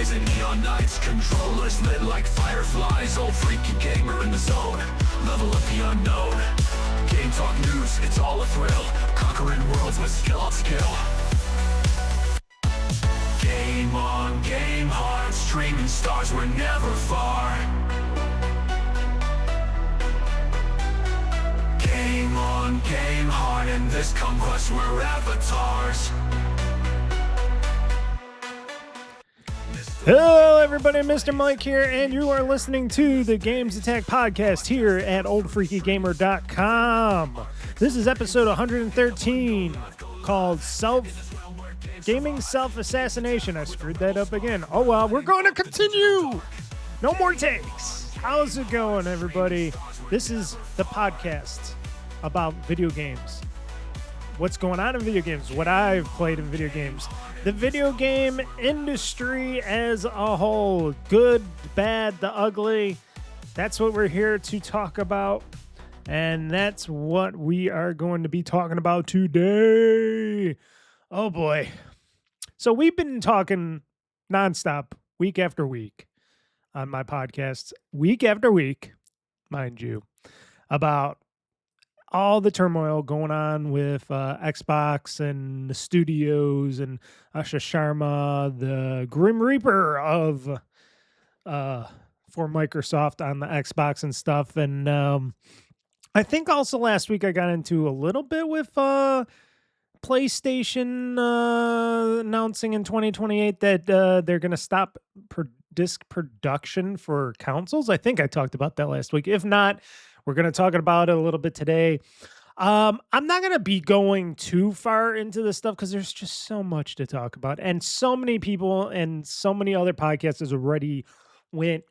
skies and neon nights, controllers lit like fireflies. Old freaky gamer in the zone, level up the unknown. Game talk news, it's all a thrill, conquering worlds with skill on skill. Game on, game hard, streaming stars were never far. Game on, game hard, in this conquest we're avatars. Hello everybody, Mr. Mike here, and you are listening to the GamezAttack podcast here at OldFreakyGamer.com. This is episode 113, called Gaming Self-Assassination. I screwed that up again. Oh well, we're going to continue. No more takes. How's it going, everybody? This is the podcast about video games. What's going on in video games, what I've played in video games, the video game industry as a whole, good, bad, the ugly. That's what we're here to talk about, and that's what we are going to be talking about today. Oh boy. So we've been talking nonstop, week after week, on my podcast, week after week, mind you, about all the turmoil going on with Xbox and the studios and Asha Sharma, the Grim Reaper of for Microsoft on the Xbox and stuff. And I think also last week I got into a little bit with PlayStation announcing in 2028 that they're going to stop disc production for consoles. I think I talked about that last week. If not, we're going to talk about it a little bit today. I'm not going to be going too far into this stuff because there's just so much to talk about. And so many people and so many other podcasters already went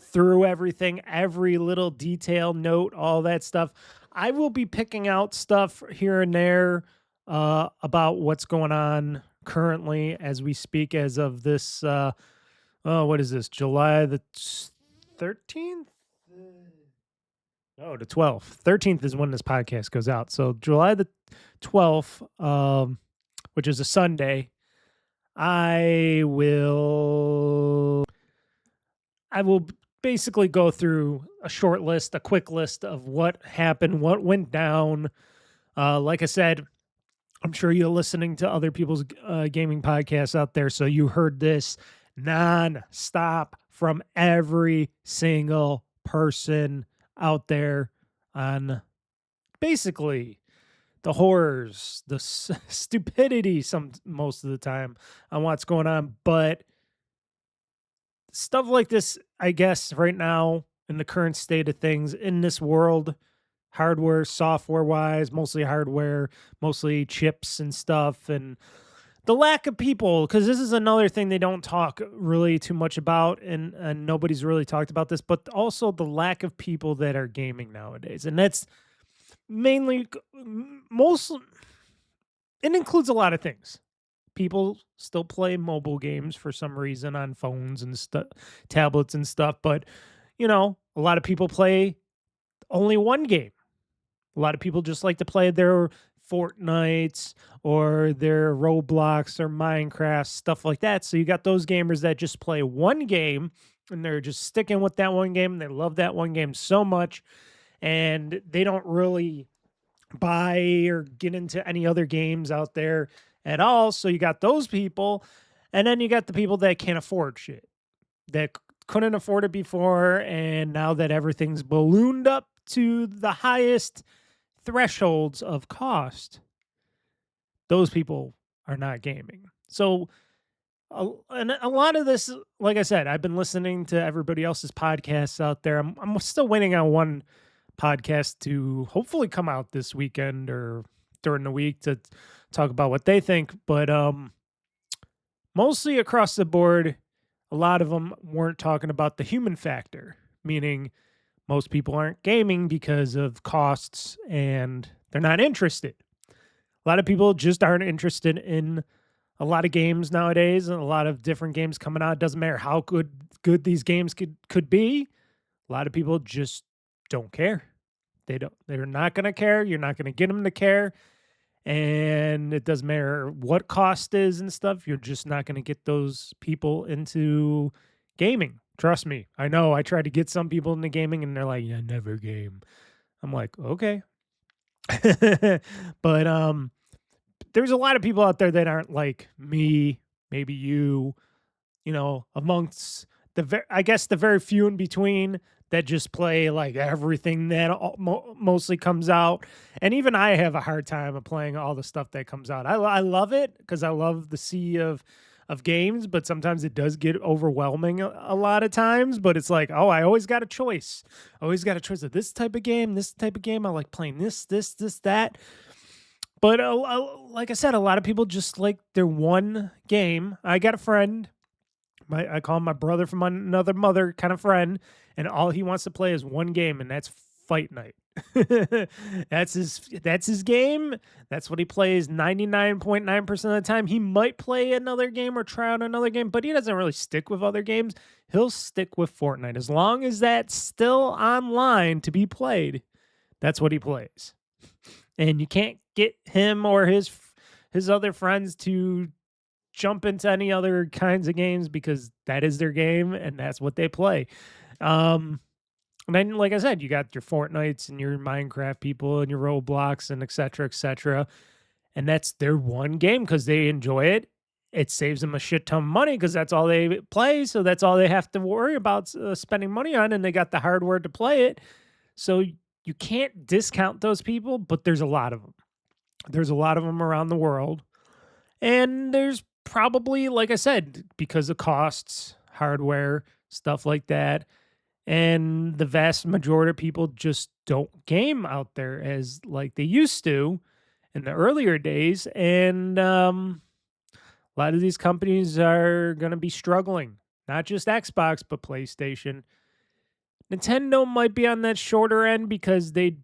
through everything, every little detail, note, all that stuff. I will be picking out stuff here and there about what's going on currently as we speak as of this, what is this, July the 13th? Oh, the 12th. 13th is when this podcast goes out. So July the 12th, which is a Sunday, I will basically go through a short list, a quick list of what happened, what went down. Like I said, I'm sure you're listening to other people's gaming podcasts out there, so you heard this non-stop from every single person out there on basically the horrors, the stupidity most of the time on what's going on. But stuff like this, I guess, right now in the current state of things in this world, hardware, software-wise, mostly hardware, mostly chips and stuff, and the lack of people, because this is another thing they don't talk really too much about, and nobody's really talked about this, but also the lack of people that are gaming nowadays. And that's mainly, it includes a lot of things. People still play mobile games for some reason on phones and tablets and stuff, but, you know, a lot of people play only one game. A lot of people just like to play their Fortnite or their Roblox or Minecraft, stuff like that. So you got those gamers that just play one game and they're just sticking with that one game. And they love that one game so much and they don't really buy or get into any other games out there at all. So you got those people. And then you got the people that can't afford shit, that couldn't afford it before. And now that everything's ballooned up to the highest thresholds of cost, those people are not gaming. So and a lot of this, like I said, I've been listening to everybody else's podcasts out there. I'm still waiting on one podcast to hopefully come out this weekend or during the week to talk about what they think. But mostly across the board, a lot of them weren't talking about the human factor, meaning most people aren't gaming because of costs and they're not interested. A lot of people just aren't interested in a lot of games nowadays and a lot of different games coming out. It doesn't matter how good these games could be. A lot of people just don't care. They're not going to care. You're not going to get them to care. and it doesn't matter what cost is and stuff, you're just not going to get those people into gaming. Trust me. I know I tried to get some people into gaming and they're like, "Yeah, never game." I'm like, "Okay." But there's a lot of people out there that aren't like me, maybe you know, amongst I guess the very few in between that just play like everything that mostly comes out. And even I have a hard time of playing all the stuff that comes out. I love it because I love the sea of games, but sometimes it does get overwhelming a lot of times. But it's like, oh, I always got a choice. Always got a choice of this type of game, this type of game. I like playing this, that. But like I said, a lot of people just like their one game. I got a friend. I call him my brother from another mother kind of friend, and all he wants to play is one game, and that's Fight Night. That's his game. That's what he plays 99.9% of the time. He might play another game or try out another game, but he doesn't really stick with other games. He'll stick with Fortnite. As long as that's still online to be played, that's what he plays. And you can't get him or his other friends to jump into any other kinds of games because that is their game and that's what they play. And then, like I said, you got your Fortnites and your Minecraft people and your Roblox and et cetera, and that's their one game because they enjoy it. It saves them a shit ton of money because that's all they play, so that's all they have to worry about spending money on, and they got the hardware to play it. So you can't discount those people, but there's a lot of them. There's a lot of them around the world. And there's probably, like I said, because of costs, hardware, stuff like that. And the vast majority of people just don't game out there as like they used to in the earlier days. And a lot of these companies are going to be struggling, not just Xbox, but PlayStation. Nintendo might be on that shorter end because they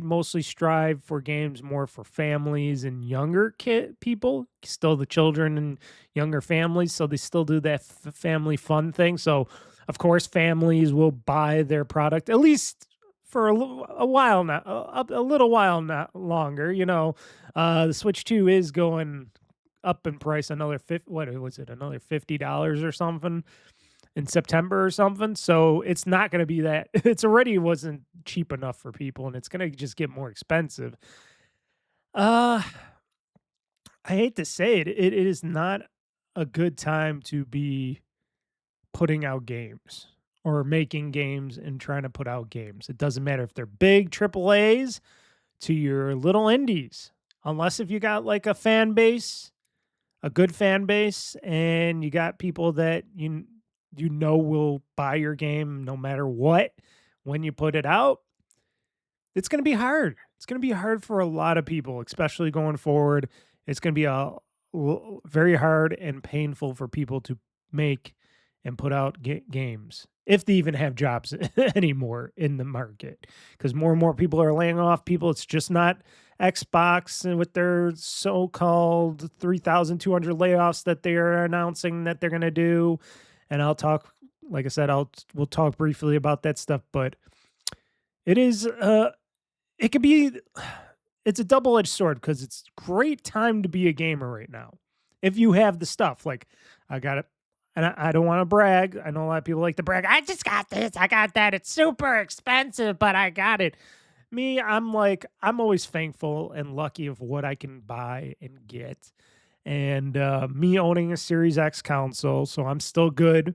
mostly strive for games more for families and younger people, still the children and younger families, so they still do that family fun thing. So, of course, families will buy their product at least for a while now, a little while not longer. You know, the Switch 2 is going up in price another another $50 or something in September or something. So it's not going to be that. It's already wasn't cheap enough for people, and it's going to just get more expensive. I hate to say it, it is not a good time to be putting out games or making games and trying to put out games. It doesn't matter if they're big triple A's to your little indies, unless if you got like a fan base, a good fan base, and you got people that you know will buy your game no matter what when you put it out. It's going to be hard. It's going to be hard for a lot of people, especially going forward. It's going to be very hard and painful for people to make and put out games, if they even have jobs anymore in the market, because more and more people are laying off people. It's just not Xbox and with their so-called 3,200 layoffs that they are announcing that they're going to do. And I'll talk, like I said, we'll talk briefly about that stuff, but it is, it could be, it's a double-edged sword because it's a great time to be a gamer right now. If you have the stuff, like I got it. And I don't want to brag. I know a lot of people like to brag. I just got this. I got that. It's super expensive, but I got it. Me, I'm always thankful and lucky of what I can buy and get. And me owning a Series X console, so I'm still good.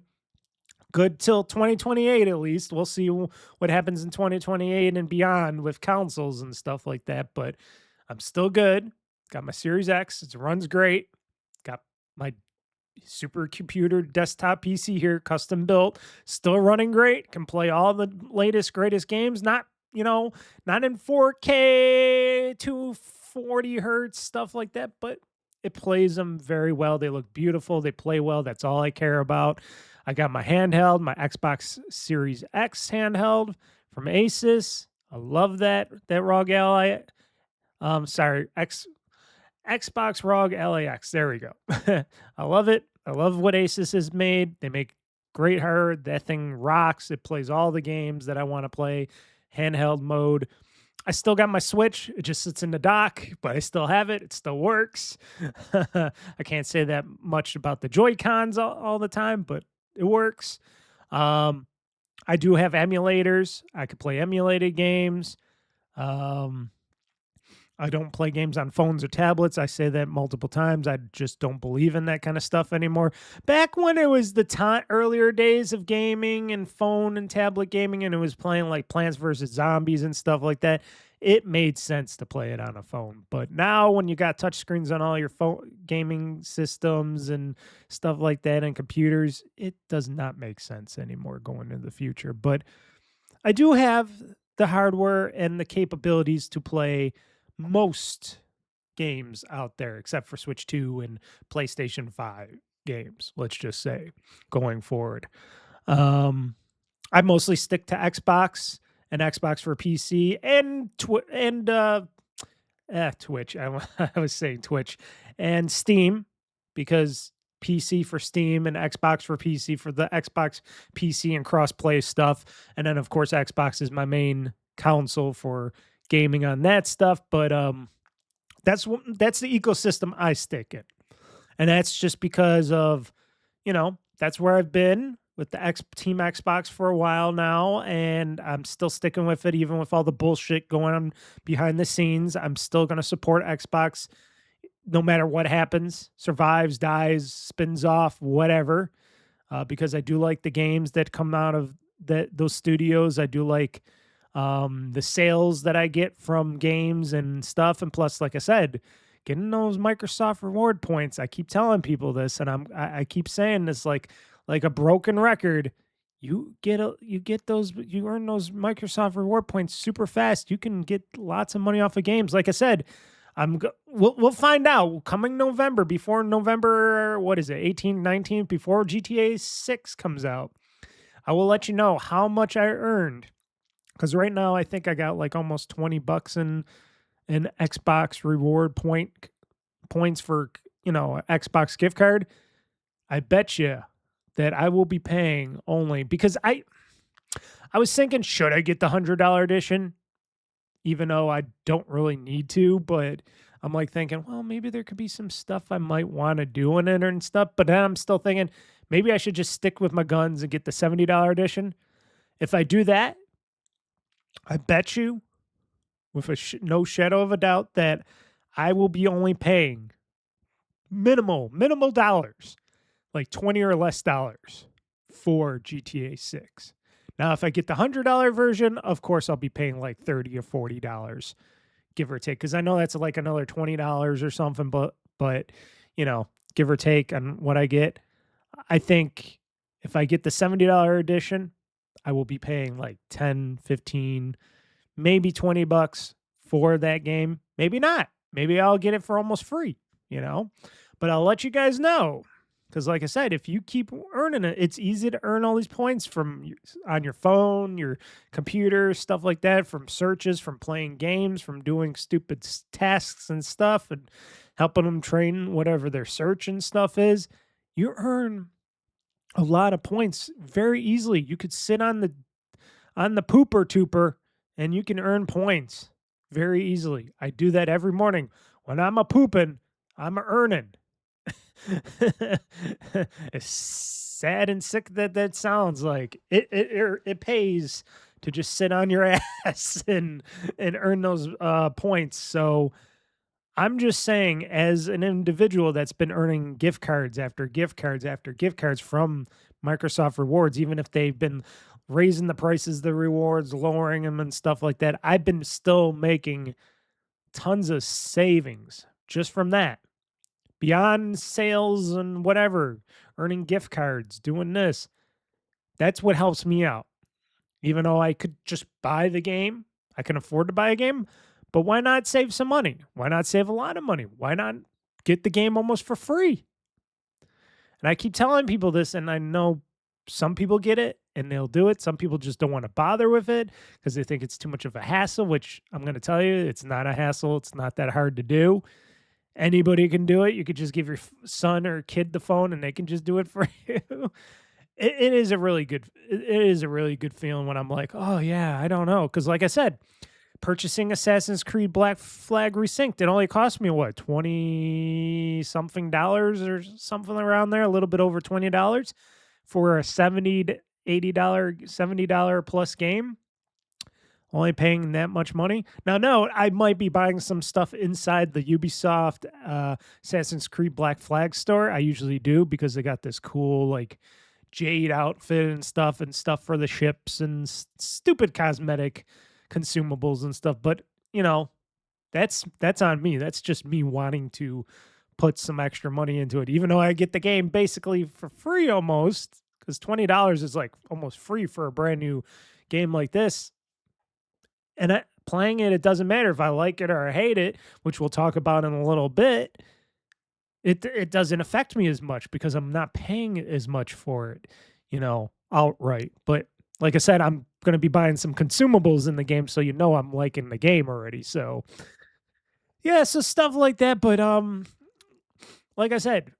Good till 2028 at least. We'll see what happens in 2028 and beyond with consoles and stuff like that. But I'm still good. Got my Series X. It runs great. Got my supercomputer desktop PC here, custom built, still running great. Can play all the latest, greatest games. Not in 4K, 240 hertz, stuff like that, but it plays them very well. They look beautiful. They play well. That's all I care about. I got my handheld, my Xbox Series X handheld from Asus. I love that ROG Ally. Xbox ROG LAX. There we go. I love it. I love what Asus has made. They make great hardware. That thing rocks. It plays all the games that I want to play. Handheld mode. I still got my Switch. It just sits in the dock, but I still have it. It still works. I can't say that much about the Joy-Cons all the time, but it works. Um, I do have emulators. I could play emulated games. Um, I don't play games on phones or tablets. I say that multiple times. I just don't believe in that kind of stuff anymore. Back when it was the earlier days of gaming and phone and tablet gaming, and it was playing like Plants vs. Zombies and stuff like that, it made sense to play it on a phone. But now when you got touchscreens on all your phone gaming systems and stuff like that and computers, it does not make sense anymore going into the future. But I do have the hardware and the capabilities to play most games out there, except for Switch 2 and PlayStation 5 games, let's just say, going forward. I mostly stick to Xbox and Xbox for PC and Twitch. I was saying Twitch and Steam, because PC for Steam and Xbox for PC for the Xbox PC and cross-play stuff. And then, of course, Xbox is my main console for gaming on that stuff. But that's the ecosystem I stick in. And that's just because of, that's where I've been with the Team Xbox for a while now, and I'm still sticking with it, even with all the bullshit going on behind the scenes. I'm still going to support Xbox no matter what happens, survives, dies, spins off, whatever, because I do like the games that come out of those studios. I do like the sales that I get from games and stuff. And plus, like I said, getting those Microsoft reward points. I keep telling people this, and I keep saying this like a broken record. You earn those Microsoft reward points super fast. You can get lots of money off of games. Like I said, we'll find out coming November, before November, what is it, 18th, 19th, before GTA 6 comes out. I will let you know how much I earned, because right now I think I got like almost $20 in Xbox reward points for, Xbox gift card. I bet you that I will be paying only, because I was thinking, should I get the $100 edition? Even though I don't really need to, but I'm like thinking, well, maybe there could be some stuff I might want to do in it and stuff. But then I'm still thinking, maybe I should just stick with my guns and get the $70 edition. If I do that, I bet you, with no shadow of a doubt, that I will be only paying minimal dollars, like $20 or less for GTA 6. Now, if I get the $100 version, of course, I'll be paying like $30 or $40, give or take, because I know that's like another $20 or something. But give or take on what I get, I think if I get the $70 edition, I will be paying like 10, 15, maybe $20 for that game. Maybe not. Maybe I'll get it for almost free, But I'll let you guys know. Because like I said, if you keep earning it, it's easy to earn all these points on your phone, your computer, stuff like that, from searches, from playing games, from doing stupid tasks and stuff, and helping them train whatever their search and stuff is. You earn a lot of points very easily. You could sit on the pooper tooper and you can earn points very easily. I do that every morning. When I'm a pooping, I'm a earning. As sad and sick that sounds, like it pays to just sit on your ass and earn those points. So I'm just saying, as an individual that's been earning gift cards after gift cards after gift cards from Microsoft Rewards, even if they've been raising the prices of the rewards, lowering them and stuff like that, I've been still making tons of savings just from that. Beyond sales and whatever, earning gift cards, doing this. That's what helps me out. Even though I could just buy the game, I can afford to buy a game, but why not save some money? Why not save a lot of money? Why not get the game almost for free? And I keep telling people this, and I know some people get it and they'll do it. Some people just don't want to bother with it because they think it's too much of a hassle, which I'm going to tell you, it's not a hassle. It's not that hard to do. Anybody can do it. You could just give your son or kid the phone and they can just do it for you. It is a really good feeling when I'm like, oh yeah, I don't know. Cause like I said, purchasing Assassin's Creed Black Flag Resynced. It only cost me what, 20 something dollars or something around there, a little bit over $20 for a 70 to $80, $70 plus game. Only paying that much money. Now, no, I might be buying some stuff inside the Ubisoft Assassin's Creed Black Flag store. I usually do because they got this cool like Jade outfit and stuff for the ships and stupid cosmetic consumables and stuff. But you know, that's on me. That's just me wanting to put some extra money into it, even though I get the game basically for free almost, because $20 is like almost free for a brand new game like this. And playing it, it doesn't matter if I like it or I hate it, which we'll talk about in a little bit. It doesn't affect me as much because I'm not paying as much for it, you know, outright. But like I said, I'm going to be buying some consumables in the game, so you know I'm liking the game already. So yeah, so stuff like that. But like I said,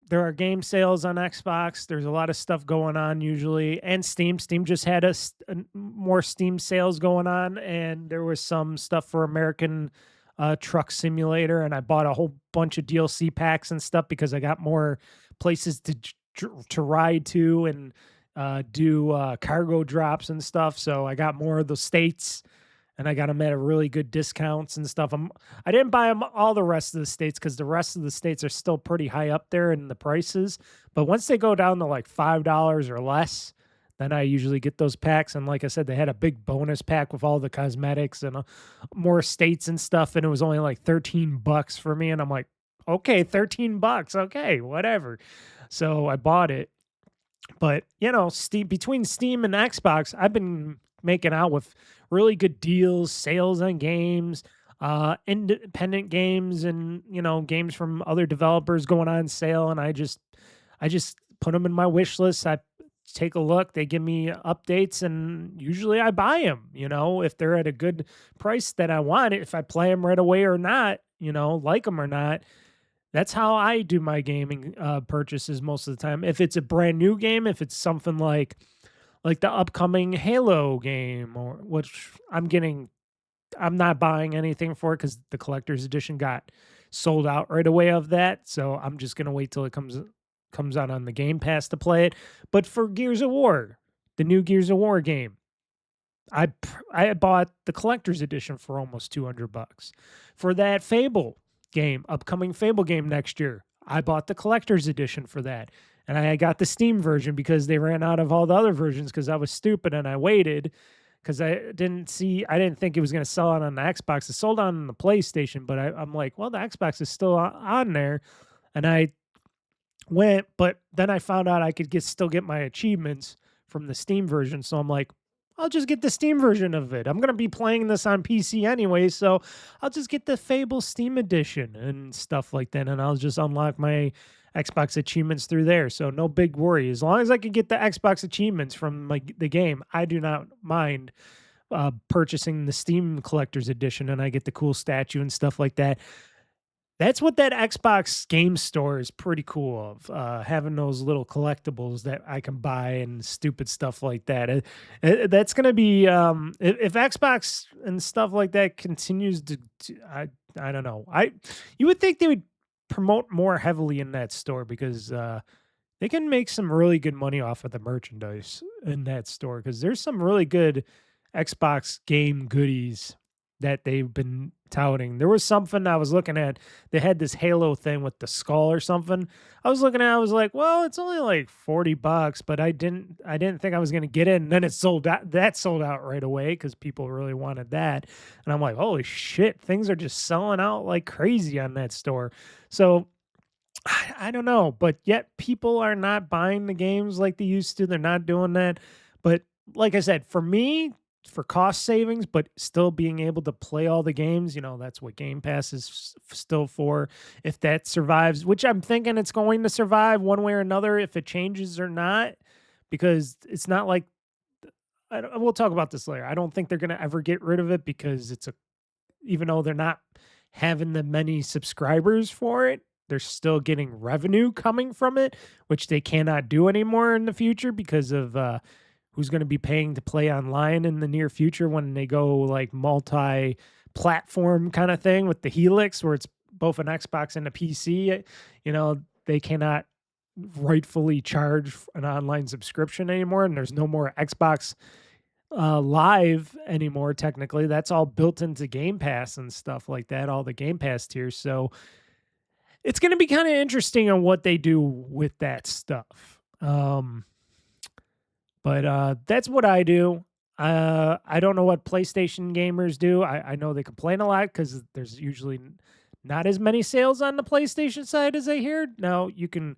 there are game sales on Xbox. There's a lot of stuff going on usually, and Steam. Steam just had more Steam sales going on, and there was some stuff for American Truck Simulator, and I bought a whole bunch of DLC packs and stuff because I got more places to ride to and do cargo drops and stuff. So I got more of the states, and I got them at a really good discounts and stuff. I didn't buy them all the rest of the states because the rest of the states are still pretty high up there in the prices. But once they go down to like $5 or less, then I usually get those packs. And like I said, they had a big bonus pack with all the cosmetics and more states and stuff. And it was only like $13 for me. And I'm like, okay, $13. Okay, whatever. So I bought it. But, you know, between Steam and Xbox, I've been making out with really good deals, sales on games, independent games, and you know, games from other developers going on sale. And I just put them in my wish list. I take a look, they give me updates, and usually I buy them. You know, if they're at a good price that I want it, if I play them right away or not, you know, like them or not. That's how I do my gaming purchases most of the time. If it's a brand new game, if it's something like the upcoming Halo game, or which I'm not buying anything for it because the collector's edition got sold out right away of that. So I'm just gonna wait till it comes out on the Game Pass to play it. But for Gears of War, the new Gears of War game, I bought the collector's edition for almost $200. For that Fable game, upcoming Fable game next year, I bought the collector's edition for that. And I got the Steam version because they ran out of all the other versions because I was stupid and I waited because I didn't think it was going to sell out on the Xbox. It sold on the PlayStation, but I'm like, well, the Xbox is still on there. And I went, but then I found out I could still get my achievements from the Steam version. So I'm like, I'll just get the Steam version of it. I'm going to be playing this on PC anyway, so I'll just get the Fable Steam edition and stuff like that, and I'll just unlock my Xbox achievements through there. So no big worry. As long as I can get the Xbox achievements from the game, I do not mind purchasing the Steam Collector's Edition, and I get the cool statue and stuff like that. That's what that Xbox game store is pretty cool of, having those little collectibles that I can buy and stupid stuff like that. That's going to be, if Xbox and stuff like that continues to I don't know. You would think they would promote more heavily in that store because they can make some really good money off of the merchandise in that store because there's some really good Xbox game goodies that they've been touting. There was something I was looking at. They had this Halo thing with the skull or something. I was looking at it, I was like, well, it's only like $40, but I didn't think I was going to get in. And then it sold out. That sold out right away because people really wanted that. And I'm like, holy shit, things are just selling out like crazy on that store. So I don't know, but yet people are not buying the games like they used to. They're not doing that. But like I said, for me, for cost savings, but still being able to play all the games, you know, that's what Game Pass is still for. If that survives, which I'm thinking it's going to survive one way or another, if it changes or not, because it's not like, we'll talk about this later. I don't think they're going to ever get rid of it because even though they're not having the many subscribers for it, they're still getting revenue coming from it, which they cannot do anymore in the future because of who's going to be paying to play online in the near future when they go like multi-platform kind of thing with the Helix, where it's both an Xbox and a PC. They cannot rightfully charge an online subscription anymore, and there's no more Xbox Live anymore. Technically, that's all built into Game Pass and stuff like that, all the Game Pass tiers. So it's going to be kind of interesting on what they do with that stuff. But that's what I do. I don't know what PlayStation gamers do. I know they complain a lot because there's usually not as many sales on the PlayStation side as I hear. Now you can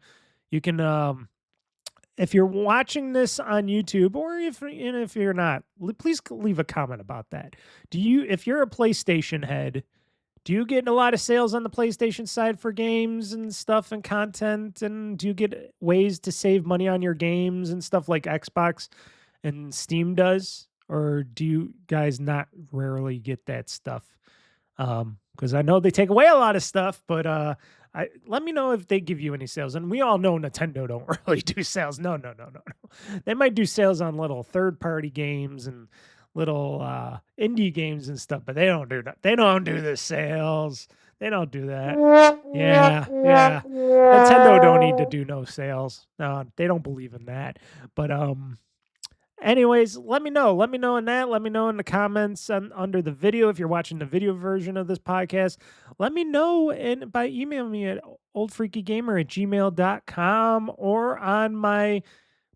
if you're watching this on YouTube, or if you're not, please leave a comment about that. If you're a PlayStation head, do you get a lot of sales on the PlayStation side for games and stuff and content? And do you get ways to save money on your games and stuff like Xbox and Steam does? Or do you guys not rarely get that stuff? Because I know they take away a lot of stuff, but let me know if they give you any sales. And we all know Nintendo don't really do sales. No. They might do sales on little third-party games and little indie games and stuff, but they don't do that. They don't do the sales. They don't do that. Yeah. Nintendo don't need to do no sales. No, they don't believe in that. But anyways, let me know. Let me know in that. Let me know in the comments under the video if you're watching the video version of this podcast. Let me know by emailing me at oldfreakygamer@gmail.com or on my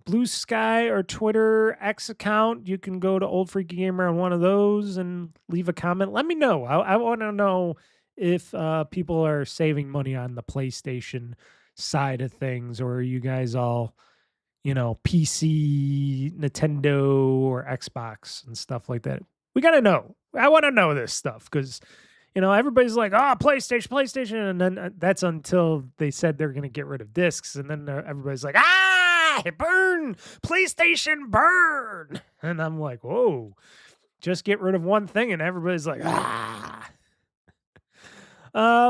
Blue Sky or Twitter X account. You can go to OldFreakyGamer on one of those and leave a comment. Let me know. I want to know if people are saving money on the PlayStation side of things, or are you guys all, PC, Nintendo, or Xbox and stuff like that. We got to know. I want to know this stuff because, everybody's like, PlayStation. And then that's until they said they're going to get rid of discs. And then everybody's like, burn, PlayStation, burn. And I'm like, whoa, just get rid of one thing. And everybody's like,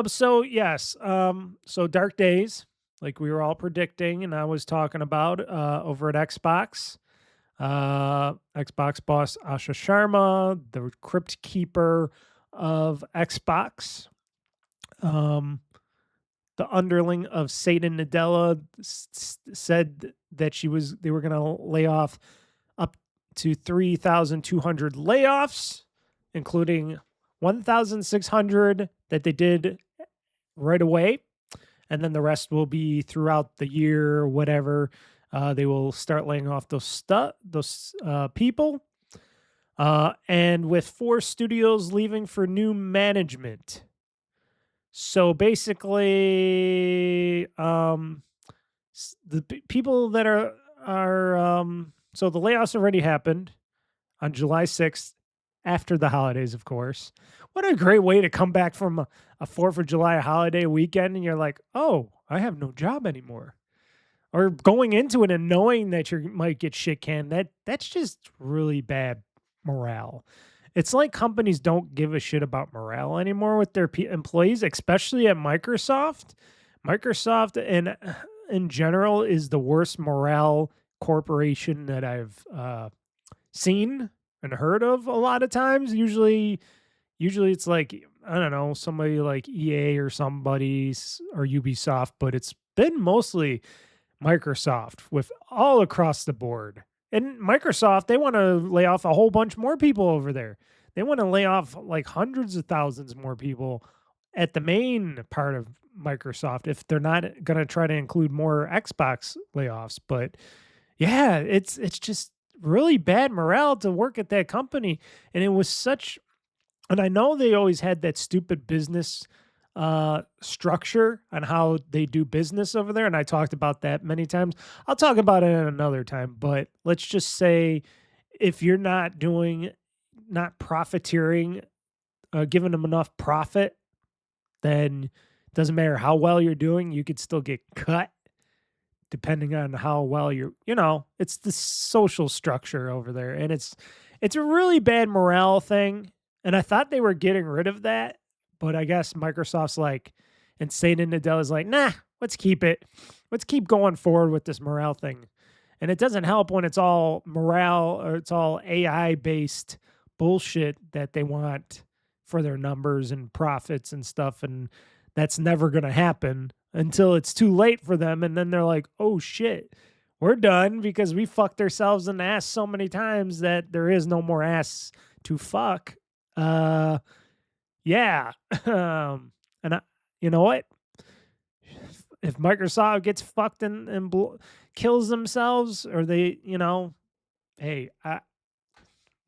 So yes. So Dark Days, like we were all predicting, and I was talking about over at Xbox. Xbox boss Asha Sharma, the crypt keeper of Xbox. The underling of Satan Nadella said that they were going to lay off up to 3,200 layoffs, including 1,600 that they did right away. And then the rest will be throughout the year or whatever. They will start laying off those people. And with 4 studios leaving for new management. So basically, the people that are so the layoffs already happened on July 6th, after the holidays, of course. What a great way to come back from a 4th of July holiday weekend, and you're like, oh, I have no job anymore. Or going into it and knowing that you might get shit canned, that's just really bad morale. It's like companies don't give a shit about morale anymore with their employees, especially at Microsoft. Microsoft, in general, is the worst morale corporation that I've seen and heard of a lot of times. Usually it's like, I don't know, somebody like EA or somebody or Ubisoft, but it's been mostly Microsoft with all across the board. And Microsoft, they want to lay off a whole bunch more people over there. They want to lay off like hundreds of thousands more people at the main part of Microsoft if they're not going to try to include more Xbox layoffs. But yeah, it's just really bad morale to work at that company. And it was and I know they always had that stupid business structure on how they do business over there. And I talked about that many times. I'll talk about it another time, but let's just say if you're not profiteering, giving them enough profit, then it doesn't matter how well you're doing, you could still get cut depending on how well it's the social structure over there. And it's a really bad morale thing. And I thought they were getting rid of that, but I guess Microsoft's like, and Satan Nadella is like, nah, let's keep it. Let's keep going forward with this morale thing. And it doesn't help when it's all morale or it's all AI based bullshit that they want for their numbers and profits and stuff. And that's never going to happen until it's too late for them. And then they're like, oh shit, we're done because we fucked ourselves in the ass so many times that there is no more ass to fuck. Yeah. And you know what? If Microsoft gets fucked and kills themselves, or they, hey, I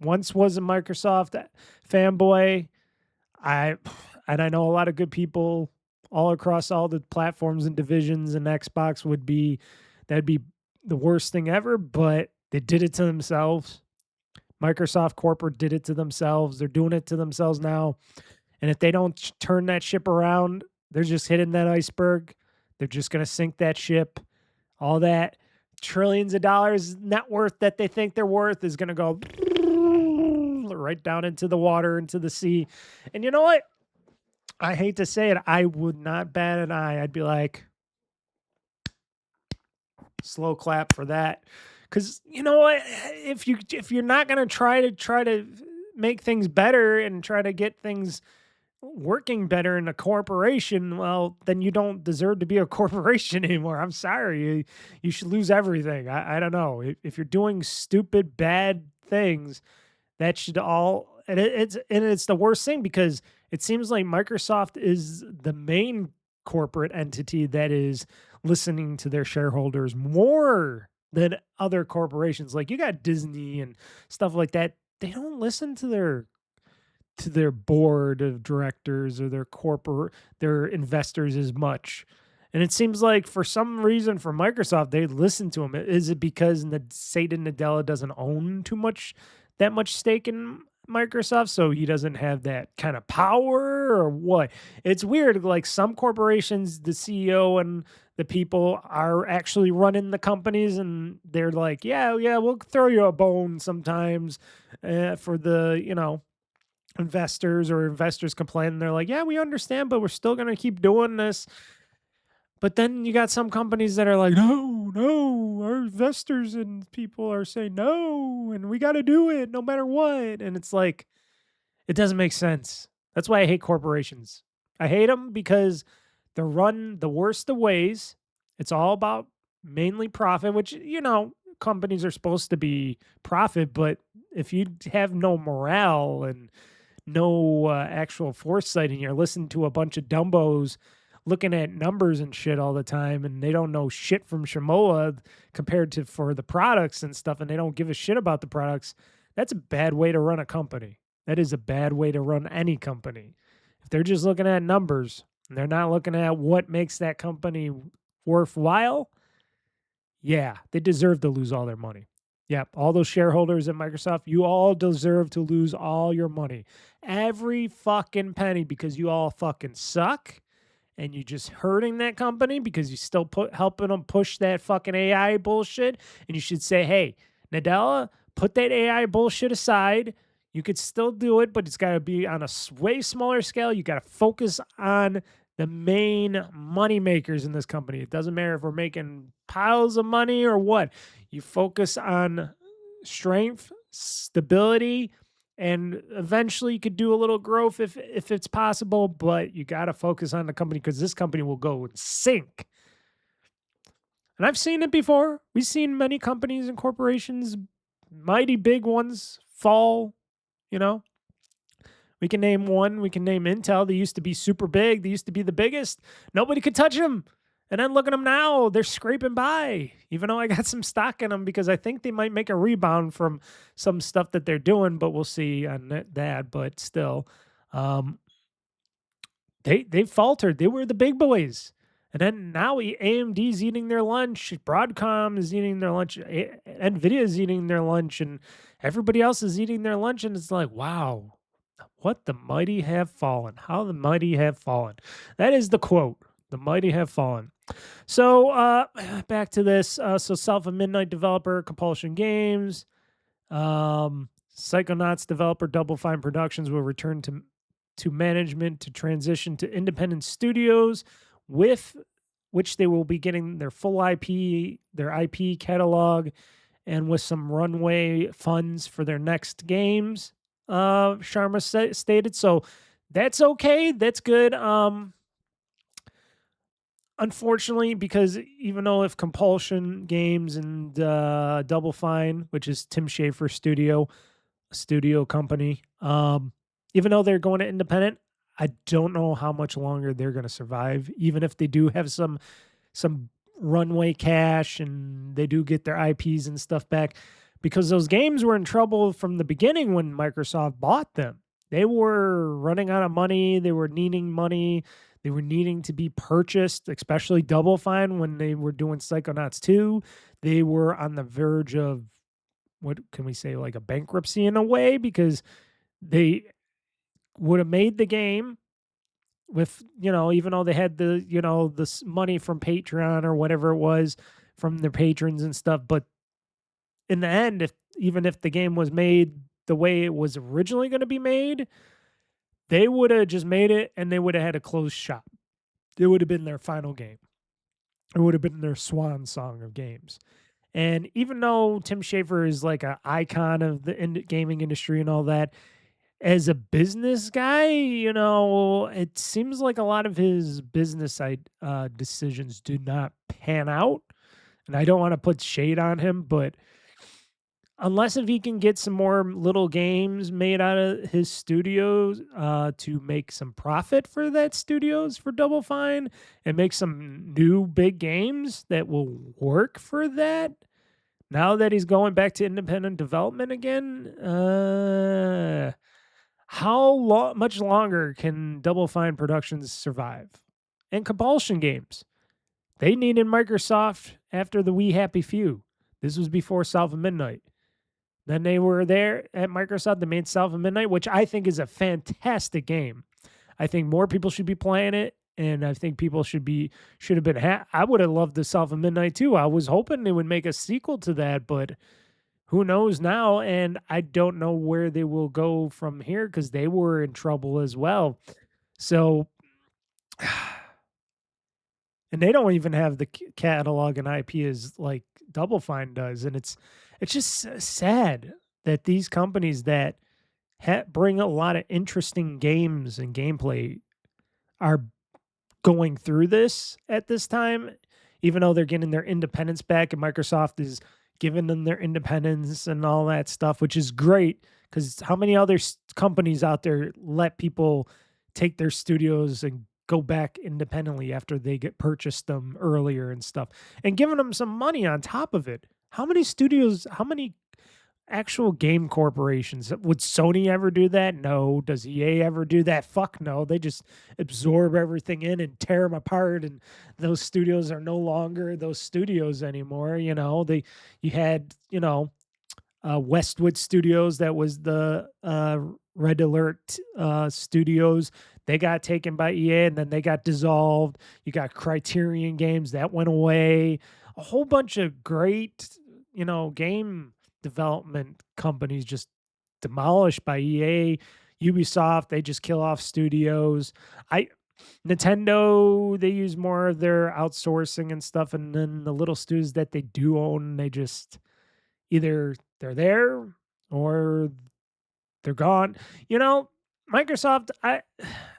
once was a Microsoft fanboy. I and I know a lot of good people all across all the platforms and divisions, and Xbox that'd be the worst thing ever, but they did it to themselves. Microsoft corporate did it to themselves. They're doing it to themselves now. And if they don't turn that ship around, they're just hitting that iceberg. They're just going to sink that ship. All that trillions of dollars net worth that they think they're worth is going to go right down into the water, into the sea. And you know what? I hate to say it. I would not bat an eye. I'd be like, slow clap for that. Because you know what? If you're not going to try to make things better and try to get things working better in a corporation, well, then you don't deserve to be a corporation anymore. I'm sorry. You should lose everything. I don't know. If you're doing stupid, bad things, that should all, and it's the worst thing because it seems like Microsoft is the main corporate entity that is listening to their shareholders more than other corporations. Like you got Disney and stuff like that. They don't listen to their board of directors or their investors as much. And it seems like for some reason for Microsoft, they listen to them. Is it because Satya Nadella doesn't own that much stake in Microsoft, so he doesn't have that kind of power or what? It's weird. Like some corporations, the CEO and the people are actually running the companies, and they're like, yeah, we'll throw you a bone sometimes for the, investors, or investors complain. And they're like, yeah, we understand, but we're still going to keep doing this. But then you got some companies that are like, no, our investors and people are saying no, and we got to do it no matter what. And it's like, it doesn't make sense. That's why I hate corporations. I hate them because they're run the worst of ways. It's all about mainly profit, which, companies are supposed to be profit. But if you have no morale and no actual foresight, and you're listening to a bunch of dumbos looking at numbers and shit all the time, and they don't know shit from Shamoa compared to for the products and stuff, and they don't give a shit about the products, that's a bad way to run a company. That is a bad way to run any company. If they're just looking at numbers and they're not looking at what makes that company worthwhile, yeah, they deserve to lose all their money. Yep, all those shareholders at Microsoft, you all deserve to lose all your money. Every fucking penny, because you all fucking suck. And you're just hurting that company because you still helping them push that fucking AI bullshit. And you should say, hey, Nadella, put that AI bullshit aside. You could still do it, but it's got to be on a way smaller scale. You got to focus on the main money makers in this company. It doesn't matter if we're making piles of money or what. You focus on strength, stability, and eventually you could do a little growth if it's possible, but you got to focus on the company because this company will go and sink. And I've seen it before. We've seen many companies and corporations, mighty big ones, fall, We can name one. We can name Intel. They used to be super big. They used to be the biggest. Nobody could touch them. And then look at them now. They're scraping by, even though I got some stock in them because I think they might make a rebound from some stuff that they're doing, but we'll see on that. But still, they faltered. They were the big boys. And then now AMD's eating their lunch. Broadcom is eating their lunch. NVIDIA is eating their lunch. And everybody else is eating their lunch. And it's like, wow, what the mighty have fallen. How the mighty have fallen. That is the quote. The mighty have fallen. So back to this. So Self and Midnight developer, Compulsion Games. Psychonauts developer, Double Fine Productions will return to management to transition to independent studios with which they will be getting their full IP, their IP catalog, and with some runway funds for their next games. Sharma stated, so that's okay. That's good. Unfortunately, because even though if Compulsion Games and Double Fine, which is Tim Schafer's studio company, even though they're going to independent, I don't know how much longer they're going to survive. Even if they do have some runway cash and they do get their IPs and stuff back, because those games were in trouble from the beginning when Microsoft bought them. They were running out of money. They were needing money. They were needing to be purchased, especially Double Fine when they were doing Psychonauts 2. They were on the verge of, what can we say, like a bankruptcy in a way, because they would have made the game with, even though they had the, this money from Patreon or whatever it was from their patrons and stuff. But in the end, even if the game was made the way it was originally going to be made, they would have just made it and they would have had a closed shop. It would have been their final game. It would have been their swan song of games. And even though Tim Schafer is like an icon of the gaming industry and all that, as a business guy, it seems like a lot of his business decisions do not pan out. And I don't want to put shade on him, but unless if he can get some more little games made out of his studios to make some profit for that studios for Double Fine and make some new big games that will work for that. Now that he's going back to independent development again, how much longer can Double Fine Productions survive? And Compulsion Games, they needed Microsoft after the We Happy Few. This was before South of Midnight. Then they were there at Microsoft. They made South of Midnight, which I think is a fantastic game. I think more people should be playing it, and I think people should have been. I would have loved the South of Midnight too. I was hoping they would make a sequel to that, but who knows now? And I don't know where they will go from here because they were in trouble as well. So, and they don't even have the catalog and IP as like Double Fine does, and it's just sad that these companies that bring a lot of interesting games and gameplay are going through this at this time, even though they're getting their independence back and Microsoft is giving them their independence and all that stuff, which is great because how many other companies out there let people take their studios and go back independently after they get purchased them earlier and stuff and giving them some money on top of it? How many studios, how many actual game corporations, would Sony ever do that? No. Does EA ever do that? Fuck no. They just absorb everything in and tear them apart, and those studios are no longer those studios anymore. You had Westwood Studios, that was the Red Alert Studios. They got taken by EA and then they got dissolved. You got Criterion Games that went away. A whole bunch of great, game development companies just demolished by EA. Ubisoft, they just kill off studios. Nintendo, they use more of their outsourcing and stuff, and then the little studios that they do own, they just either they're there or they're gone. Microsoft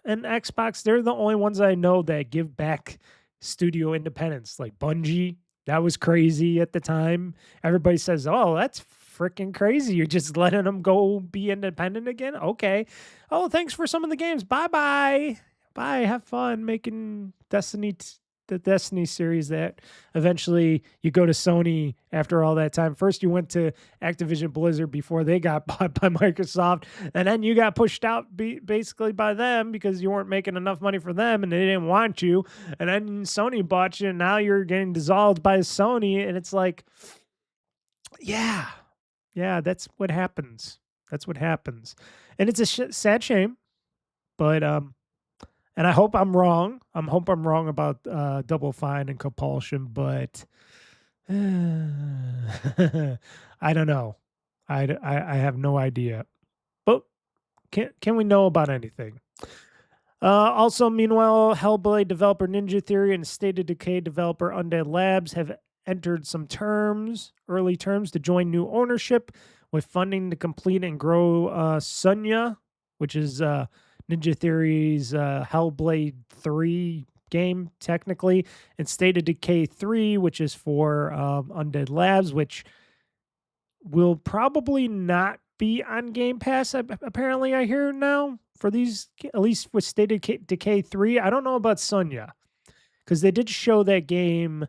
and Xbox, they're the only ones I know that give back studio independence. Like Bungie, that was crazy at the time. Everybody says, oh, that's freaking crazy. You're just letting them go be independent again? Okay. Oh, thanks for some of the games. Bye-bye. Bye. Have fun making the Destiny series that eventually you go to Sony after all that time. First, you went to Activision Blizzard before they got bought by Microsoft, and then you got pushed out basically by them because you weren't making enough money for them and they didn't want you. And then Sony bought you, and now you're getting dissolved by Sony. And it's like, yeah, that's what happens. That's what happens. And it's a sad shame, but and I hope I'm wrong. I hope I'm wrong about Double Fine and Compulsion, but I don't know. I have no idea. But can we know about anything? Also, meanwhile, Hellblade developer Ninja Theory and State of Decay developer Undead Labs have entered some early terms to join new ownership with funding to complete and grow Sunya, which is Ninja Theory's Hellblade 3 game, technically, and State of Decay 3, which is for Undead Labs, which will probably not be on Game Pass, apparently, I hear now, for these, at least with State of Decay 3. I don't know about Sunya, because they did show that game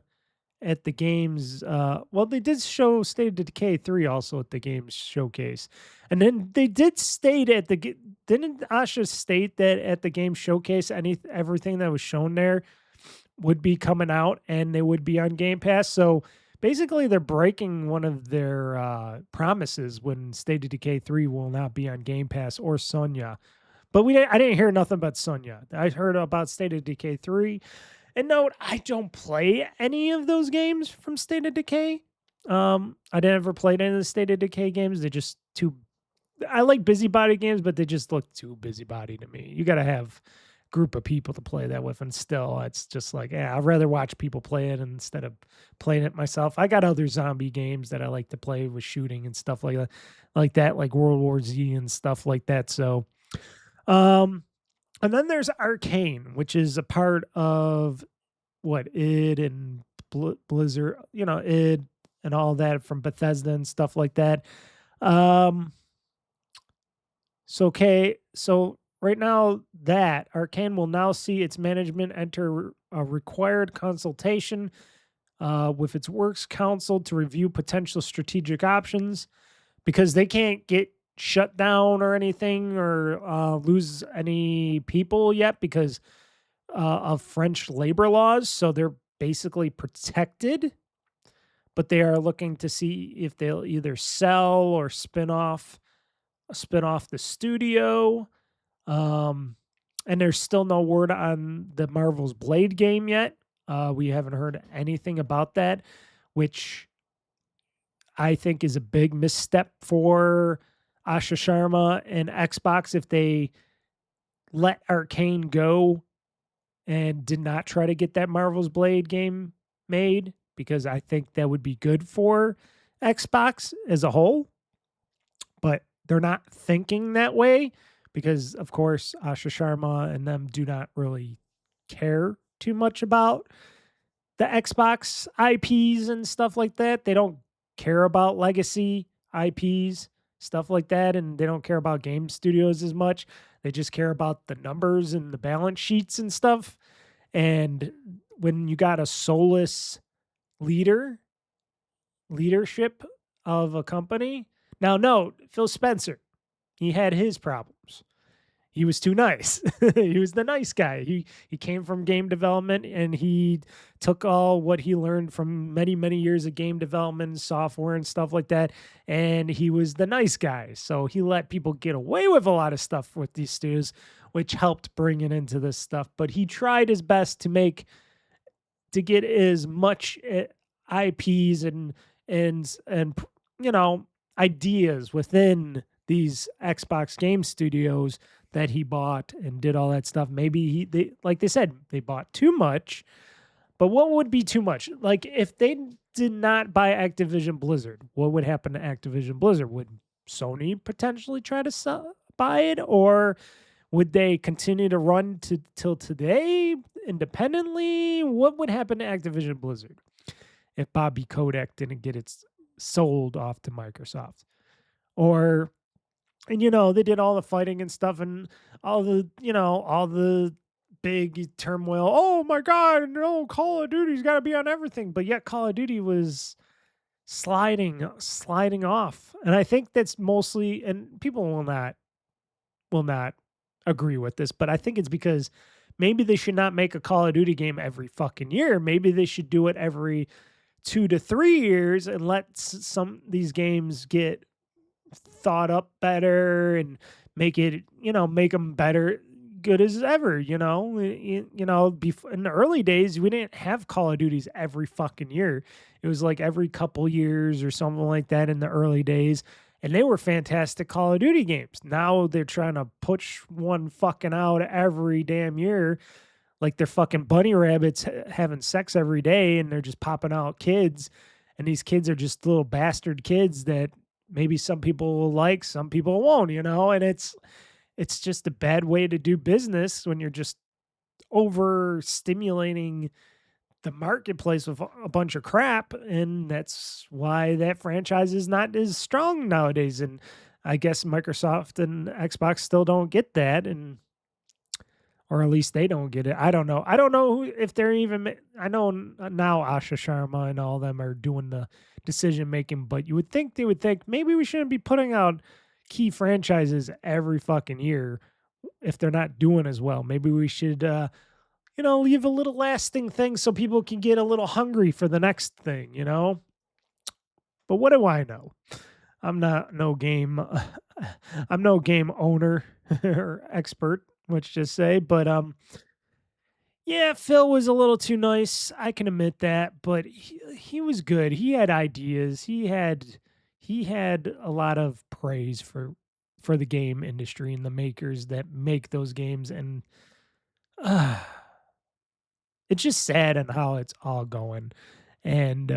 at the games. Well, they did show State of Decay 3 also at the games showcase. And then they did state at the, didn't Asha state that at the game showcase, everything that was shown there would be coming out and they would be on Game Pass? So basically, they're breaking one of their promises when State of Decay 3 will not be on Game Pass or Sunya. But I didn't hear nothing about Sunya. I heard about State of Decay 3. And note, I don't play any of those games from State of Decay. I never played any of the State of Decay games. They're just too... I like busybody games, but they just look too busybody to me. You got to have group of people to play that with, and still it's just like, yeah, I'd rather watch people play it instead of playing it myself. I got other zombie games that I like to play with shooting and stuff like that, like World War Z and stuff like that. So and then there's Arcane, which is a part of id and Blizzard, id and all that from Bethesda and stuff like that. So right now, that Arcane will now see its management enter a required consultation with its works council to review potential strategic options, because they can't get shut down or anything or lose any people yet because of French labor laws. So they're basically protected, but they are looking to see if they'll either sell or spin off the studio. And there's still no word on the Marvel's Blade game yet. We haven't heard anything about that, which I think is a big misstep for Asha Sharma and Xbox if they let Arcane go and did not try to get that Marvel's Blade game made, because I think that would be good for Xbox as a whole. But they're not thinking that way, because, of course, Asha Sharma and them do not really care too much about the Xbox IPs and stuff like that. They don't care about legacy IPs, stuff like that, and they don't care about game studios as much. They just care about the numbers and the balance sheets and stuff. And when you got a soulless leadership of a company. Now, note, Phil Spencer, he had his problems. He was too nice. He was the nice guy. He came from game development, and he took all what he learned from many, many years of game development, software and stuff like that, and he was the nice guy. So he let people get away with a lot of stuff with these studios, which helped bring it into this stuff. But he tried his best to get as much IPs and ideas within these Xbox game studios that he bought and did all that stuff. Maybe like they said, they bought too much. But what would be too much? Like, if they did not buy Activision Blizzard, what would happen to Activision Blizzard? Would Sony potentially try to buy it? Or would they continue to run till today independently? What would happen to Activision Blizzard if Bobby Kotick didn't get it sold off to Microsoft? And they did all the fighting and stuff, and all the big turmoil. Oh my God, no, Call of Duty's got to be on everything. But yet Call of Duty was sliding off. And I think that's mostly, and people will not agree with this, but I think it's because maybe they should not make a Call of Duty game every fucking year. Maybe they should do it every 2 to 3 years and let these games get thought up better and make them better, good as ever. Before, in the early days, we didn't have Call of Duties every fucking year. It was like every couple years or something like that in the early days. and they were fantastic Call of Duty games. Now they're trying to push one fucking out every damn year, like they're fucking bunny rabbits having sex every day, and they're just popping out kids, and these kids are just little bastard kids that maybe some people will like, some people won't, and it's just a bad way to do business when you're just overstimulating the marketplace with a bunch of crap, and that's why that franchise is not as strong nowadays. And I guess Microsoft and Xbox still don't get that, and or at least they don't get it. I don't know. I don't know if they're even. I know now Asha Sharma and all them are doing the decision making, but you would think they would think maybe we shouldn't be putting out key franchises every fucking year if they're not doing as well. Maybe we should, leave a little lasting thing so people can get a little hungry for the next thing. But what do I know? I'm not no game. I'm no game owner or expert, let's just say. But yeah, Phil was a little too nice. I can admit that, but he was good. He had ideas. He had a lot of praise for the game industry and the makers that make those games, and it's just sad on how it's all going. And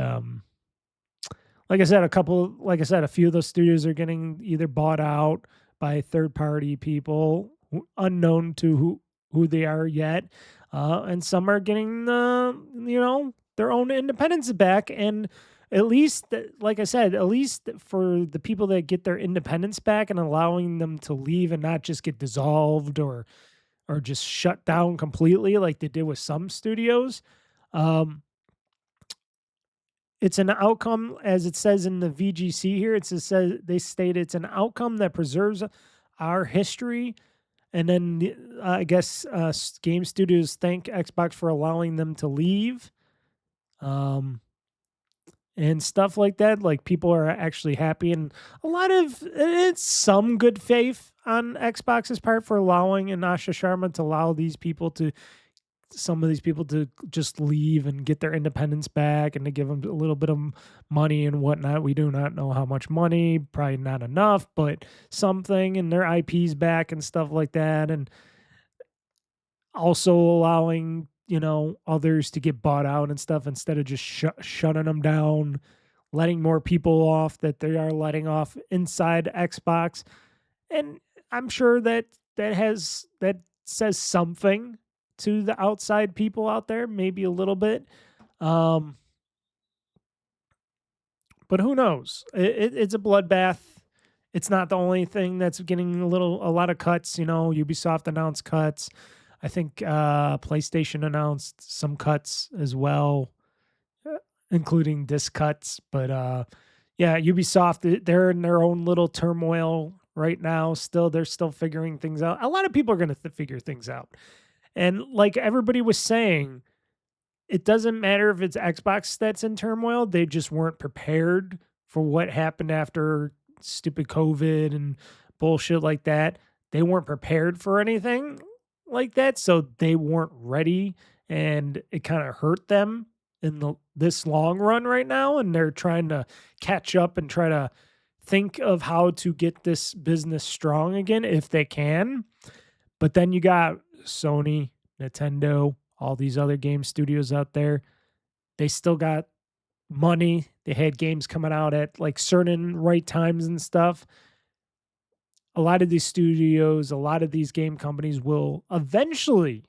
like I said, a few of those studios are getting either bought out by third party people unknown to who they are yet, and some are getting their own independence back. And at least, like I said, at least for the people that get their independence back and allowing them to leave and not just get dissolved or just shut down completely like they did with some studios. It's an outcome, as it says in the VGC here. They state it's an outcome that preserves our history. And then I guess game studios thank Xbox for allowing them to leave. And stuff like that. Like, people are actually happy, and it's some good faith on Xbox's part for allowing Asha Sharma to allow some of these people to just leave and get their independence back, and to give them a little bit of money and whatnot. We do not know how much money, probably not enough, but something, and their IPs back and stuff like that. And also allowing others to get bought out and stuff, instead of just shutting them down, letting more people off that they are letting off inside Xbox. And I'm sure that says something to the outside people out there, maybe a little bit. But who knows? It's a bloodbath. It's not the only thing that's getting a lot of cuts. Ubisoft announced cuts. I think PlayStation announced some cuts as well, including disc cuts. But yeah, Ubisoft, they're in their own little turmoil right now. They're still figuring things out. A lot of people are going to figure things out. And like everybody was saying, it doesn't matter if it's Xbox that's in turmoil. They just weren't prepared for what happened after stupid COVID and bullshit like that. They weren't prepared for anything like that, so they weren't ready, and it kind of hurt them in this long run right now. And they're trying to catch up and try to think of how to get this business strong again if they can. But then you got Sony, Nintendo, all these other game studios out there. They still got money. They had games coming out at like certain right times and stuff. A lot of these studios, a lot of these game companies will eventually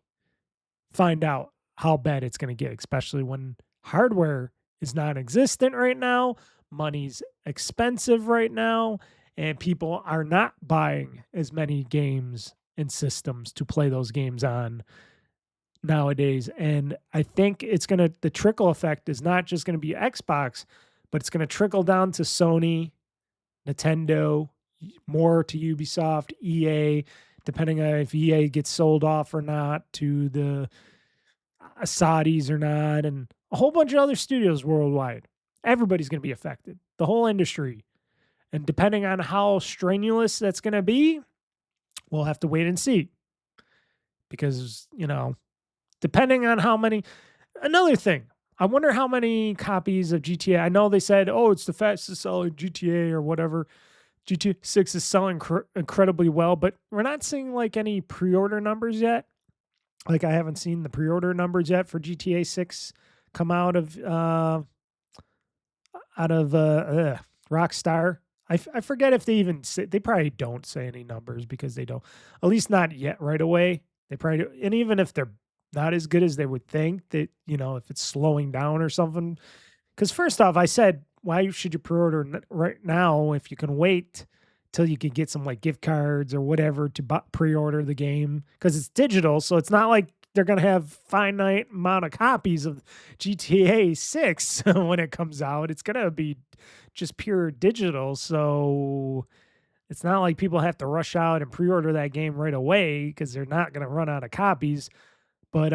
find out how bad it's going to get, especially when hardware is non-existent right now, money's expensive right now, and people are not buying as many games and systems to play those games on nowadays. And I think the trickle effect is not just going to be Xbox, but it's going to trickle down to Sony, Nintendo, more to Ubisoft, EA, depending on if EA gets sold off or not to the Saudis or not, and a whole bunch of other studios worldwide. Everybody's going to be affected, the whole industry. And depending on how strenuous that's going to be, we'll have to wait and see. Because, depending on how many... Another thing, I wonder how many copies of GTA... I know they said, it's the fastest selling GTA or whatever. GTA 6 is selling incredibly well, but we're not seeing like any pre-order numbers yet. Like I haven't seen the pre-order numbers yet for GTA 6 come out of Rockstar. I forget if they even say, they probably don't say any numbers because they don't, at least not yet right away. They probably do, and even if they're not as good as they would think, that if it's slowing down or something. Because first off, I said, why should you pre-order right now if you can wait till you can get some like gift cards or whatever to pre-order the game? Because it's digital, so it's not like they're gonna have finite amount of copies of GTA 6 when it comes out. It's gonna be just pure digital, so it's not like people have to rush out and pre-order that game right away because they're not gonna run out of copies. But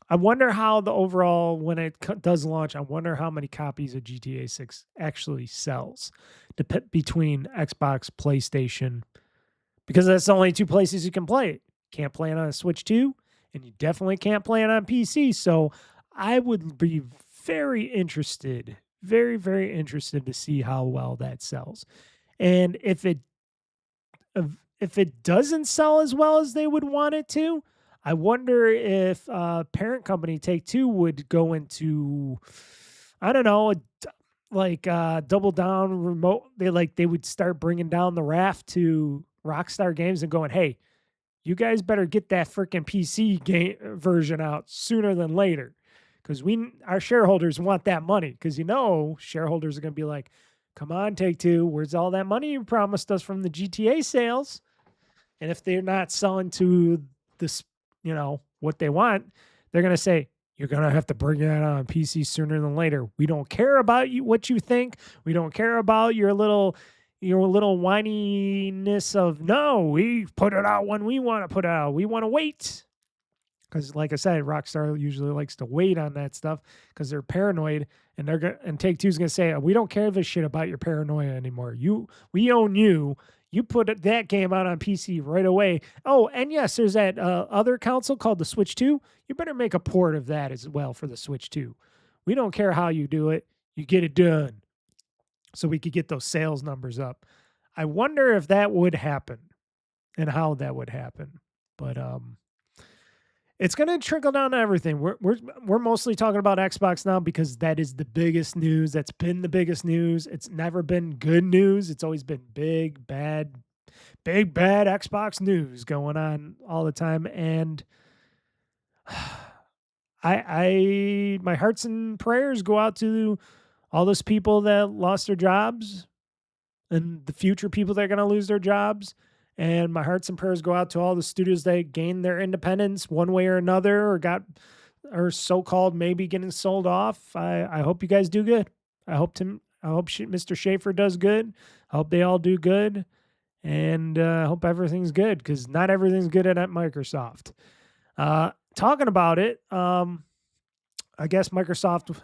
I wonder how the overall, when it does launch, I wonder how many copies of GTA 6 actually sells between Xbox, PlayStation, because that's the only two places you can play it. Can't play it on a Switch 2, and you definitely can't play it on PC. So I would be very interested, very, very interested to see how well that sells. And if it doesn't sell as well as they would want it to, I wonder if parent company Take-Two would go into, I don't know, double down remote. They would start bringing down the raft to Rockstar Games and going, hey, you guys better get that freaking PC game version out sooner than later, because our shareholders want that money. Because shareholders are going to be like, come on, Take-Two, where's all that money you promised us from the GTA sales? And if they're not selling to this, what they want, they're going to say, you're going to have to bring that on PC sooner than later. We don't care about what you think. We don't care about your little whininess of, no, we put it out when we want to put it out. We want to wait. Because like I said, Rockstar usually likes to wait on that stuff because they're paranoid, and Take-Two's going to say, we don't care this shit about your paranoia anymore. We own you. You put that game out on PC right away. Oh, and yes, there's that other console called the Switch 2. You better make a port of that as well for the Switch 2. We don't care how you do it. You get it done. So we could get those sales numbers up. I wonder if that would happen and how that would happen. But it's going to trickle down to everything. We're mostly talking about Xbox now because that is the biggest news. That's been the biggest news. It's never been good news. It's always been big bad Xbox news going on all the time. And my hearts and prayers go out to all those people that lost their jobs and the future people that are going to lose their jobs. And my hearts and prayers go out to all the studios that gained their independence one way or another, or so-called maybe getting sold off. I hope you guys do good. I hope Mr. Schaefer does good. I hope they all do good. And I hope everything's good, because not everything's good at Microsoft. Talking about it, I guess Microsoft,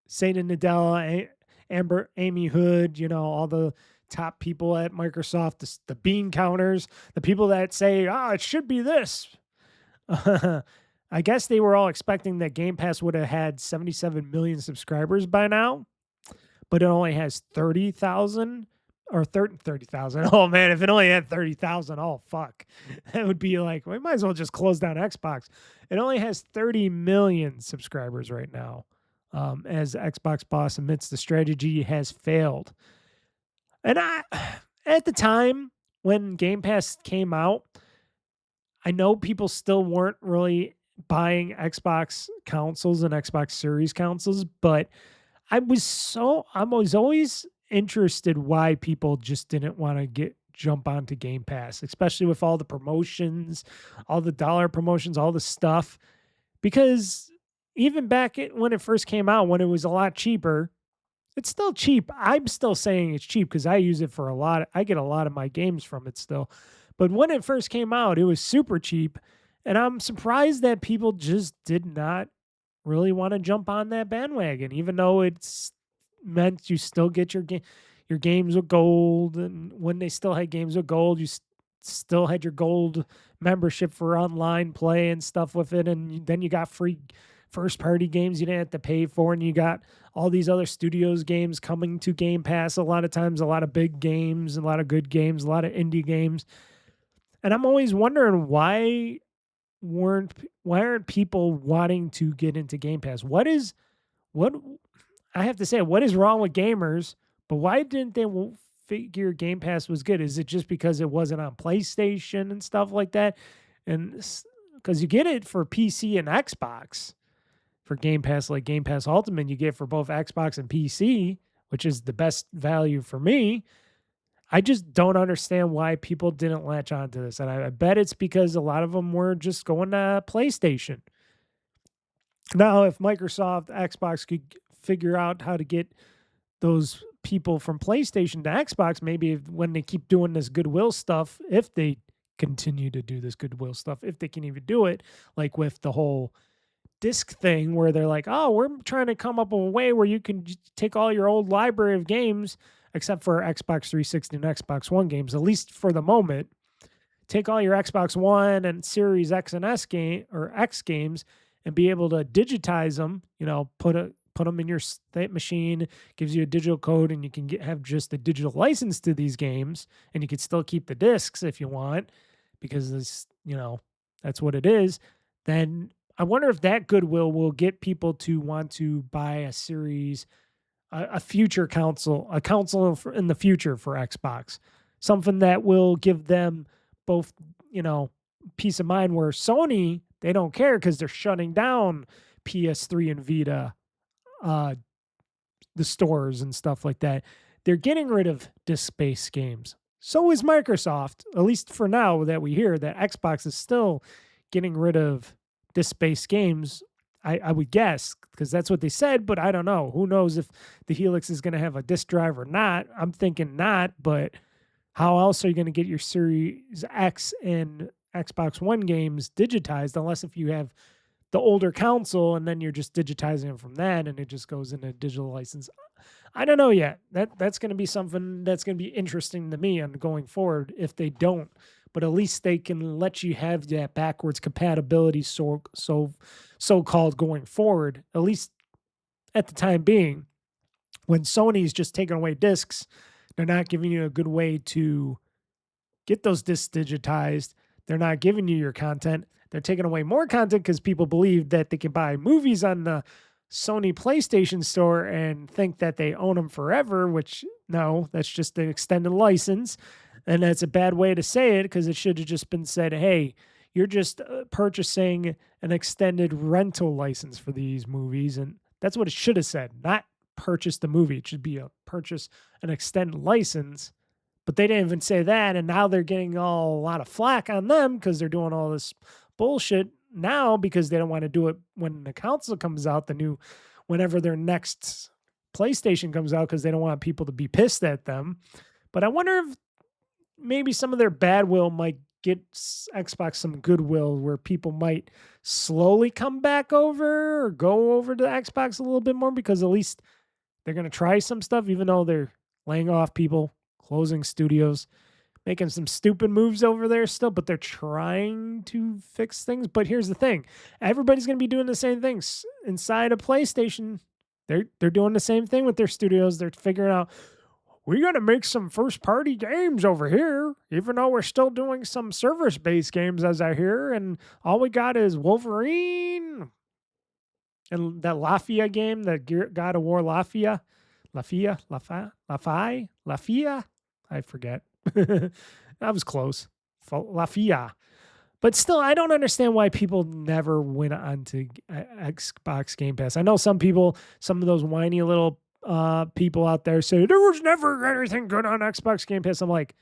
Satya Nadella, Amy Hood, all the top people at Microsoft, the bean counters, the people that say, it should be this. I guess they were all expecting that Game Pass would have had 77 million subscribers by now, but it only has 30,000 or 30,000. Oh man, if it only had 30,000, oh fuck. That would be like, we might as well just close down Xbox. It only has 30 million subscribers right now, as Xbox boss admits the strategy has failed. And at the time when Game Pass came out, I know people still weren't really buying Xbox consoles and Xbox Series consoles, but I was always interested why people just didn't want to jump onto Game Pass, especially with all the promotions, all the dollar promotions, all the stuff. Because even back when it first came out, when it was a lot cheaper, it's still cheap. I'm still saying it's cheap because I use it for I get a lot of my games from it still. But when it first came out, it was super cheap. And I'm surprised that people just did not really want to jump on that bandwagon, even though it's meant you still get your games with gold. And when they still had games with gold, you still had your gold membership for online play and stuff with it. And then you got free first party games you didn't have to pay for, and you got all these other studios games coming to Game Pass. A lot of times, a lot of big games, a lot of good games, a lot of indie games. And I'm always wondering why aren't people wanting to get into Game Pass? What I have to say, what is wrong with gamers? But why didn't they figure Game Pass was good? Is it just because it wasn't on PlayStation and stuff like that? And because you get it for PC and Xbox for Game Pass, like Game Pass Ultimate, you get for both Xbox and PC, which is the best value for me. I just don't understand why people didn't latch onto this. And I bet it's because a lot of them were just going to PlayStation. Now, if Microsoft, Xbox could figure out how to get those people from PlayStation to Xbox, maybe when they keep doing this goodwill stuff, if they continue to do this goodwill stuff, if they can even do it, like with the whole disc thing where they're like, oh, we're trying to come up with a way where you can take all your old library of games, except for Xbox 360 and Xbox One games, at least for the moment. Take all your Xbox One and Series X and S game or X games and be able to digitize them, put them in your state machine, gives you a digital code, and you can have just a digital license to these games, and you can still keep the discs if you want, because this, that's what it is. Then I wonder if that goodwill will get people to want to buy a series, a future console, in the future for Xbox, something that will give them both, peace of mind, where Sony, they don't care because they're shutting down PS3 and Vita, the stores and stuff like that. They're getting rid of disc-based games. So is Microsoft, at least for now that we hear that Xbox is still getting rid of disc-based games. I would guess, because that's what they said, but I don't know. Who knows if the Helix is going to have a disc drive or not? I'm thinking not, but how else are you going to get your Series X and Xbox One games digitized, unless if you have the older console and then you're just digitizing them from that and it just goes into a digital license? I don't know yet. That's going to be something that's going to be interesting to me on going forward if they don't. But at least they can let you have that backwards compatibility so-called going forward, at least at the time being. When Sony's just taking away discs, they're not giving you a good way to get those discs digitized. They're not giving you your content. They're taking away more content because people believe that they can buy movies on the Sony PlayStation Store and think that they own them forever, which, no, that's just an extended license. And that's a bad way to say it, because it should have just been said, hey, you're just purchasing an extended rental license for these movies. And that's what it should have said, not purchase the movie. It should be a purchase an extended license. But they didn't even say that. And now they're getting a lot of flack on them because they're doing all this bullshit now because they don't want to do it when the console comes out, whenever their next PlayStation comes out, because they don't want people to be pissed at them. But I wonder if maybe some of their bad will might get Xbox some goodwill, where people might slowly come back over or go over to Xbox a little bit more, because at least they're going to try some stuff, even though they're laying off people, closing studios, making some stupid moves over there still, but they're trying to fix things. But here's the thing. Everybody's going to be doing the same things inside of PlayStation. They're doing the same thing with their studios. They're figuring out, we got to make some first-party games over here, even though we're still doing some service-based games, as I hear, and all we got is Wolverine and that Lafia game, that God of War Lafia. I forget. That was close. Lafia. But still, I don't understand why people never went onto Xbox Game Pass. I know some of those whiny little people out there say there was never anything good on Xbox Game Pass. I'm like,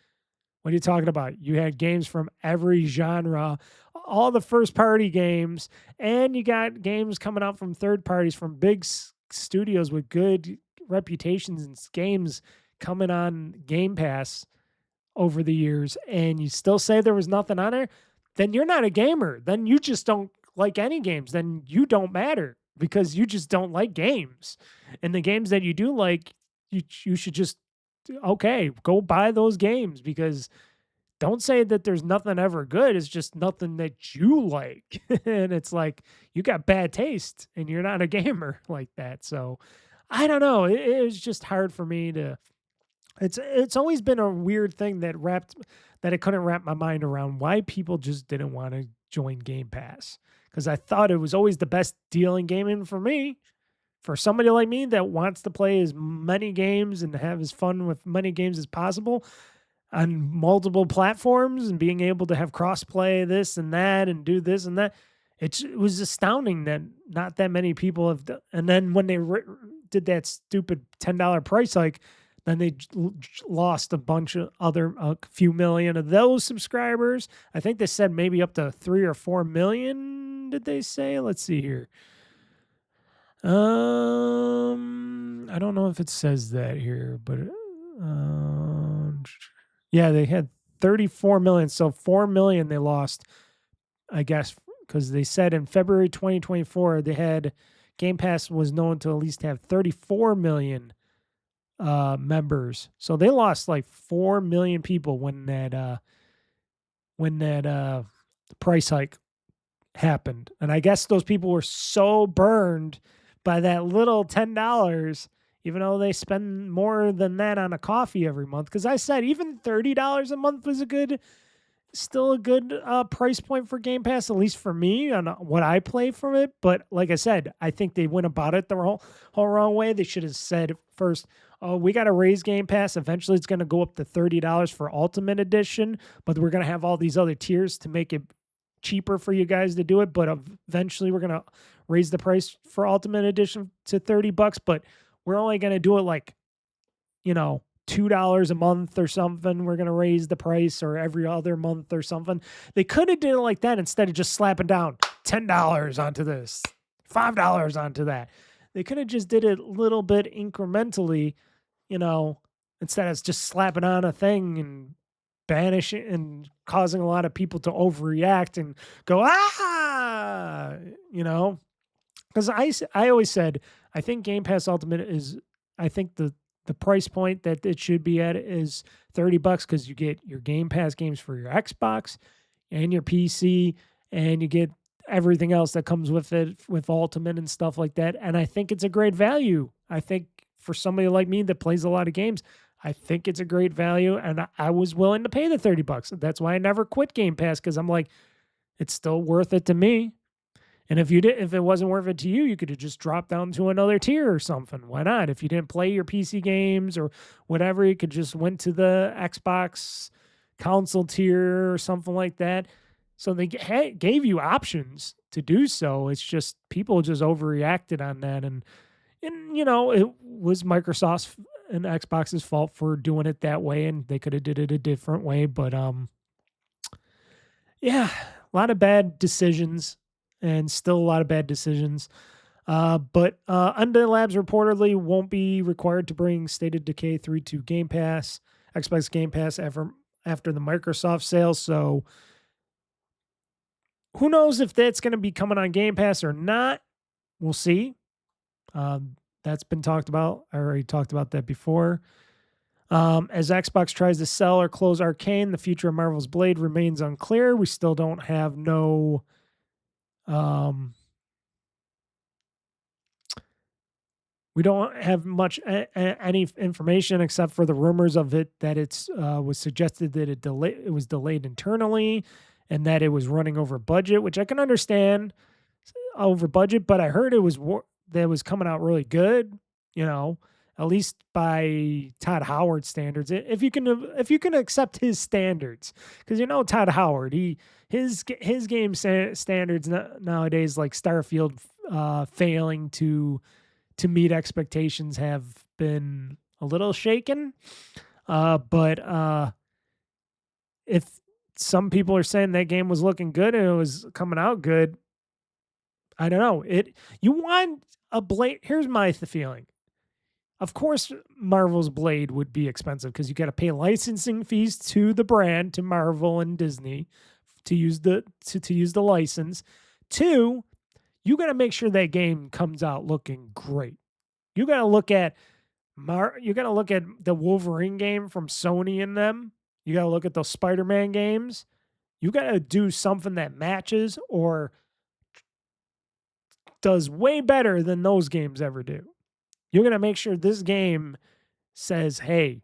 what are you talking about? You had games from every genre, all the first party games, and you got games coming out from third parties, from big studios with good reputations, and games coming on Game Pass over the years, and you still say there was nothing on there? Then you're not a gamer. Then you just don't like any games. Then you don't matter, because you just don't like games. And the games that you do like, you should just, okay, go buy those games, because don't say that there's nothing ever good. It's just nothing that you like. And it's like, you got bad taste and you're not a gamer like that. So I don't know. It was just hard for me to. It's always been a weird thing that I couldn't wrap my mind around why people just didn't want to join Game Pass. Because I thought it was always the best deal in gaming for me. For somebody like me that wants to play as many games and have as fun with many games as possible on multiple platforms and being able to have crossplay this and that and do this and that. It was astounding that not that many people have done. And then when they did that stupid $10 price hike, then they lost a bunch of a few million of those subscribers. I think they said maybe up to 3 or 4 million. Did they say? Let's see here. I don't know if it says that here, but yeah, they had 34 million. So 4 million they lost, I guess, because they said in February 2024 they had Game Pass was known to at least have 34 million members. So they lost like 4 million people when that price hike happened. And I guess those people were so burned by that little $10, even though they spend more than that on a coffee every month. Because I said even $30 a month was still a good price point for Game Pass, at least for me on what I play from it. But like I said, I think they went about it the whole wrong way. They should have said first, oh, we got to raise Game Pass. Eventually it's going to go up to $30 for Ultimate Edition, but we're going to have all these other tiers to make it cheaper for you guys to do it. But eventually we're going to raise the price for Ultimate Edition to $30, but we're only going to do it like, $2 a month or something. We're going to raise the price, or every other month or something. They could have did it like that instead of just slapping down $10 onto this, $5 onto that. They could have just did it a little bit incrementally, instead of just slapping on a thing and banishing and causing a lot of people to overreact and go, because I always said, I think Game Pass Ultimate I think the price point that it should be at is $30 because you get your Game Pass games for your Xbox and your PC, and you get everything else that comes with it, with Ultimate and stuff like that. And I think it's a great value. I think for somebody like me that plays a lot of games, I think it's a great value, and I was willing to pay the $30. That's why I never quit Game Pass, because I'm like, it's still worth it to me. And if it wasn't worth it to you, you could have just dropped down to another tier or something. Why not? If you didn't play your PC games or whatever, you could just went to the Xbox console tier or something like that. So they gave you options to do so. It's just people just overreacted on that, and it was Microsoft's and Xbox's fault for doing it that way, and they could have did it a different way. But yeah, a lot of bad decisions. And still a lot of bad decisions. But Undead Labs reportedly won't be required to bring State of Decay 3 to Game Pass, Xbox Game Pass after the Microsoft sale. So who knows if that's going to be coming on Game Pass or not. We'll see. That's been talked about. I already talked about that before. As Xbox tries to sell or close Arcane, the future of Marvel's Blade remains unclear. We still don't have we don't have much any information except for the rumors of it that it's was suggested that it was delayed internally and that it was running over budget, which I can understand over budget, but I heard it was coming out really good, at least by Todd Howard standards. If you can accept his standards, because Todd Howard, his game standards nowadays, like Starfield failing to meet expectations, have been a little shaken. But if some people are saying that game was looking good and it was coming out good, I don't know. You want a Blade. Here's my feeling. Of course, Marvel's Blade would be expensive because you got to pay licensing fees to the brand, to Marvel and Disney, to use the license. 2, you got to make sure that game comes out looking great. You got to look at the Wolverine game from Sony and them. You got to look at those Spider-Man games. You got to do something that matches or does way better than those games ever do. You're going to make sure this game says, hey,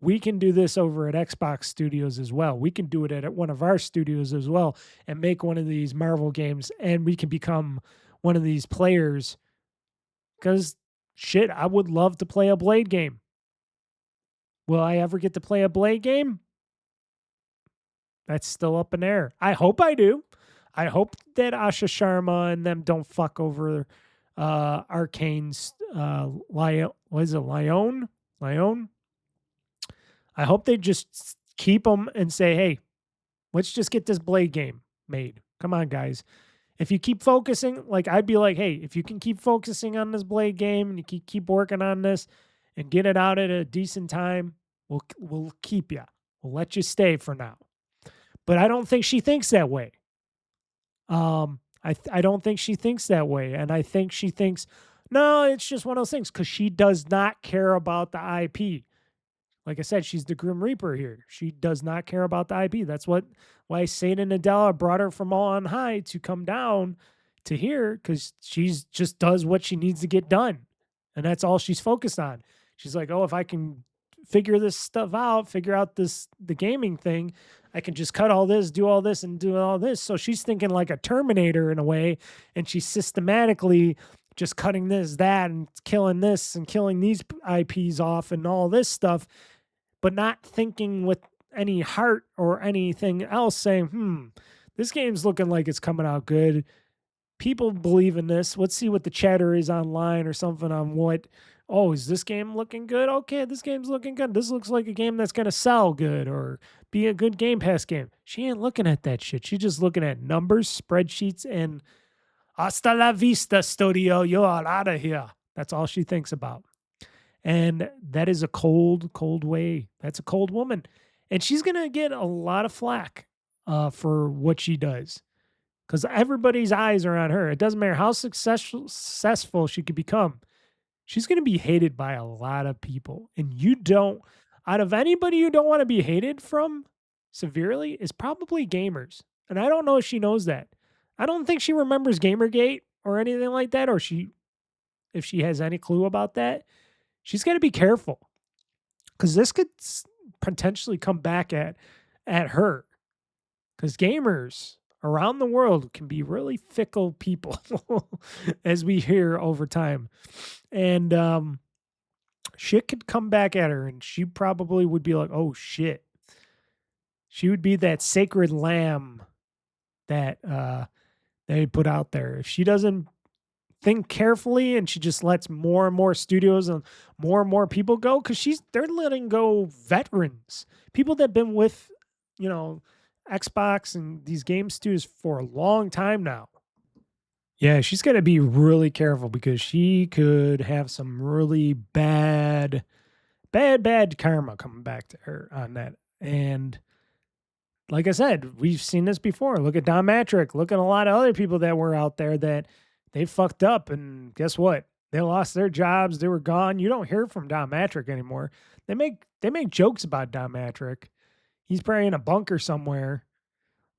we can do this over at Xbox Studios as well. We can do it at one of our studios as well and make one of these Marvel games, and we can become one of these players. Because, shit, I would love to play a Blade game. Will I ever get to play a Blade game? That's still up in air. I hope I do. I hope that Asha Sharma and them don't fuck over Arcane's Lion. What is it? Lion? I hope they just keep them and say, hey, let's just get this Blade game made. Come on, guys. If you keep focusing, like I'd be like, hey, if you can keep focusing on this Blade game and you keep working on this and get it out at a decent time, we'll keep you. We'll let you stay for now. But I don't think she thinks that way. I don't think she thinks that way. And I think she thinks, no, it's just one of those things because she does not care about the IP. Like I said, she's the Grim Reaper here. She does not care about the IP. That's why Satan Nadella brought her from all on high to come down to here because she's just does what she needs to get done. And that's all she's focused on. She's like, oh, if I can figure this stuff out, figure out the gaming thing, I can just cut all this, do all this, and do all this. So she's thinking like a Terminator in a way, and she's systematically just cutting this, that, and killing this and killing these IPs off and all this stuff, but not thinking with any heart or anything else saying, this game's looking like it's coming out good. People believe in this. Let's see what the chatter is online or something on what, oh, is this game looking good? Okay, this game's looking good. This looks like a game that's going to sell good or be a good Game Pass game. She ain't looking at that shit. She's just looking at numbers, spreadsheets, and hasta la vista, studio. You're out of here. That's all she thinks about. And that is a cold, cold way. That's a cold woman. And she's going to get a lot of flack for what she does. Because everybody's eyes are on her. It doesn't matter how successful she could become. She's going to be hated by a lot of people. And you don't, out of anybody you don't want to be hated from severely is probably gamers. And I don't know if she knows that. I don't think she remembers Gamergate or anything like that, or if she has any clue about that. She's got to be careful because this could potentially come back at her. Because gamers around the world can be really fickle people, as we hear over time. And shit could come back at her, and she probably would be like, oh, shit. She would be that sacred lamb that they put out there. If she doesn't think carefully and she just lets more and more studios and more people go, because they're letting go veterans, people that have been with, Xbox and these game studios for a long time now. Yeah, she's got to be really careful because she could have some really bad karma coming back to her on that. And like I said, we've seen this before. Look at Don Matrick. Look at a lot of other people that were out there that they fucked up. And guess what? They lost their jobs. They were gone. You don't hear from Don Matrick anymore. They make jokes about Don Matrick. He's probably in a bunker somewhere.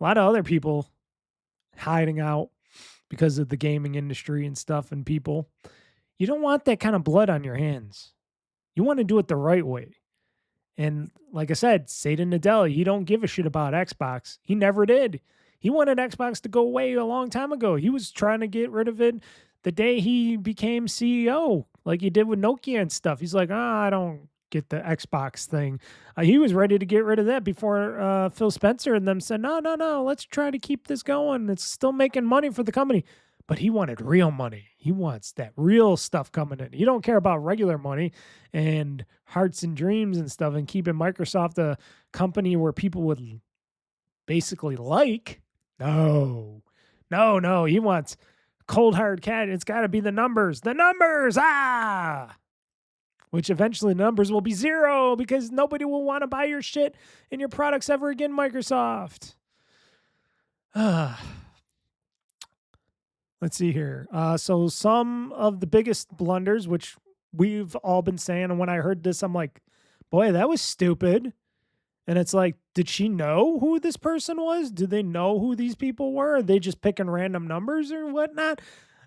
A lot of other people hiding out because of the gaming industry and stuff and people. You don't want that kind of blood on your hands. You want to do it the right way. And like I said, Satan Nadella, he don't give a shit about Xbox. He never did. He wanted Xbox to go away a long time ago. He was trying to get rid of it the day he became CEO, like he did with Nokia and stuff. He's like, I don't get the Xbox thing. He was ready to get rid of that before Phil Spencer and them said, no, let's try to keep this going. It's still making money for the company. But he wanted real money. He wants that real stuff coming in. He don't care about regular money and hearts and dreams and stuff and keeping Microsoft a company where people would basically like. No. He wants cold hard cat. It's got to be the numbers. The numbers. Which eventually the numbers will be zero because nobody will want to buy your shit and your products ever again, Microsoft. Let's see here. So some of the biggest blunders, which we've all been saying, and when I heard this, I'm like, boy, that was stupid. And it's like, did she know who this person was? Do they know who these people were? Are they just picking random numbers or whatnot?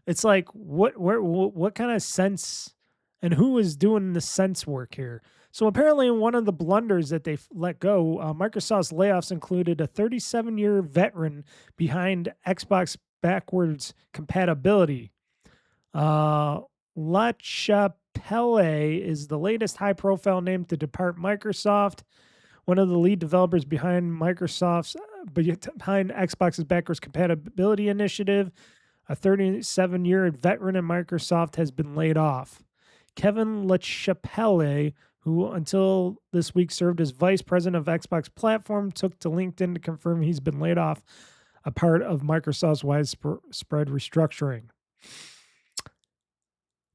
It's like, what kind of sense and who is doing the sense work here? So apparently, one of the blunders that they let go, Microsoft's layoffs included a 37-year veteran behind Xbox backwards compatibility. LaChapelle is the latest high-profile name to depart Microsoft. One of the lead developers behind Xbox's backwards compatibility initiative, a 37-year veteran in Microsoft, has been laid off. Kevin LaChapelle, who until this week served as vice president of Xbox platform, took to LinkedIn to confirm he's been laid off, a part of Microsoft's widespread restructuring.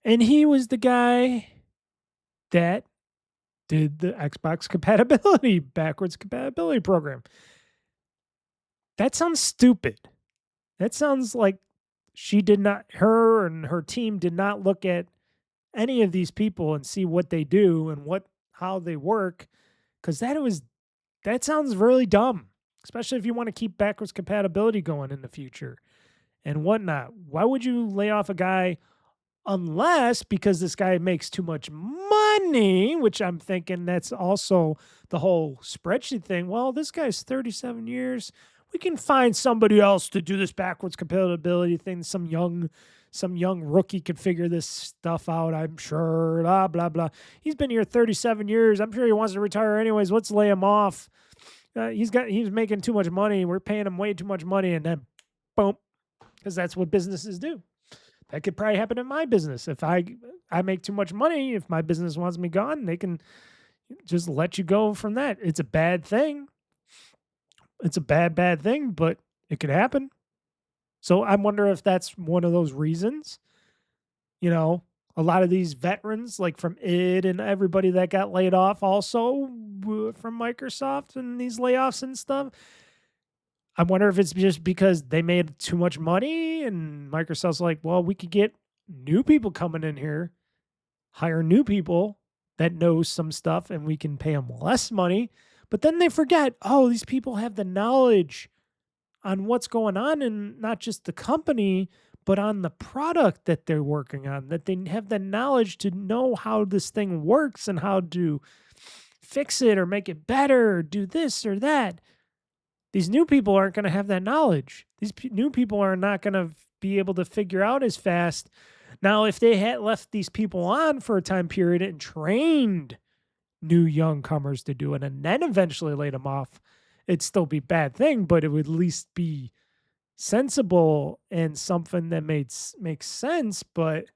And he was the guy that did the Xbox compatibility, backwards compatibility program. That sounds stupid. That sounds like her and her team did not look at any of these people and see what they do and how they work, because that sounds really dumb, especially if you want to keep backwards compatibility going in the future and whatnot. Why would you lay off a guy unless because this guy makes too much money, which I'm thinking that's also the whole spreadsheet thing. Well, this guy's 37 years. We can find somebody else to do this backwards compatibility thing. Some young rookie could figure this stuff out, I'm sure. Blah, blah, blah. He's been here 37 years. I'm sure he wants to retire anyways. Let's lay him off. He's making too much money. We're paying him way too much money. And then, boom, because that's what businesses do. That could probably happen in my business. If I make too much money, if my business wants me gone, they can just let you go from that. It's a bad thing. It's a bad thing, but it could happen. So I wonder if that's one of those reasons. You know, a lot of these veterans, like from id and everybody that got laid off also from Microsoft and these layoffs and stuff. I wonder if it's just because they made too much money and Microsoft's like, well, we could get new people coming in here, hire new people that know some stuff and we can pay them less money. But then they forget, oh, these people have the knowledge on what's going on in not just the company, but on the product that they're working on, that they have the knowledge to know how this thing works and how to fix it or make it better or do this or that. These new people aren't going to have that knowledge. These new people are not going to be able to figure out as fast. Now, if they had left these people on for a time period and trained new young comers to do it and then eventually laid them off, it'd still be a bad thing, but it would at least be sensible and something that makes sense. But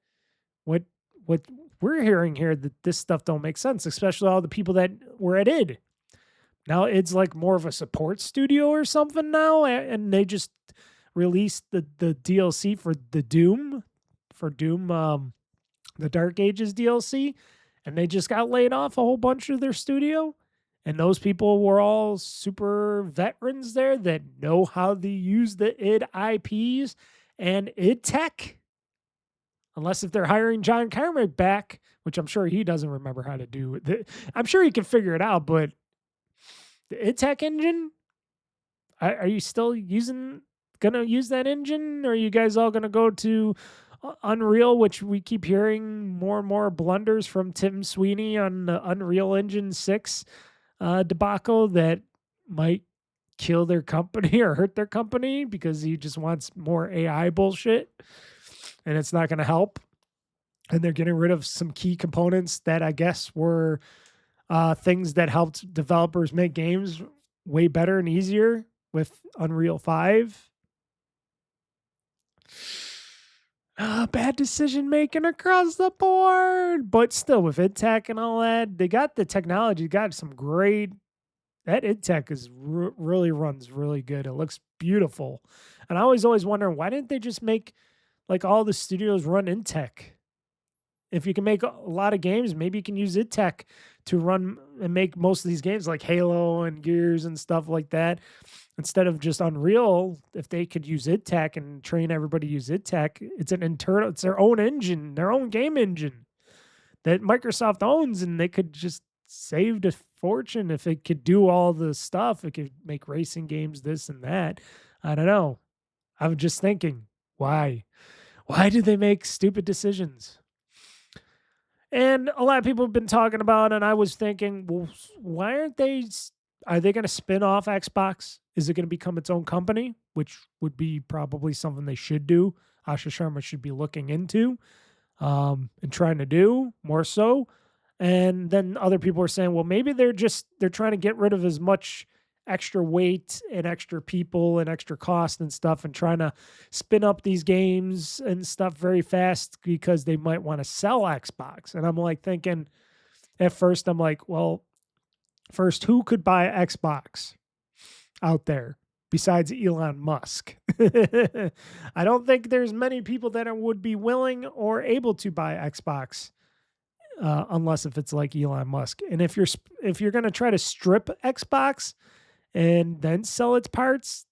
what we're hearing here, that this stuff don't make sense, especially all the people that were at id. Now it's like more of a support studio or something now, and they just released the DLC for Doom, the Dark Ages DLC, and they just got laid off a whole bunch of their studio. And those people were all super veterans there that know how to use the id IPs and id tech. Unless if they're hiring John Carmack back, which I'm sure he doesn't remember how to do. I'm sure he can figure it out, but the id tech engine, are you still gonna use that engine? Or are you guys all gonna go to Unreal, which we keep hearing more and more blunders from Tim Sweeney on the Unreal Engine 6 debacle that might kill their company or hurt their company because he just wants more AI bullshit and it's not going to help. And they're getting rid of some key components that I guess were things that helped developers make games way better and easier with Unreal 5. Bad decision making across the board, but still with id tech and all that, they got the technology, got some great. That id tech is really runs really good. It looks beautiful, and I always wonder why didn't they just make like all the studios run id tech? If you can make a lot of games, maybe you can use id tech to run and make most of these games like Halo and Gears and stuff like that. Instead of just Unreal, if they could use id tech and train everybody to use id tech, it's their own engine, their own game engine that Microsoft owns, and they could just save a fortune if it could do all the stuff. It could make racing games, this and that. I don't know. I'm just thinking, why? Why do they make stupid decisions? And a lot of people have been talking about, and I was thinking, well, why aren't they? Are they going to spin off Xbox? Is it going to become its own company, which would be probably something they should do? Asha Sharma should be looking into and trying to do more so. And then other people are saying, well, maybe they're trying to get rid of as much extra weight and extra people and extra cost and stuff and trying to spin up these games and stuff very fast because they might want to sell Xbox. And I'm like thinking, at first, I'm like, well, first, who could buy Xbox out there besides Elon Musk? I don't think there's many people that would be willing or able to buy Xbox unless if it's like Elon Musk. And if you're going to try to strip Xbox and then sell its parts,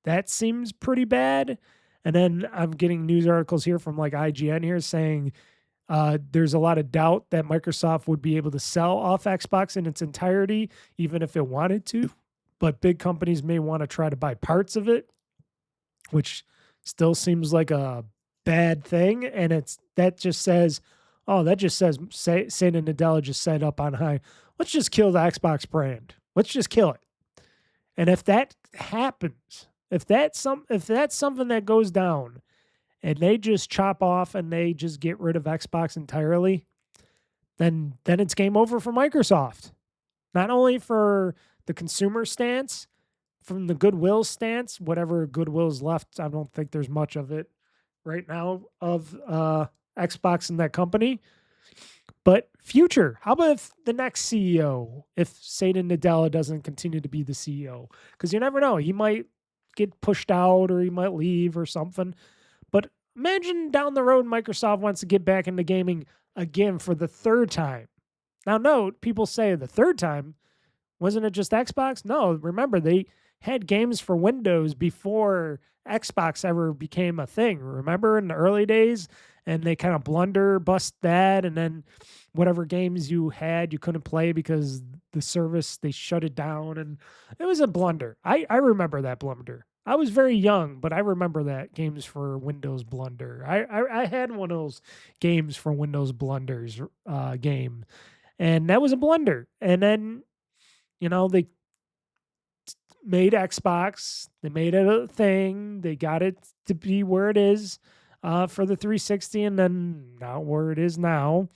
that seems pretty bad. And then I'm getting news articles here from like IGN here saying there's a lot of doubt that Microsoft would be able to sell off Xbox in its entirety, even if it wanted to. But big companies may want to try to buy parts of it, which still seems like a bad thing. And that just says Satan Nadella just said up on high, let's just kill the Xbox brand. Let's just kill it. And if that happens, if that's something that goes down and they just chop off and they just get rid of Xbox entirely, then it's game over for Microsoft. Not only for the consumer stance, from the goodwill stance, whatever goodwill is left, I don't think there's much of it right now of Xbox in that company. But future, how about if the next CEO, if Satan Nadella doesn't continue to be the CEO? Because you never know. He might get pushed out or he might leave or something. But imagine down the road, Microsoft wants to get back into gaming again for the third time. Now, note, people say the third time, wasn't it just Xbox? No, remember, they had games for Windows before Xbox ever became a thing. Remember in the early days? And they kind of bust that. And then whatever games you had, you couldn't play because the service, they shut it down. And it was a blunder. I remember that blunder. I was very young, but I remember that games for Windows blunder. I had one of those games for Windows blunders game. And that was a blunder. And then, they made Xbox. They made it a thing. They got it to be where it is for the 360, and then not where it is now.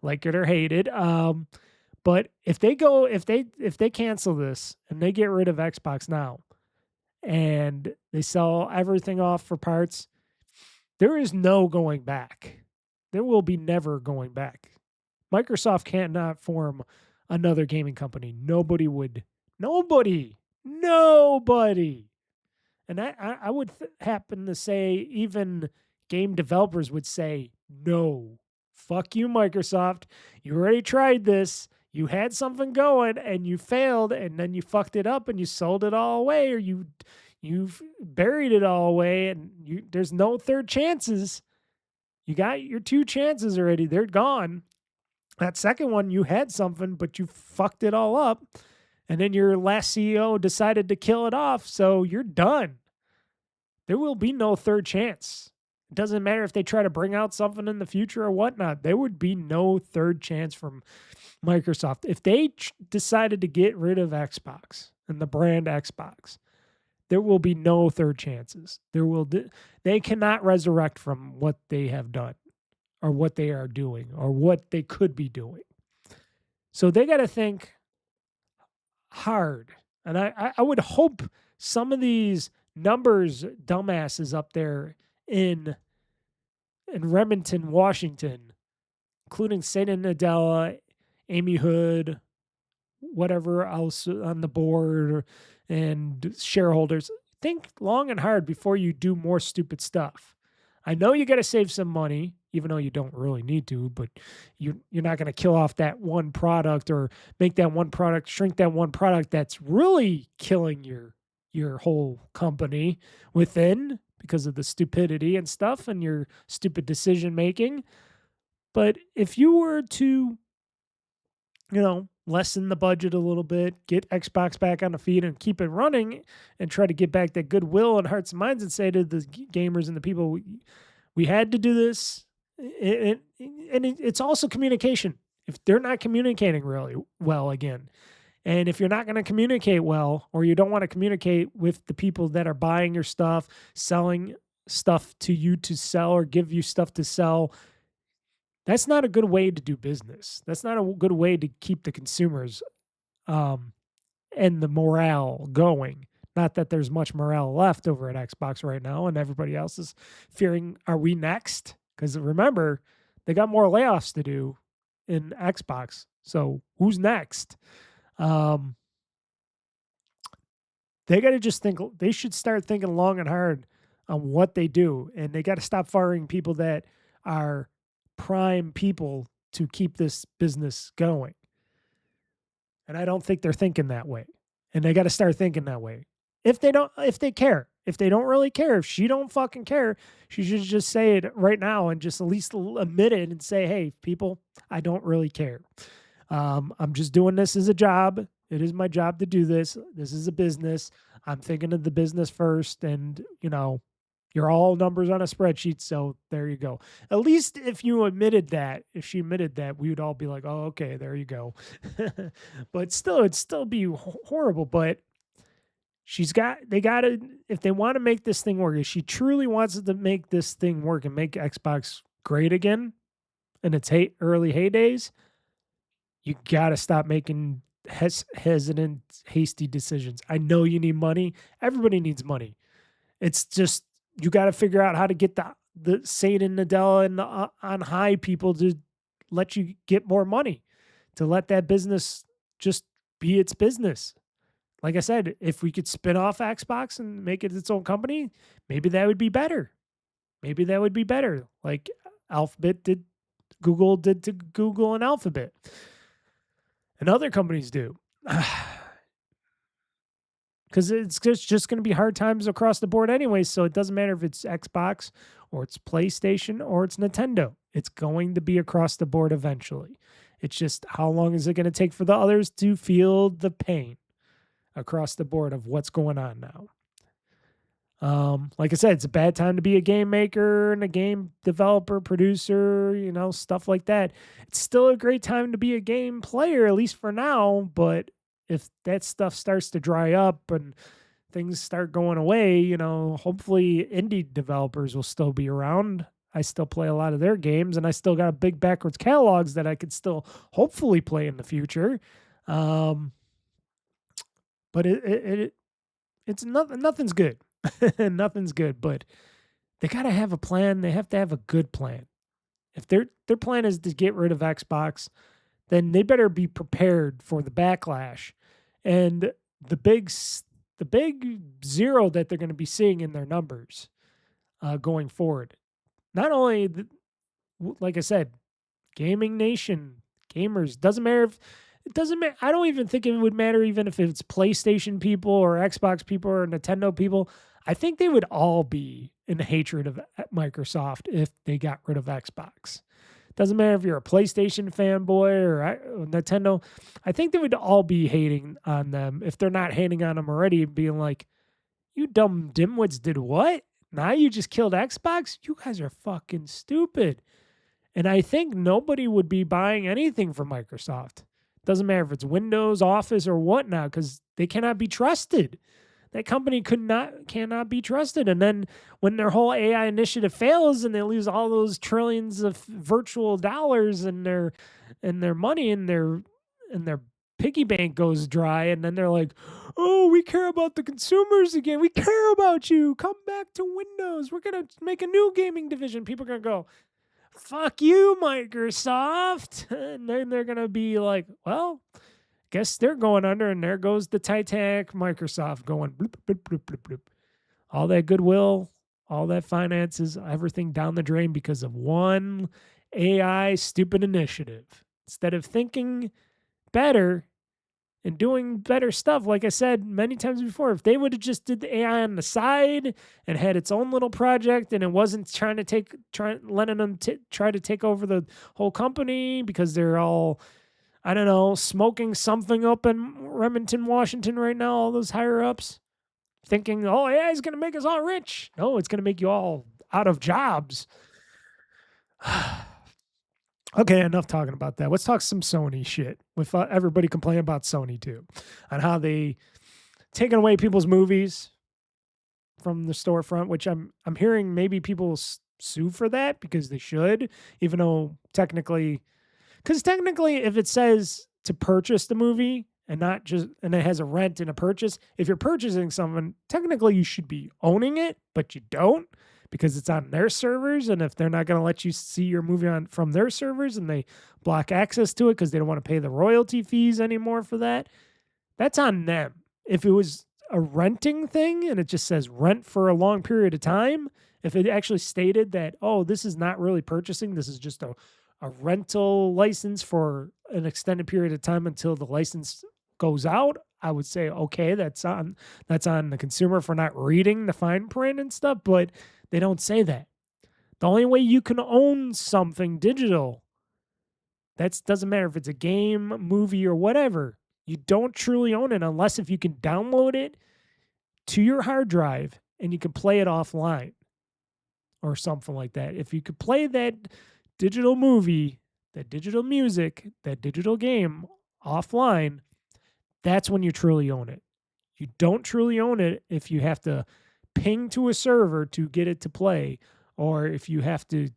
Like it or hate it. But if they cancel this and they get rid of Xbox now and they sell everything off for parts, there is no going back. There will be never going back. Microsoft cannot form another gaming company. Nobody would. Nobody. And I would happen to say even game developers would say, no, fuck you, Microsoft. You already tried this. You had something going and you failed and then you fucked it up and you sold it all away or you've buried it all away and there's no third chances. You got your 2 chances already. They're gone. That second one, you had something, but you fucked it all up. And then your last CEO decided to kill it off, so you're done. There will be no third chance. It doesn't matter if they try to bring out something in the future or whatnot. There would be no third chance from Microsoft. If they decided to get rid of Xbox and the brand Xbox, there will be no third chances. They cannot resurrect from what they have done or what they are doing or what they could be doing. So they got to think hard. And I would hope some of these numbers dumbasses up there in Remington, Washington, including Satan Nadella, Amy Hood, whatever else on the board, and shareholders, think long and hard before you do more stupid stuff. I know you got to save some money, even though you don't really need to, but you're not going to kill off that one product or make that one product, shrink that one product that's really killing your whole company within because of the stupidity and stuff and your stupid decision making. But if you were to lessen the budget a little bit, get Xbox back on the feet and keep it running and try to get back that goodwill and hearts and minds and say to the gamers and the people, we had to do this. It's also communication. If they're not communicating really well again, and if you're not going to communicate well, or you don't want to communicate with the people that are buying your stuff, selling stuff to you to sell or give you stuff to sell, that's not a good way to do business. That's not a good way to keep the consumers and the morale going. Not that there's much morale left over at Xbox right now, and everybody else is fearing, are we next? Because remember, they got more layoffs to do in Xbox. So who's next? They got to just think, they should start thinking long and hard on what they do. And they got to stop firing people that are prime people to keep this business going. And I don't think they're thinking that way. And they got to start thinking that way. If they care, if they don't really care, if she don't fucking care, she should just say it right now and just at least admit it and say, hey, people, I don't really care. I'm just doing this as a job. It is my job to do this. This is a business. I'm thinking of the business first. And, you're all numbers on a spreadsheet. So there you go. At least if you admitted that, if she admitted that, we would all be like, oh, okay, there you go. But still, it'd still be horrible. But they got to, if they want to make this thing work, if she truly wants to make this thing work and make Xbox great again in its early heydays, you got to stop making hesitant, hasty decisions. I know you need money. Everybody needs money. It's just, you got to figure out how to get the Satan, Nadella, and the on high people to let you get more money, to let that business just be its business. Like I said, if we could spin off Xbox and make it its own company, maybe that would be better. Maybe that would be better. Like Google did to Google and Alphabet. And other companies do. Because it's just going to be hard times across the board anyway, so it doesn't matter if it's Xbox or it's PlayStation or it's Nintendo. It's going to be across the board eventually. It's just, how long is it going to take for the others to feel the pain across the board of what's going on now? Like I said, it's a bad time to be a game maker and a game developer, producer, stuff like that. It's still a great time to be a game player, at least for now. But if that stuff starts to dry up and things start going away, hopefully indie developers will still be around. I still play a lot of their games, and I still got a big backwards catalogs that I could still hopefully play in the future. But it's nothing's good. Nothing's good, but they got to have a plan. They have to have a good plan. If their plan is to get rid of Xbox, then they better be prepared for the backlash and the big zero that they're going to be seeing in their numbers going forward. Not only, like I said, gaming nation, gamers, doesn't matter if it doesn't matter. I don't even think it would matter even if it's PlayStation people or Xbox people or Nintendo people. I think they would all be in hatred of Microsoft if they got rid of Xbox. Doesn't matter if you're a PlayStation fanboy or Nintendo. I think they would all be hating on them if they're not hating on them already, being like, you dumb dimwits did what? Now you just killed Xbox? You guys are fucking stupid. And I think nobody would be buying anything from Microsoft. Doesn't matter if it's Windows, Office, or whatnot, because they cannot be trusted. That company cannot be trusted. And then when their whole AI initiative fails and they lose all those trillions of virtual dollars and their money and their piggy bank goes dry, and then they're like, oh, we care about the consumers again. We care about you. Come back to Windows. We're going to make a new gaming division. People are going to go, fuck you, Microsoft. And then they're going to be like, well, guess they're going under, and there goes the Titanic Microsoft going bloop, bloop, bloop, bloop, bloop. All that goodwill, all that finances, everything down the drain because of one AI stupid initiative. Instead of thinking better and doing better stuff, like I said many times before, if they would have just did the AI on the side and had its own little project, and it wasn't letting them try to take over the whole company because they're all I don't know, smoking something up in Remington, Washington right now, all those higher ups, thinking, oh, yeah, it's going to make us all rich. No, it's going to make you all out of jobs. Okay, enough talking about that. Let's talk some Sony shit with everybody complaining about Sony too, on how they taking away people's movies from the storefront, which I'm hearing maybe people sue for that because they should, even though technically, because technically, if it says to purchase the movie and not just, and it has a rent and a purchase, if you're purchasing something, technically you should be owning it, but you don't because it's on their servers. And if they're not going to let you see your movie on from their servers and they block access to it because they don't want to pay the royalty fees anymore for that, that's on them. If it was a renting thing and it just says rent for a long period of time, if it actually stated that, oh, this is not really purchasing, this is just a rental license for an extended period of time until the license goes out, I would say, okay, that's on the consumer for not reading the fine print and stuff, but they don't say that. The only way you can own something digital, that doesn't matter if it's a game, movie, or whatever, you don't truly own it unless if you can download it to your hard drive and you can play it offline or something like that. If you could play that digital movie, that digital music, that digital game offline, that's when you truly own it. You don't truly own it if you have to ping to a server to get it to play, or if you have to,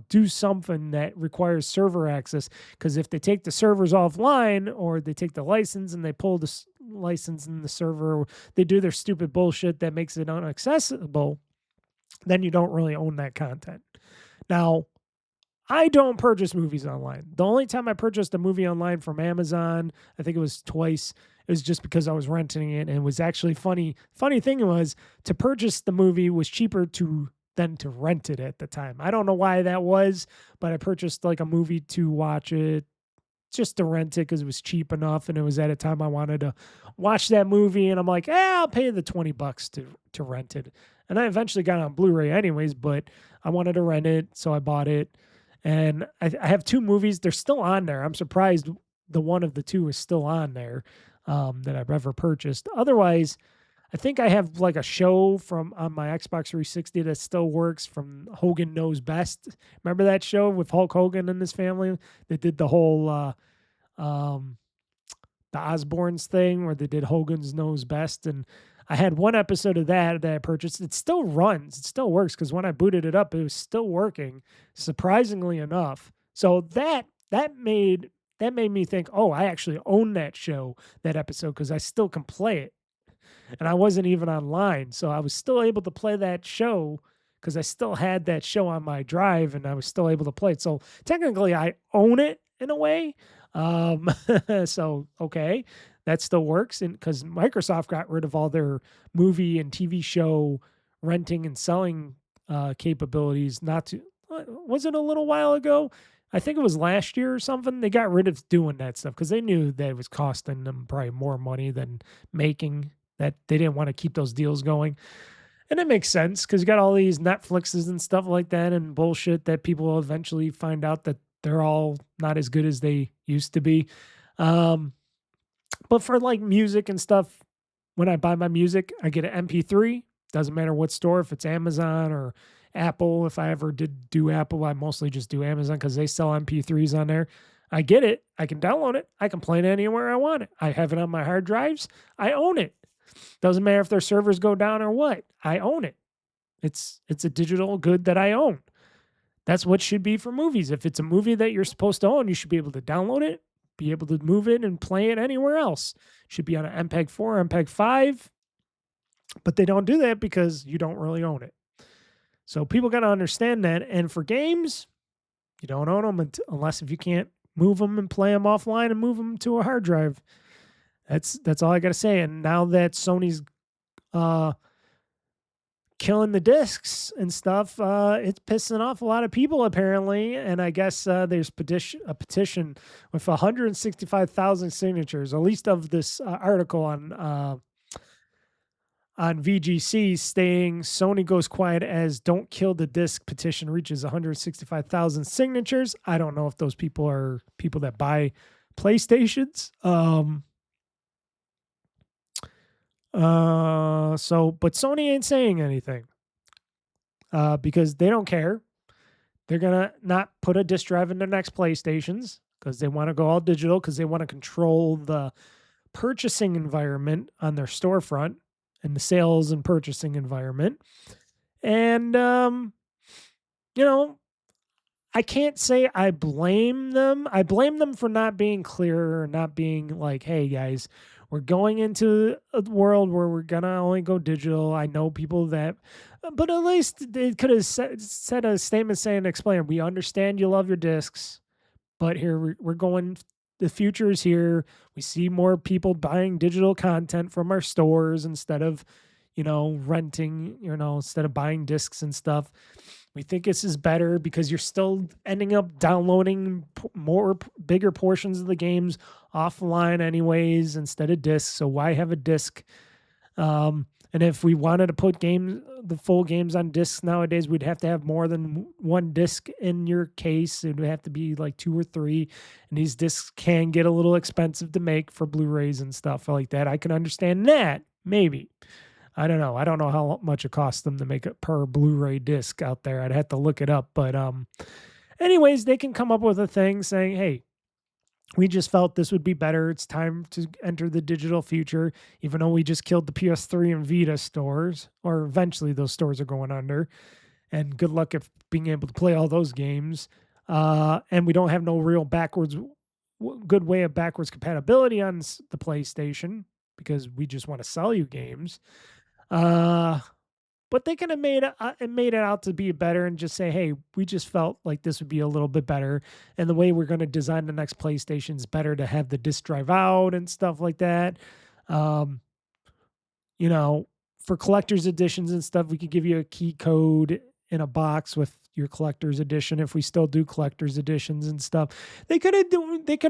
do something that requires server access. Because if they take the servers offline or they take the license and they pull the license in the server, they do their stupid bullshit that makes it inaccessible, then you don't really own that content. Now, I don't purchase movies online. The only time I purchased a movie online from Amazon, I think it was twice, it was just because I was renting it, and it was actually funny. Funny thing was, to purchase the movie was cheaper than to rent it at the time. I don't know why that was, but I purchased like a movie to watch it, just to rent it because it was cheap enough, and it was at a time I wanted to watch that movie, and I'm like, I'll pay the $20 to rent it. And I eventually got it on Blu-ray anyways, but I wanted to rent it, so I bought it. And I have two movies. They're still on there. I'm surprised the one of the two is still on there that I've ever purchased. Otherwise, I think I have like a show on my Xbox 360 that still works from Hogan Knows Best. Remember that show with Hulk Hogan and his family? They did the whole the Osbournes thing where they did Hogan's Knows Best. And I had one episode of that I purchased. It still runs. It still works because when I booted it up, it was still working, surprisingly enough. So that made me think, oh, I actually own that show, that episode, because I still can play it. And I wasn't even online. So I was still able to play that show because I still had that show on my drive and I was still able to play it. So technically I own it in a way. So, okay, that still works. And because Microsoft got rid of all their movie and TV show renting and selling capabilities, was it a little while ago? I think it was last year or something. They got rid of doing that stuff because they knew that it was costing them probably more money than making, that they didn't want to keep those deals going. And it makes sense because you got all these Netflixes and stuff like that and bullshit that people will eventually find out that they're all not as good as they used to be. But for like music and stuff, when I buy my music, I get an MP3. Doesn't matter what store, if it's Amazon or Apple. If I ever did do Apple, I mostly just do Amazon because they sell MP3s on there. I get it. I can download it. I can play it anywhere I want it. I have it on my hard drives. I own it. Doesn't matter if their servers go down or what. I own it. It's a digital good that I own. That's what should be for movies. If it's a movie that you're supposed to own, you should be able to download it, be able to move it and play it anywhere else. It should be on an MPEG 4, MPEG 5. But they don't do that because you don't really own it. So people got to understand that. And for games, you don't own them unless if you can't move them and play them offline and move them to a hard drive. That's all I got to say. And now that Sony's killing the discs and stuff, it's pissing off a lot of people apparently. And I guess there's a petition with 165,000 signatures, at least of this article on VGC, saying Sony goes quiet as "Don't Kill the Disc" petition reaches 165,000 signatures. I don't know if those people are people that buy PlayStations. But Sony ain't saying anything because they don't care. They're gonna not put a disk drive in their next PlayStations because they want to go all digital because they want to control the purchasing environment on their storefront and the sales and purchasing environment. And you know, I can't say I blame them. I blame them for not being clear or not being like, hey guys, we're going into a world where we're gonna only go digital. I know people that, but at least they could have said a statement saying, explain, we understand you love your discs, but here we're going, the future is here. We see more people buying digital content from our stores instead of, renting, instead of buying discs and stuff. We think this is better because you're still ending up downloading bigger portions of the games offline anyways instead of discs. So why have a disc? And if we wanted to put the full games on discs nowadays, we'd have to have more than one disc in your case. It would have to be like 2 or 3. And these discs can get a little expensive to make for Blu-rays and stuff like that. I can understand that, maybe. I don't know. I don't know how much it costs them to make it per Blu-ray disc out there. I'd have to look it up. But anyways, they can come up with a thing saying, hey, we just felt this would be better. It's time to enter the digital future, even though we just killed the PS3 and Vita stores, or eventually those stores are going under. And good luck at being able to play all those games. And we don't have no real good way of backwards compatibility on the PlayStation because we just want to sell you games. But they could have made it out to be better and just say, hey, we just felt like this would be a little bit better. And the way we're going to design the next PlayStation is better to have the disc drive out and stuff like that. For collector's editions and stuff, we could give you a key code in a box with your collector's edition if we still do collector's editions and stuff. They could have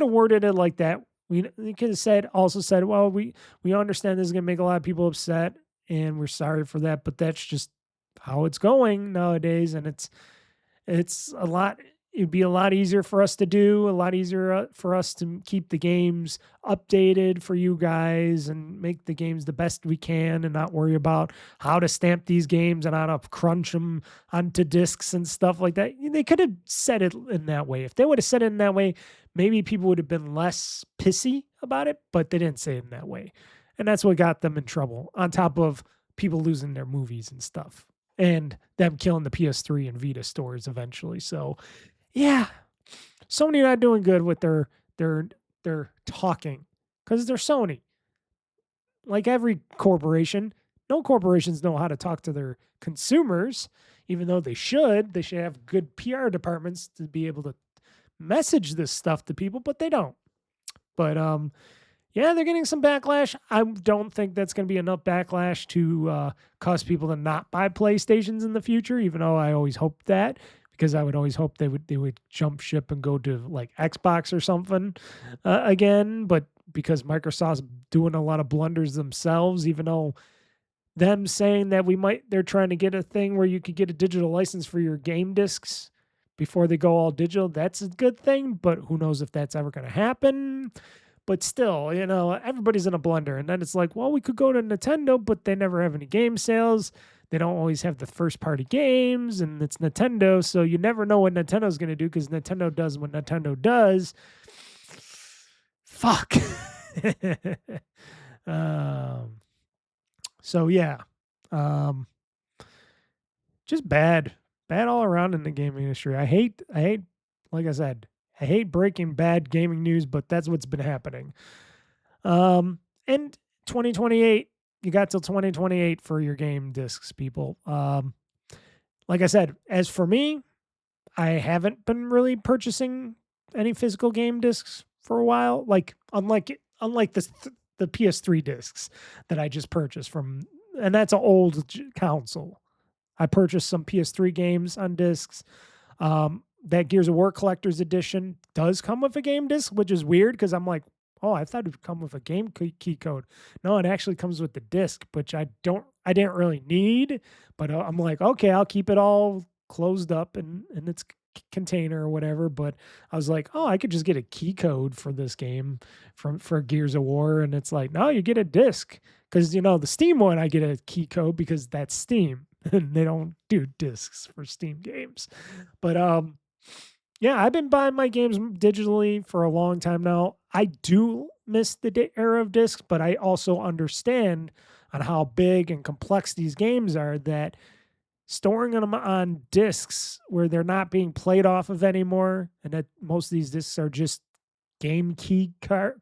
worded it like that. They could have also said, well, we understand this is going to make a lot of people upset. And we're sorry for that, but that's just how it's going nowadays. And it's a lot. It'd be a lot easier for us to do, a lot easier for us to keep the games updated for you guys and make the games the best we can and not worry about how to stamp these games and how to crunch them onto discs and stuff like that. They could have said it in that way. If they would have said it in that way, maybe people would have been less pissy about it, but they didn't say it in that way. And that's what got them in trouble, on top of people losing their movies and stuff and them killing the PS3 and Vita stores eventually. So, yeah, Sony not doing good with their talking because they're Sony. Like every corporation, no corporations know how to talk to their consumers, even though they should. They should have good PR departments to be able to message this stuff to people, but they don't. But, yeah, they're getting some backlash. I don't think that's going to be enough backlash to cause people to not buy PlayStations in the future, even though I always hope that, because I would always hope they would jump ship and go to like Xbox or something again. But because Microsoft's doing a lot of blunders themselves, even though them saying that they're trying to get a thing where you could get a digital license for your game discs before they go all digital, that's a good thing. But who knows if that's ever going to happen. But still, everybody's in a blunder. And then it's like, well, we could go to Nintendo, but they never have any game sales. They don't always have the first-party games, and it's Nintendo, so you never know what Nintendo's going to do because Nintendo does what Nintendo does. Fuck. So, yeah. Just bad. Bad all around in the gaming industry. I hate, like I said, I hate breaking bad gaming news, but that's what's been happening. And 2028, you got till 2028 for your game discs, people. Like I said, as for me, I haven't been really purchasing any physical game discs for a while. Like unlike the PS3 discs that I just purchased from, and that's an old console. I purchased some PS3 games on discs. That Gears of War Collector's Edition does come with a game disc, which is weird because I'm like, oh, I thought it would come with a game key code. No, it actually comes with the disc, which I didn't really need. But I'm like, okay, I'll keep it all closed up in its container or whatever. But I was like, oh, I could just get a key code for this game for Gears of War, and it's like, no, you get a disc because the Steam one I get a key code because that's Steam and they don't do discs for Steam games. But yeah, I've been buying my games digitally for a long time now. I do miss the era of discs, but I also understand on how big and complex these games are that storing them on discs where they're not being played off of anymore, and that most of these discs are just game key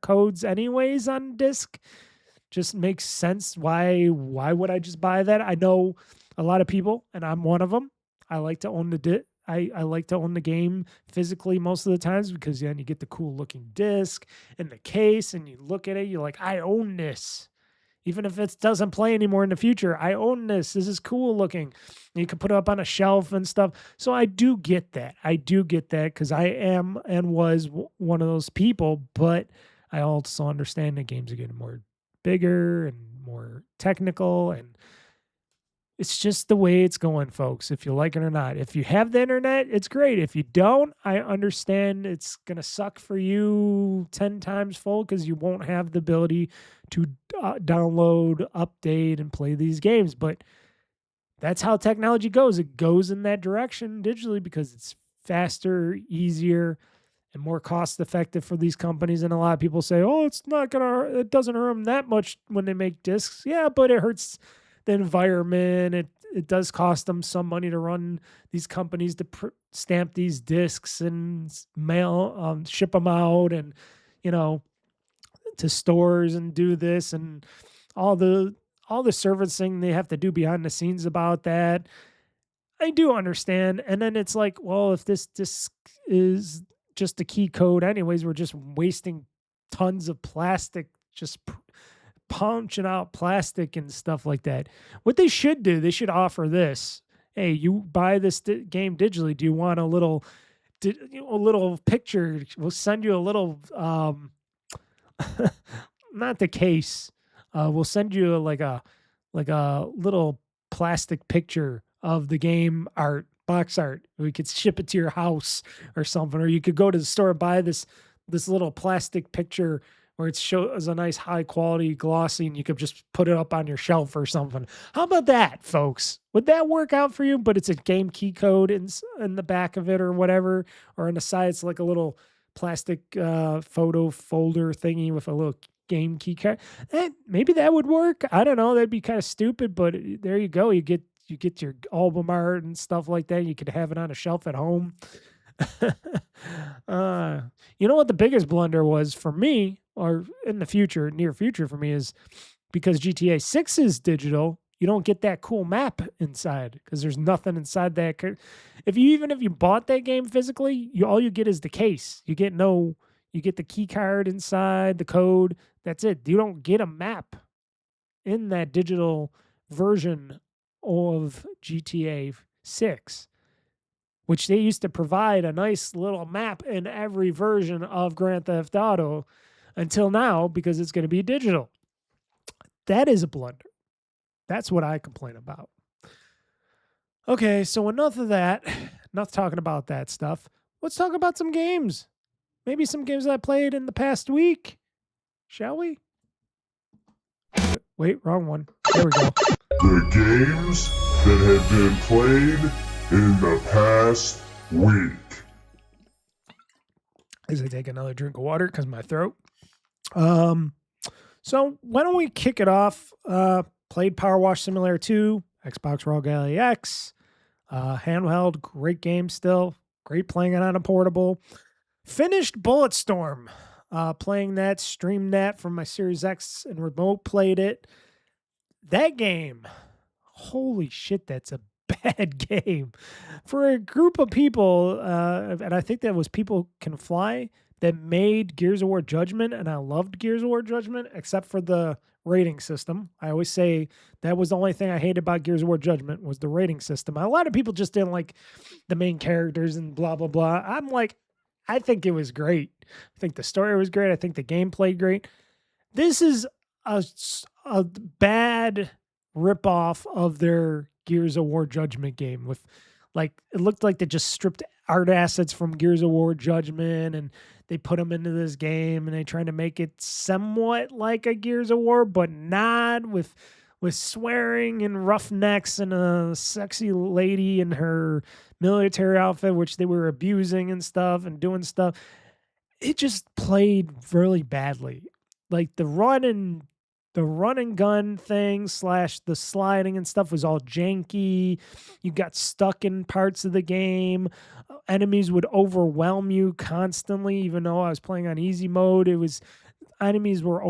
codes anyways on disc, just makes sense. Why would I just buy that? I know a lot of people, and I'm one of them. I like to own I like to own the game physically most of the times because then you get the cool looking disc and the case and you look at it, you're like, I own this. Even if it doesn't play anymore in the future, I own this. This is cool looking. You can put it up on a shelf and stuff. So I do get that. I do get that because I am and was one of those people, but I also understand that games are getting more bigger and more technical, and it's just the way it's going, folks, if you like it or not. If you have the internet, it's great. If you don't, I understand it's going to suck for you 10 times full because you won't have the ability to download, update, and play these games. But that's how technology goes. It goes in that direction digitally because it's faster, easier, and more cost effective for these companies. And a lot of people say, oh, it doesn't hurt them that much when they make discs. Yeah, but it hurts the environment. It does cost them some money to run these companies to stamp these discs and ship them out, and to stores and do this and all the servicing they have to do behind the scenes about that. I do understand. And then it's like, well, if this disc is just a key code anyways, we're just wasting tons of plastic just punching out plastic and stuff like that. What they should do, they should offer this. Hey, you buy this game digitally. Do you want a little picture? We'll send you a little, not the case. We'll send you like a little plastic picture of the game art, box art. We could ship it to your house or something, or you could go to the store and buy this little plastic picture where it shows a nice high quality glossy, and you could just put it up on your shelf or something. How about that, folks? Would that work out for you? But it's a game key code in the back of it or whatever, or on the side it's like a little plastic photo folder thingy with a little game key card. Maybe that would work. I don't know. That'd be kind of stupid, but there you go. You get your album art and stuff like that. You could have it on a shelf at home. You know what the biggest blunder was for me, or in the near future for me, is because GTA 6 is digital, you don't get that cool map inside because there's nothing inside that. If you bought that game physically, all you get is the case. You get the key card inside, the code. That's it. You don't get a map in that digital version of GTA 6. Which they used to provide a nice little map in every version of Grand Theft Auto until now, because it's going to be digital. That is a blunder. That's what I complain about. Okay, so enough of that. Enough talking about that stuff. Let's talk about some games. Maybe some games that I played in the past week. Shall we? Wait, wrong one. There we go. The games that have been played in the past week. As I take another drink of water because my throat. So why don't we kick it off? Played PowerWash Simulator 2, Xbox ROG X, handheld, great game still. Great playing it on a portable. Finished BulletStorm. Playing that, streamed that from my Series X and remote played it. That game, holy shit, that's a bad game for a group of people, and I think that was People Can Fly that made Gears of War Judgment, and I loved Gears of War Judgment except for the rating system. I always say that was the only thing I hated about Gears of War Judgment was the rating system. A lot of people just didn't like the main characters and blah blah blah. I'm like, I think it was great. I think the story was great. I think the gameplay great. This is a bad ripoff of their Gears of War Judgment game with, like, it looked like they just stripped art assets from Gears of War Judgment, and they put them into this game, and they trying to make it somewhat like a Gears of War, but not with swearing and roughnecks and a sexy lady in her military outfit, which they were abusing and stuff and doing stuff. It just played really badly. Like the run and gun thing / the sliding and stuff was all janky. You got stuck in parts of the game. Enemies would overwhelm you constantly, even though I was playing on easy mode. Enemies were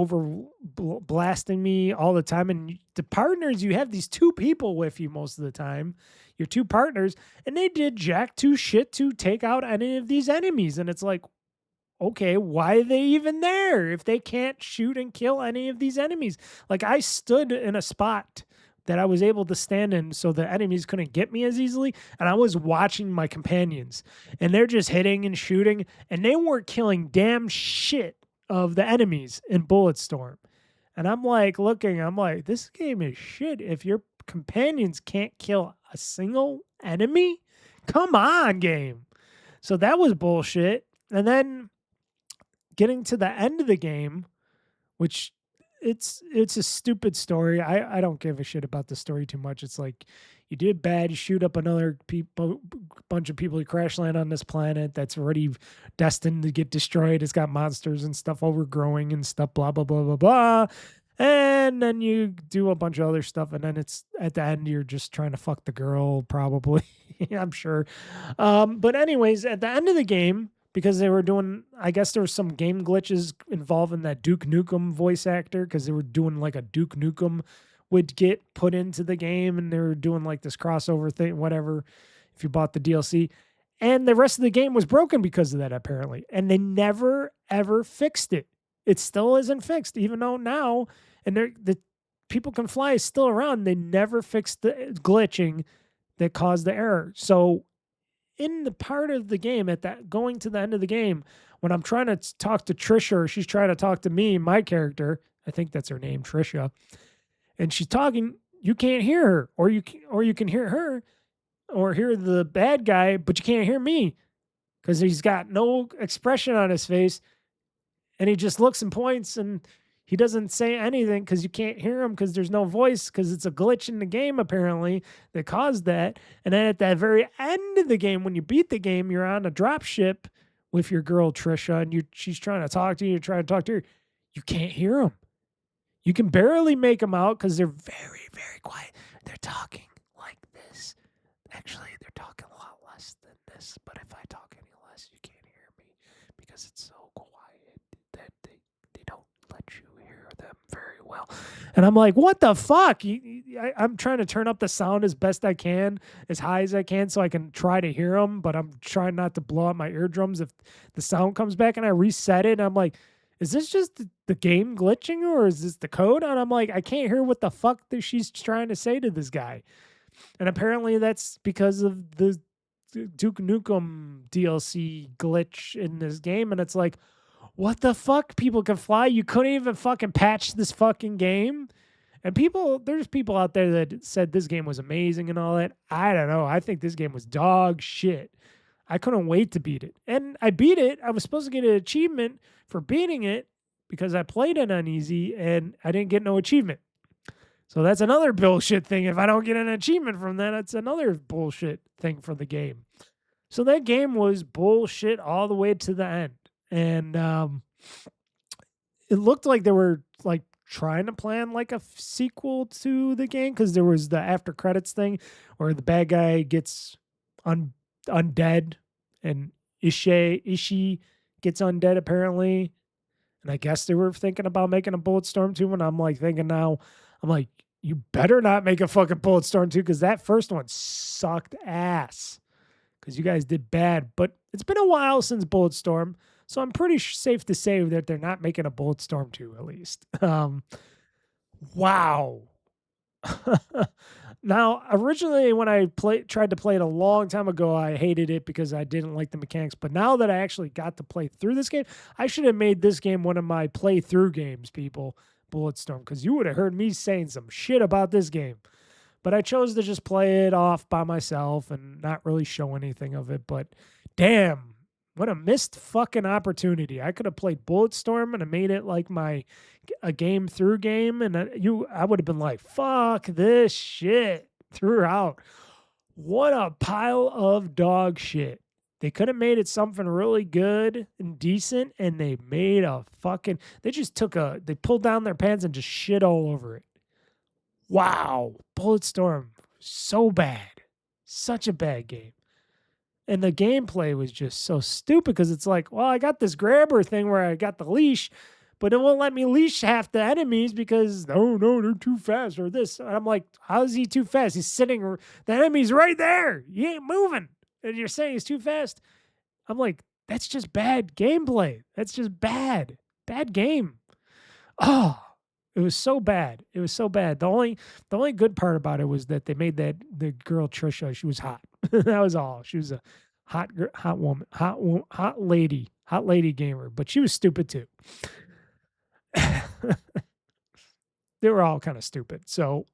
blasting me all the time. And the partners, you have these 2 people with you most of the time, your 2 partners, and they did jack 2 shit to take out any of these enemies. And it's like, okay, why are they even there if they can't shoot and kill any of these enemies? Like, I stood in a spot that I was able to stand in so the enemies couldn't get me as easily, and I was watching my companions, and they're just hitting and shooting, and they weren't killing damn shit of the enemies in BulletStorm. And I'm like, this game is shit if your companions can't kill a single enemy? Come on, game. So that was bullshit. And then getting to the end of the game, which it's a stupid story. I don't give a shit about the story too much. It's like, you did bad, you shoot up another bunch of people, you crash land on this planet that's already destined to get destroyed. It's got monsters and stuff overgrowing and stuff, blah, blah, blah, blah, blah. And then you do a bunch of other stuff, and then it's at the end, you're just trying to fuck the girl, probably. I'm sure. But anyways, at the end of the game, because they were doing, I guess there were some game glitches involving that Duke Nukem voice actor, because they were doing like a Duke Nukem would get put into the game, and they were doing like this crossover thing, whatever, if you bought the DLC. And the rest of the game was broken because of that, apparently. And they never, ever fixed it. It still isn't fixed, even though now, and the People Can Fly is still around. They never fixed the glitching that caused the error. So in the part of the game, going to the end of the game, when I'm trying to talk to Trisha, or she's trying to talk to me, my character, I think that's her name, Trisha, and she's talking, you can't hear her, or you can hear her, or hear the bad guy, but you can't hear me because he's got no expression on his face, and he just looks and points, and he doesn't say anything because you can't hear him because there's no voice, because it's a glitch in the game apparently that caused that. And then at that very end of the game, when you beat the game, you're on a drop ship with your girl Trisha, and she's trying to talk to you, you're trying to talk to her. You can't hear them. You can barely make them out because they're very, very quiet. They're talking like this. Actually, they're talking a lot less than this, but if I talk any less, you can't hear me because it's so quiet that they don't let you hear them very well. And I'm like, what the fuck? I'm trying to turn up the sound as best I can, as high as I can, so I can try to hear them, but I'm trying not to blow out my eardrums if the sound comes back, and I reset it, and I'm like, is this just the game glitching, or is this the code? And I'm like, I can't hear what the fuck that she's trying to say to this guy. And apparently that's because of the Duke Nukem DLC glitch in this game. And it's like, what the fuck? People Can Fly? You couldn't even fucking patch this fucking game? And there's people out there that said this game was amazing and all that. I don't know. I think this game was dog shit. I couldn't wait to beat it. And I beat it. I was supposed to get an achievement for beating it because I played it on easy, and I didn't get no achievement. So that's another bullshit thing. If I don't get an achievement from that, it's another bullshit thing for the game. So that game was bullshit all the way to the end. And it looked like they were like trying to plan like a sequel to the game, because there was the after credits thing where the bad guy gets undead, and Ishii gets undead apparently. And I guess they were thinking about making a BulletStorm 2, and I'm like thinking now, I'm like, you better not make a fucking BulletStorm 2, because that first one sucked ass, because you guys did bad. But it's been a while since BulletStorm, so I'm pretty safe to say that they're not making a BulletStorm 2 at least. Wow. Now, originally when I tried to play it a long time ago, I hated it because I didn't like the mechanics. But now that I actually got to play through this game, I should have made this game one of my playthrough games, people, BulletStorm, because you would have heard me saying some shit about this game. But I chose to just play it off by myself and not really show anything of it. But damn, what a missed fucking opportunity. I could have played BulletStorm and I made it like a game through game, and I would have been like, fuck this shit throughout. What a pile of dog shit. They could have made it something really good and decent, and they made they just they pulled down their pants and just shit all over it. Wow. BulletStorm, so bad. Such a bad game. And the gameplay was just so stupid because it's like, well, I got this grabber thing where I got the leash, but it won't let me leash half the enemies because, no, they're too fast or this. And I'm like, how is he too fast? He's sitting, the enemy's right there. He ain't moving. And you're saying he's too fast. I'm like, that's just bad gameplay. That's just bad. Bad game. Oh, it was so bad. It was so bad. The only good part about it was that they made the girl Trisha, she was hot. That was all. She was a hot woman, hot lady gamer, but she was stupid too. They were all kind of stupid. So,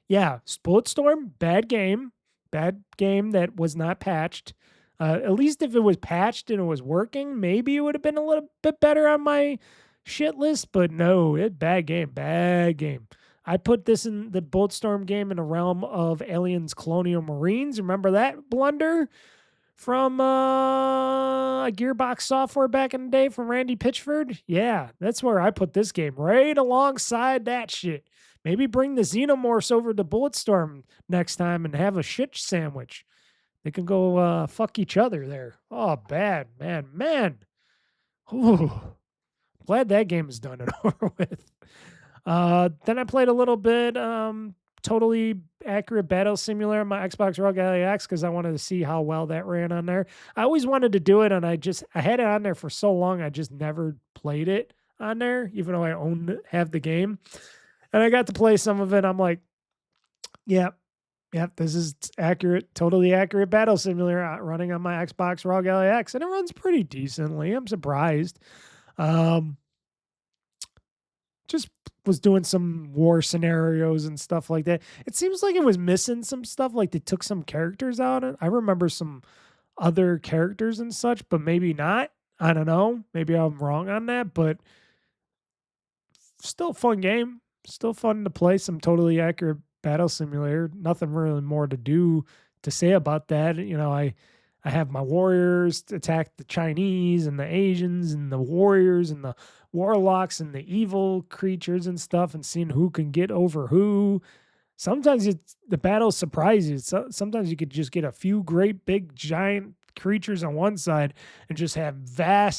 yeah, BulletStorm, bad game that was not patched. At least if it was patched and it was working, maybe it would have been a little bit better on my shit list, but no, bad game. I put this in the BulletStorm game in a realm of Aliens Colonial Marines. Remember that blunder from Gearbox Software back in the day from Randy Pitchford? Yeah, that's where I put this game, right alongside that shit. Maybe bring the Xenomorphs over to BulletStorm next time and have a shit sandwich. They can go fuck each other there. Oh, bad, man. Ooh. Glad that game is done and over with. Then I played a little bit totally accurate battle simulator on my Xbox One X because I wanted to see how well that ran on there. I always wanted to do it, and I had it on there for so long, I just never played it on there, even though I have the game. And I got to play some of it. I'm like, yep, this is totally accurate battle simulator running on my Xbox One X, and it runs pretty decently. I'm surprised. Just was doing some war scenarios and stuff like that. It seems like it was missing some stuff, like they took some characters out. I remember some other characters and such, but maybe not. I don't know. Maybe I'm wrong on that, but still a fun game. Still fun to play some totally accurate battle simulator. Nothing really more to say about that. You know, I have my warriors attack the Chinese and the Asians and the warriors and the warlocks and the evil creatures and stuff, and seeing who can get over who. Sometimes the battles surprise you. Sometimes you could just get a few great big giant creatures on one side and just have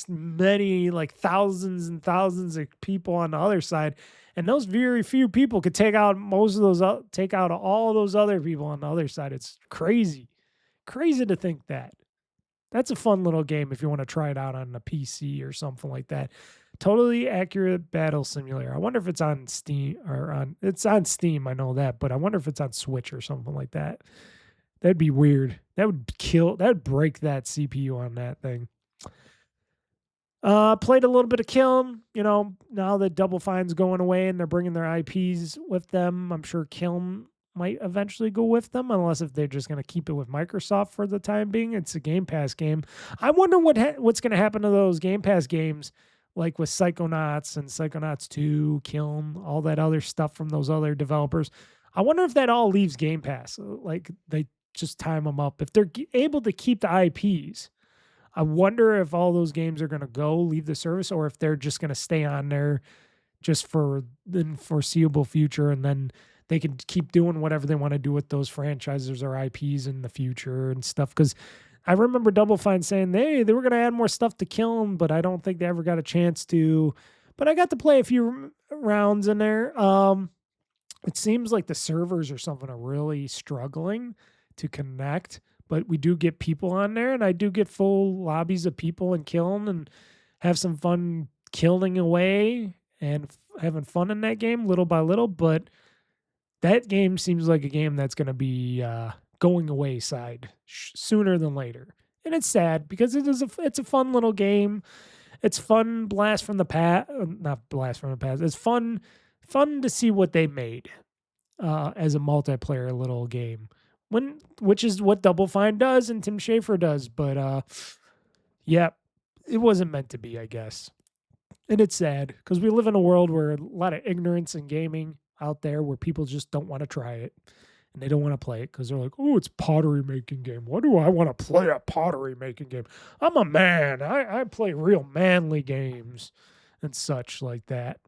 many, like thousands and thousands of people on the other side. And those very few people could take out all of those other people on the other side. It's crazy. Crazy to think that. That's a fun little game if you want to try it out on a PC or something like that. Totally accurate battle simulator. I wonder if it's on Steam it's on Steam, I know that, but I wonder if it's on Switch or something like that. That'd be weird. That would break that CPU on that thing. Played a little bit of Kiln, now that Double Fine's going away and they're bringing their IPs with them. I'm sure Kiln might eventually go with them, unless if they're just going to keep it with Microsoft for the time being. It's a Game Pass game. I wonder what's going to happen to those Game Pass games, like with Psychonauts and Psychonauts 2, Kiln, all that other stuff from those other developers. I wonder if that all leaves Game Pass. Like they just time them up. If they're able to keep the IPs, I wonder if all those games are going to leave the service, or if they're just going to stay on there just for the foreseeable future, and then they can keep doing whatever they want to do with those franchises or IPs in the future and stuff. Because I remember Double Fine saying they were going to add more stuff to Kiln, but I don't think they ever got a chance to. But I got to play a few rounds in there. It seems like the servers or something are really struggling to connect, but we do get people on there, and I do get full lobbies of people in Kiln and have some fun killing away and having fun in that game little by little. But that game seems like a game that's going to be going away sooner than later. And it's sad because it's a fun little game. It's fun blast from the past, not blast from the past. It's fun to see what they made as a multiplayer little game which is what Double Fine does and Tim Schafer does. But yeah, it wasn't meant to be, I guess. And it's sad because we live in a world where a lot of ignorance in gaming out there where people just don't want to try it and they don't want to play it because they're like, oh, it's pottery making game. Why do I want to play a pottery making game? I'm a man. I play real manly games and such like that.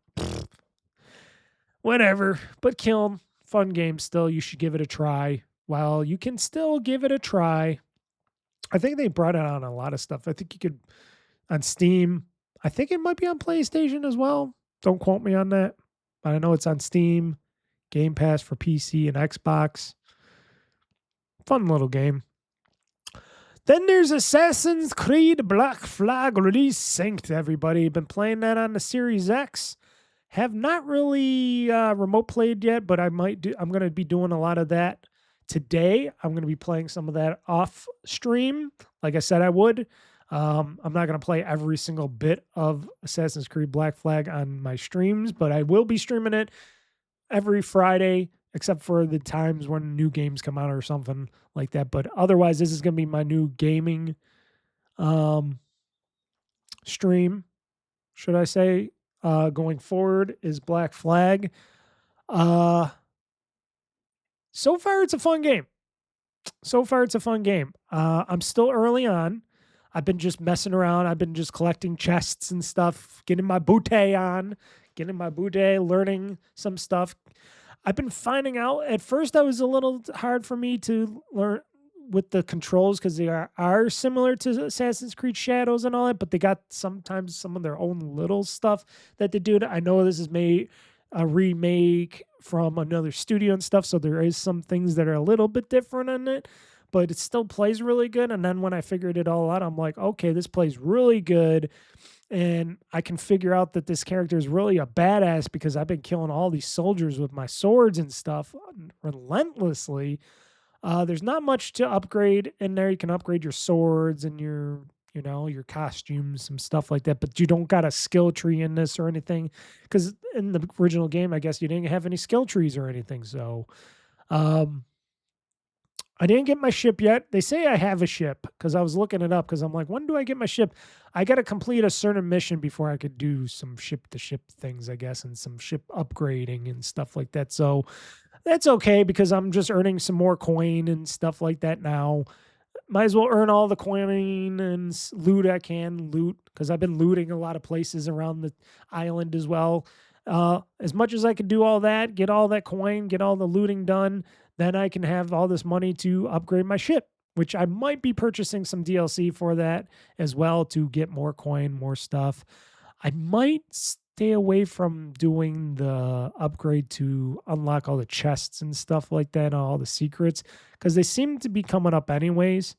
Whatever. But Kiln, fun game still. You should give it a try. Well, you can still give it a try. I think they brought it on a lot of stuff. I think you could on Steam. I think it might be on PlayStation as well. Don't quote me on that. But I know it's on Steam, Game Pass for PC and Xbox. Fun little game. Then there's Assassin's Creed Black Flag Resynced, everybody. Been playing that on the Series X. Have not really remote played yet, but I'm going to be doing a lot of that today. I'm going to be playing some of that off stream, like I said I would. I'm not going to play every single bit of Assassin's Creed Black Flag on my streams, but I will be streaming it every Friday, except for the times when new games come out or something like that. But otherwise, this is going to be my new gaming stream, should I say, going forward is Black Flag. So far, it's a fun game. I'm still early on. I've been just messing around. I've been just collecting chests and stuff, getting my bootay, learning some stuff. I've been finding out, at first that was a little hard for me to learn with the controls because they are similar to Assassin's Creed Shadows and all that, but they got sometimes some of their own little stuff that they do. I know this is made a remake from another studio and stuff, so there is some things that are a little bit different in it. But it still plays really good. And then when I figured it all out, I'm like, okay, this plays really good. And I can figure out that this character is really a badass because I've been killing all these soldiers with my swords and stuff relentlessly. There's not much to upgrade in there. You can upgrade your swords and your costumes, some stuff like that. But you don't got a skill tree in this or anything. Because in the original game, I guess you didn't have any skill trees or anything. So, I didn't get my ship yet. They say I have a ship because I was looking it up because I'm like, when do I get my ship? I got to complete a certain mission before I could do some ship-to-ship things, I guess, and some ship upgrading and stuff like that. So that's okay because I'm just earning some more coin and stuff like that now. Might as well earn all the coin and loot I can loot because I've been looting a lot of places around the island as well. As much as I could do all that, get all that coin, get all the looting done, then I can have all this money to upgrade my ship, which I might be purchasing some DLC for that as well to get more coin, more stuff. I might stay away from doing the upgrade to unlock all the chests and stuff like that and all the secrets because they seem to be coming up anyways.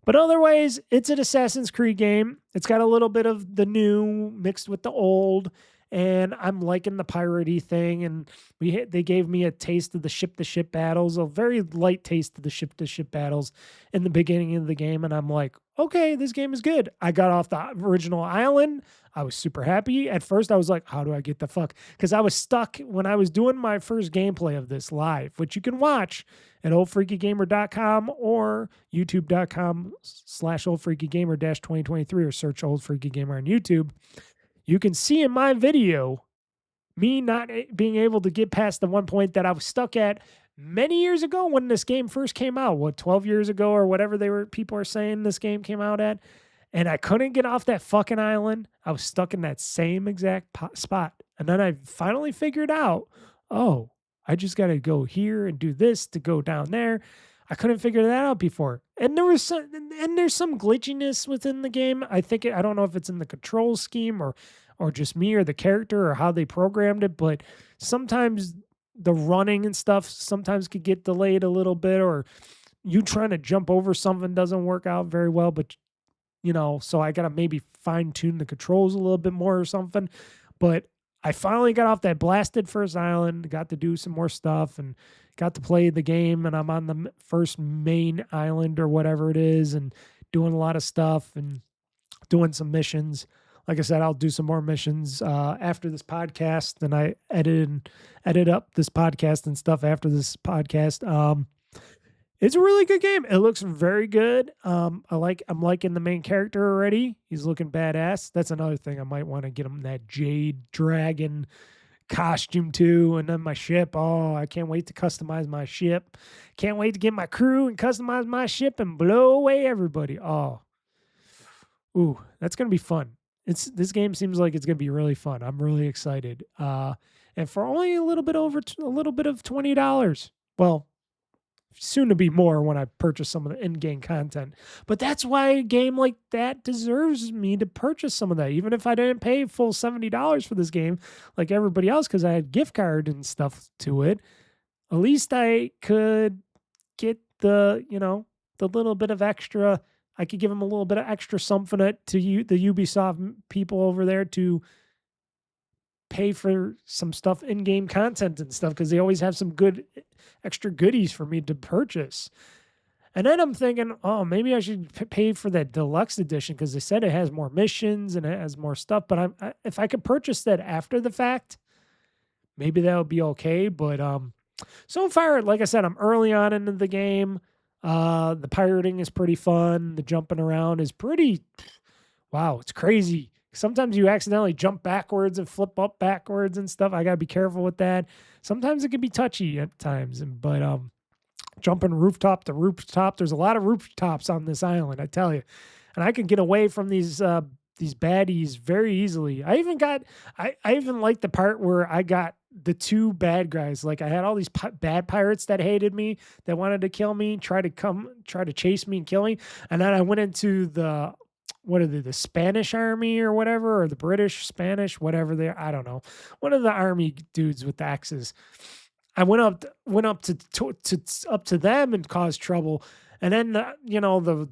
But otherwise, it's an Assassin's Creed game. It's got a little bit of the new mixed with the old. And I'm liking the piratey thing, and they gave me a taste of the ship-to-ship battles, a very light taste of the ship-to-ship battles in the beginning of the game, and I'm like, okay, this game is good. I got off the original island. I was super happy. At first, I was like, how do I get the fuck? Because I was stuck when I was doing my first gameplay of this live, which you can watch at OldFreakyGamer.com or YouTube.com/OldFreakyGamer-2023 or search OldFreakyGamer on YouTube. You can see in my video me not being able to get past the one point that I was stuck at many years ago when this game first came out. 12 years ago or whatever people are saying this game came out at. And I couldn't get off that fucking island. I was stuck in that same exact spot. And then I finally figured out, oh, I just got to go here and do this to go down there. I couldn't figure that out before. And there's some glitchiness within the game. I don't know if it's in the control scheme or just me or the character or how they programmed it, but sometimes the running and stuff sometimes could get delayed a little bit, or you trying to jump over something doesn't work out very well, but so I got to maybe fine tune the controls a little bit more or something. But I finally got off that blasted first island, got to do some more stuff and got to play the game, and I'm on the first main island or whatever it is and doing a lot of stuff and doing some missions. Like I said, I'll do some more missions after this podcast, and I edit up this podcast and stuff after this podcast. It's a really good game. It looks very good. I'm liking the main character already. He's looking badass. That's another thing. I might want to get him that Jade Dragon costume too. And then my ship. Oh, I can't wait to customize my ship. Can't wait to get my crew and customize my ship and blow away everybody. Oh. Ooh, that's gonna be fun. This game seems like it's gonna be really fun. I'm really excited. And for only a little bit of $20. Well, soon to be more when I purchase some of the in-game content. But that's why a game like that deserves me to purchase some of that, even if I didn't pay full $70 for this game like everybody else, because I had gift card and stuff to it. At least I could get the little bit of extra. I could give them a little bit of extra something to you, the Ubisoft people over there, to pay for some stuff, in-game content and stuff, because they always have some good extra goodies for me to purchase. And then I'm thinking, oh, maybe I should pay for that deluxe edition, because they said it has more missions and it has more stuff. But if I could purchase that after the fact, maybe that would be okay. But so far, like I said, I'm early on into the game. The pirating is pretty fun. The jumping around is pretty, wow, it's crazy. Sometimes you accidentally jump backwards and flip up backwards and stuff. I got to be careful with that. Sometimes it can be touchy at times, but jumping rooftop to rooftop, there's a lot of rooftops on this island, I tell you. And I can get away from these baddies very easily. I even like the part where I got the two bad guys. Like, I had all these bad pirates that hated me, that wanted to kill me, try to chase me and kill me. And then I went into the Spanish army or whatever, or the British, Spanish, whatever they are. I don't know. One of the army dudes with the axes. I went up to them and caused trouble. And then the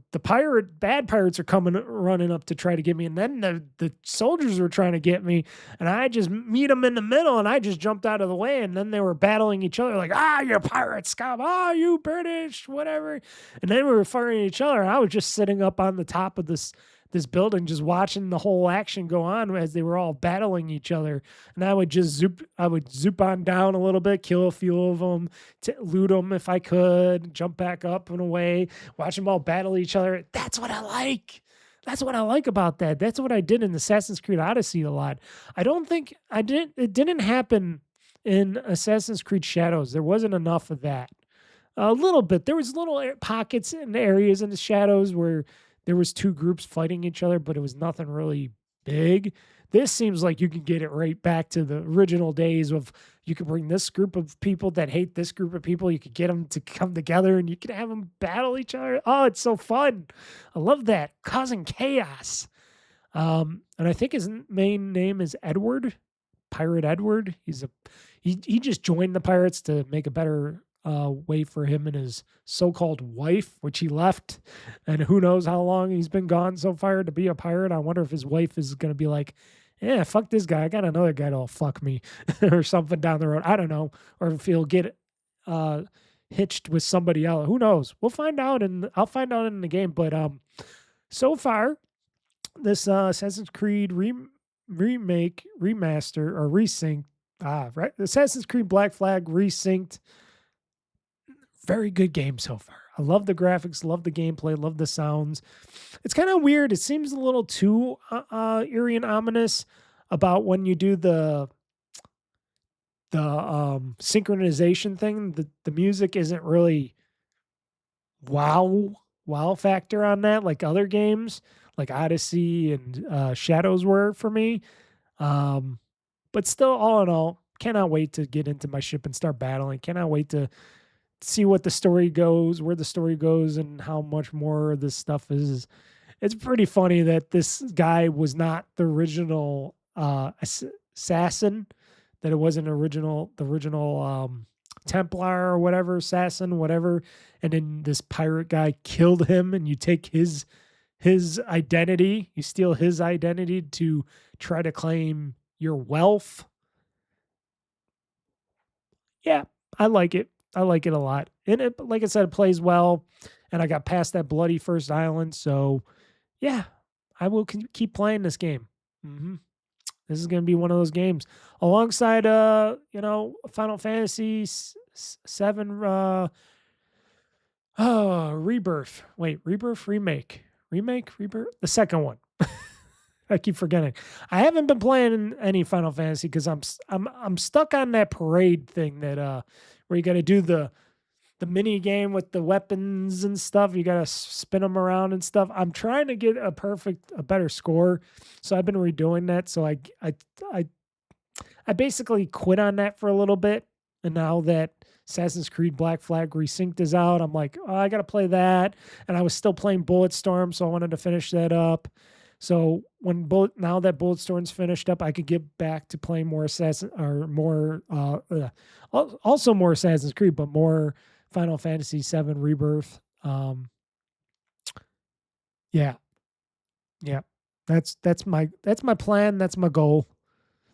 bad pirates are running up to try to get me. And then the soldiers were trying to get me, and I just meet them in the middle, and I just jumped out of the way. And then they were battling each other like, you pirate scum, you British, whatever. And then we were fighting each other. And I was just sitting up on the top of this building, just watching the whole action go on as they were all battling each other. And I would zoop on down a little bit, kill a few of them, loot them if I could, jump back up and away, watch them all battle each other. That's what I like. That's what I like about that. That's what I did in Assassin's Creed Odyssey a lot. It didn't happen in Assassin's Creed Shadows. There wasn't enough of that. A little bit. There was little pockets and areas in the Shadows where there was two groups fighting each other, but it was nothing really big. This seems like you can get it right back to the original days of, you could bring this group of people that hate this group of people. You could get them to come together and you could have them battle each other. Oh, it's so fun. I love that. Causing chaos. And I think his main name is Edward, Pirate Edward. He just joined the pirates to make a better way for him and his so-called wife, which he left, and who knows how long he's been gone so far to be a pirate. I wonder if his wife is going to be like, yeah, fuck this guy, I got another guy that'll fuck me or something down the road. I don't know. Or if he'll get hitched with somebody else. Who knows? We'll find out, and I'll find out in the game. But so far, this Assassin's Creed remake, remaster, or resynced, right? Assassin's Creed Black Flag Resynced. Very good game so far. I love the graphics, love the gameplay, love the sounds. It's kind of weird. It seems a little too eerie and ominous about when you do the synchronization thing. The music isn't really wow factor on that like other games like Odyssey and Shadows were for me. But still, all in all, cannot wait to get into my ship and start battling. Cannot wait to see what the story goes, where the story goes, and how much more of this stuff is. It's pretty funny that this guy was not the original assassin, that it wasn't the original Templar or whatever, assassin, whatever, and then this pirate guy killed him, and you take his identity, you steal his identity to try to claim your wealth. Yeah, I like it. I like it a lot. And it, like I said, it plays well. And I got past that bloody first island. So, yeah, I will keep playing this game. This is going to be one of those games. Alongside, Final Fantasy 7 Oh, Rebirth. Wait, Rebirth, remake, Rebirth. The second one. I keep forgetting. I haven't been playing any Final Fantasy because I'm stuck on that parade thing that where you got to do the mini game with the weapons and stuff. You got to spin them around and stuff. I'm trying to get a better score, so I've been redoing that. So I basically quit on that for a little bit, and now that Assassin's Creed Black Flag Resynced is out, I'm like, oh, I got to play that. And I was still playing BulletStorm, so I wanted to finish that up. So now that BulletStorm's finished up, I could get back to playing more also more Assassin's Creed, but more Final Fantasy VII Rebirth. Yeah, yeah, that's my plan. That's my goal.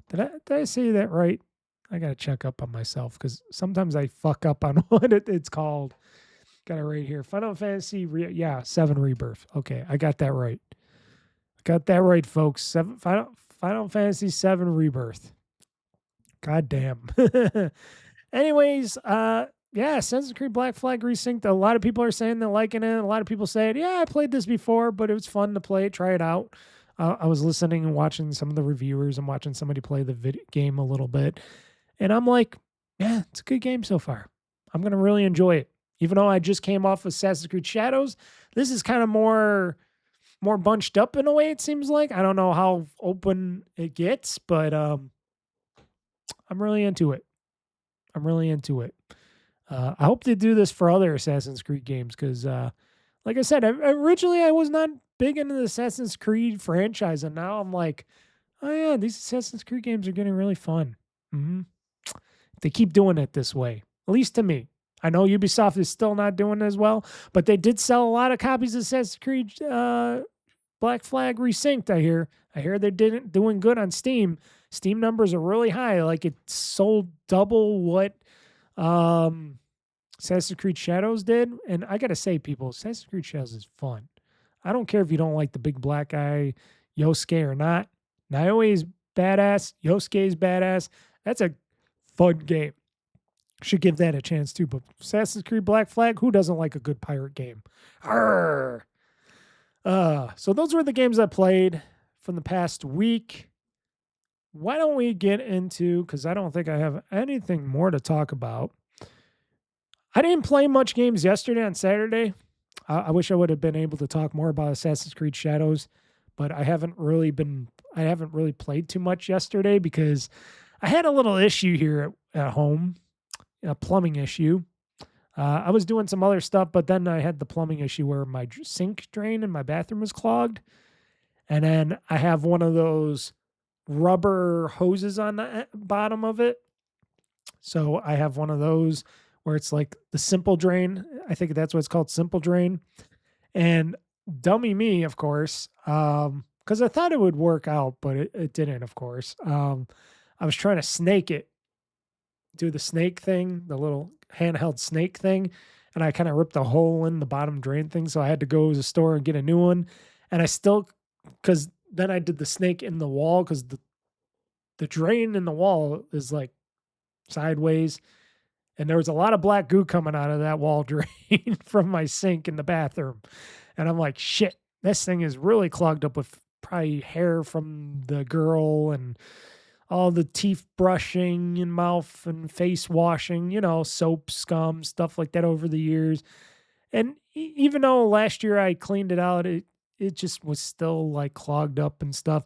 Did I say that right? I gotta check up on myself because sometimes I fuck up on what it's called. Got it right here. Final Fantasy, 7 Rebirth. Okay, I got that right. Got that right, folks. Final Fantasy 7 Rebirth. God damn. Anyways, Assassin's Creed Black Flag Resynced. A lot of people are saying they're liking it. A lot of people saying, yeah, I played this before, but it was fun to play. Try it out. I was listening and watching some of the reviewers and watching somebody play the game a little bit. And I'm like, yeah, it's a good game so far. I'm going to really enjoy it. Even though I just came off Assassin's Creed Shadows, this is kind of more bunched up in a way, it seems like. I don't know how open it gets, but I'm really into it. I hope they do this for other Assassin's Creed games because, like I said, originally I was not big into the Assassin's Creed franchise, and now I'm like, oh yeah, these Assassin's Creed games are getting really fun. If they keep doing it this way, at least to me. I know Ubisoft is still not doing it as well, but they did sell a lot of copies of Assassin's Creed Black Flag Resynced, I hear. I hear they're doing good on Steam. Steam numbers are really high. Like, it sold double what Assassin's Creed Shadows did. And I got to say, people, Assassin's Creed Shadows is fun. I don't care if you don't like the big black guy, Yosuke, or not. Naoe is badass. Yosuke is badass. That's a fun game. Should give that a chance too. But Assassin's Creed Black Flag, who doesn't like a good pirate game? Arrgh. So those were the games I played from the past week. Why don't we get into, because I don't think I have anything more to talk about. I didn't play much games yesterday on Saturday. I wish I would have been able to talk more about Assassin's Creed Shadows, but I haven't really played too much yesterday because I had a little issue here at home, a plumbing issue. I was doing some other stuff, but then I had the plumbing issue where my sink drain in my bathroom was clogged. And then I have one of those rubber hoses on the bottom of it. So I have one of those where it's like the simple drain. I think that's what it's called, simple drain. And dummy me, of course, because I thought it would work out, but it didn't, of course. I was trying to snake it, do the snake thing, the little handheld snake thing, and I kind of ripped a hole in the bottom drain thing, so I had to go to the store and get a new one. And I still, because then I did the snake in the wall, because the drain in the wall is like sideways, and there was a lot of black goo coming out of that wall drain from my sink in the bathroom. And I'm like, shit, this thing is really clogged up with probably hair from the girl and all the teeth brushing and mouth and face washing, soap, scum, stuff like that over the years. And even though last year I cleaned it out, it just was still like clogged up and stuff.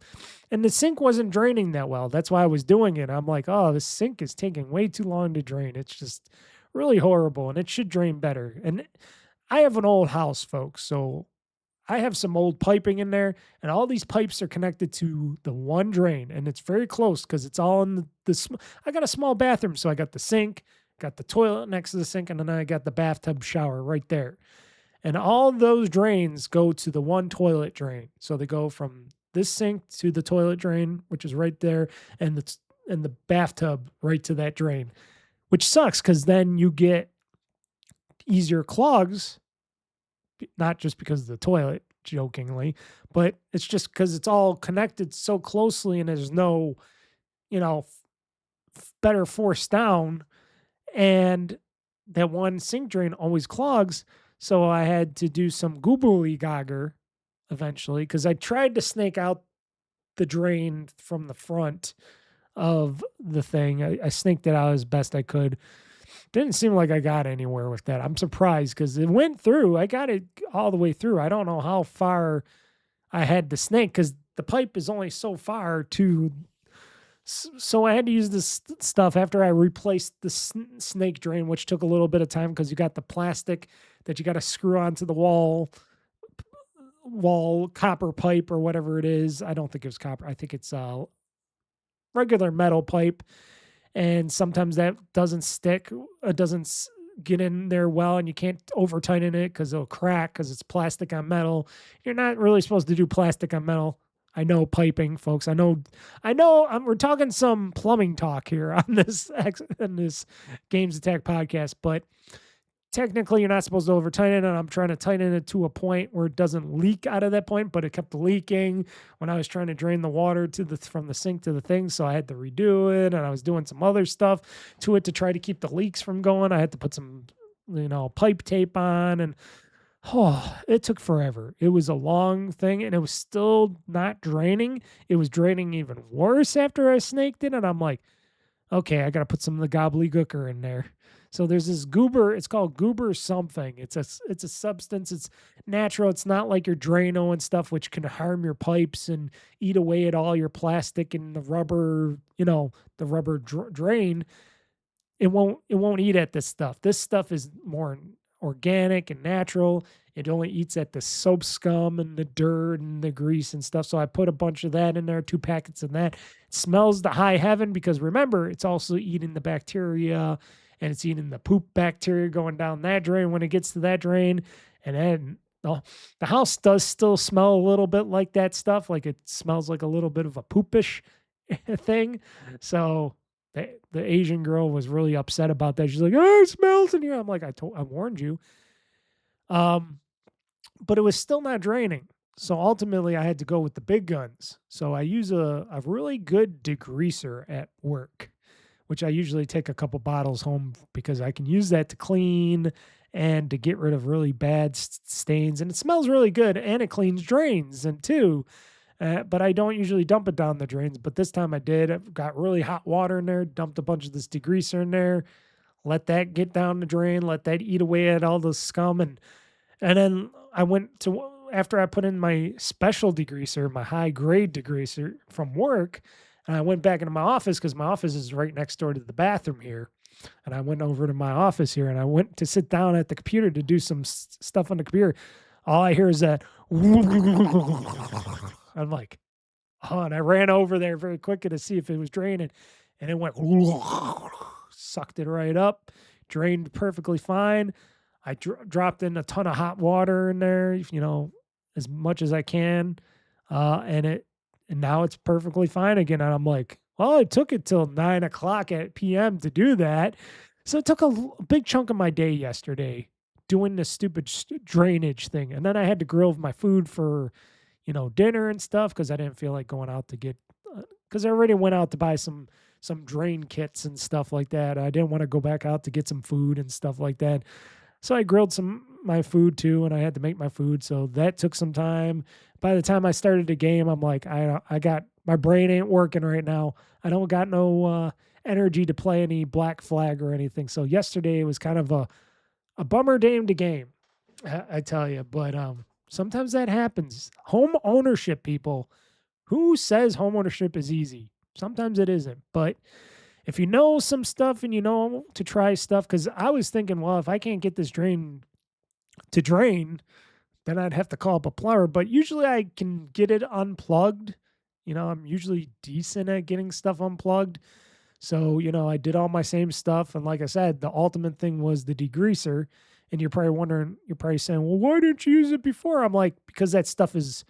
And the sink wasn't draining that well. That's why I was doing it. I'm like, oh, the sink is taking way too long to drain. It's just really horrible, and it should drain better. And I have an old house, folks, so I have some old piping in there, and all these pipes are connected to the one drain, and it's very close because it's all in I got a small bathroom, so I got the sink, got the toilet next to the sink, and then I got the bathtub shower right there. And all those drains go to the one toilet drain. So they go from this sink to the toilet drain, which is right there, and the bathtub right to that drain, which sucks because then you get easier clogs. Not just because of the toilet, jokingly, but it's just because it's all connected so closely and there's no, better force down. And that one sink drain always clogs. So I had to do some googly gogger eventually because I tried to snake out the drain from the front of the thing. I snaked it out as best I could. Didn't seem like I got anywhere with that. I'm surprised because it went through. I got it all the way through. I don't know how far I had to snake because the pipe is only so far to. So I had to use this stuff after I replaced the snake drain, which took a little bit of time because you got the plastic that you got to screw onto the wall copper pipe or whatever it is. I don't think it was copper. I think it's regular metal pipe, and sometimes that doesn't stick. It doesn't get in there well, and you can't over tighten it because it'll crack because it's plastic on metal. You're not really supposed to do plastic on metal. I know piping, folks. I know. We're talking some plumbing talk here on this GamezAttack podcast, but technically you're not supposed to over tighten it. And I'm trying to tighten it to a point where it doesn't leak out of that point, but it kept leaking when I was trying to drain the water from the sink to the thing. So I had to redo it, and I was doing some other stuff to it to try to keep the leaks from going. I had to put some, pipe tape on, and it took forever. It was a long thing, and it was still not draining. It was draining even worse after I snaked it, and I'm like, okay, I got to put some of the gobbledygooker in there. So there's this goober. It's called goober something. It's a substance. It's natural. It's not like your Drano and stuff, which can harm your pipes and eat away at all your plastic and the rubber. The rubber drain. It won't eat at this stuff. This stuff is more organic and natural. It only eats at the soap scum and the dirt and the grease and stuff. So I put a bunch of that in there, 2 packets of that. It smells to high heaven because remember, it's also eating the bacteria, and it's eating the poop bacteria going down that drain when it gets to that drain. And then the house does still smell a little bit like that stuff. Like it smells like a little bit of a poopish thing. So the Asian girl was really upset about that. She's like, "Oh, it smells in here." I'm like, I warned you. But it was still not draining. So ultimately I had to go with the big guns. So I use a really good degreaser at work, which I usually take a couple bottles home because I can use that to clean and to get rid of really bad stains. And it smells really good, and it cleans drains and too. But I don't usually dump it down the drains. But this time I did. I got really hot water in there, dumped a bunch of this degreaser in there, let that get down the drain, let that eat away at all the scum. And then I went to, after I put in my special degreaser, my high grade degreaser from work, and I went back into my office because my office is right next door to the bathroom here. And I went over to my office here, and I went to sit down at the computer to do some stuff on the computer. All I hear is that. I'm like, and I ran over there very quickly to see if it was draining, and it went, sucked it right up, drained perfectly fine. I dropped in a ton of hot water in there, as much as I can, and now it's perfectly fine again. And I'm like, well, it took it till 9:00 p.m. to do that, so it took a big chunk of my day yesterday doing this stupid drainage thing, and then I had to grill my food for dinner and stuff because I didn't feel like going out to get because I already went out to buy some drain kits and stuff like that. I didn't want to go back out to get some food and stuff like that. So I grilled my food too, and I had to make my food. So that took some time. By the time I started the game, I'm like, I got my brain ain't working right now. I don't got no energy to play any Black Flag or anything. So yesterday was kind of a bummer day to game, I tell you. But sometimes that happens. Home ownership, people. Who says home ownership is easy? Sometimes it isn't. But if you know some stuff and you know to try stuff, because I was thinking, well, if I can't get this drain to drain, then I'd have to call up a plumber. But usually I can get it unplugged. I'm usually decent at getting stuff unplugged. So, I did all my same stuff. And like I said, the ultimate thing was the degreaser. And you're probably saying, well, why didn't you use it before? I'm like, because that stuff is,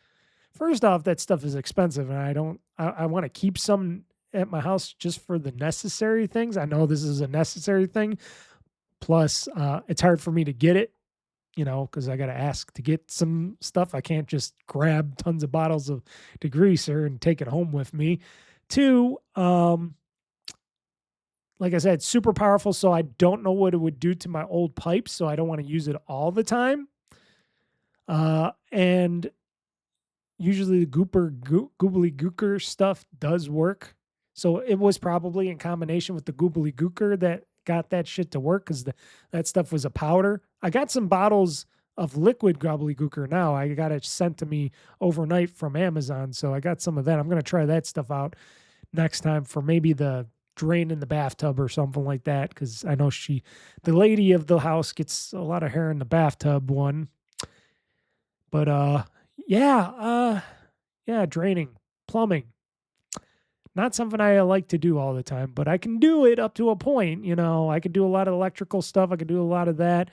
first off, that stuff is expensive. And I want to keep some at my house just for the necessary things. I know this is a necessary thing. Plus, it's hard for me to get it, because I got to ask to get some stuff. I can't just grab tons of bottles of degreaser and take it home with me. Two, like I said, super powerful, so I don't know what it would do to my old pipes, so I don't want to use it all the time. And usually the goobly gooker stuff does work. So it was probably in combination with the goobly gooker that got that shit to work, because that stuff was a powder. I got some bottles of liquid gobbledygooker now. I got it sent to me overnight from Amazon, so I got some of that. I'm going to try that stuff out next time for maybe the drain in the bathtub or something like that, because I know the lady of the house, gets a lot of hair in the bathtub one. But yeah, draining, plumbing. Not something I like to do all the time, but I can do it up to a point. I can do a lot of electrical stuff. I can do a lot of that.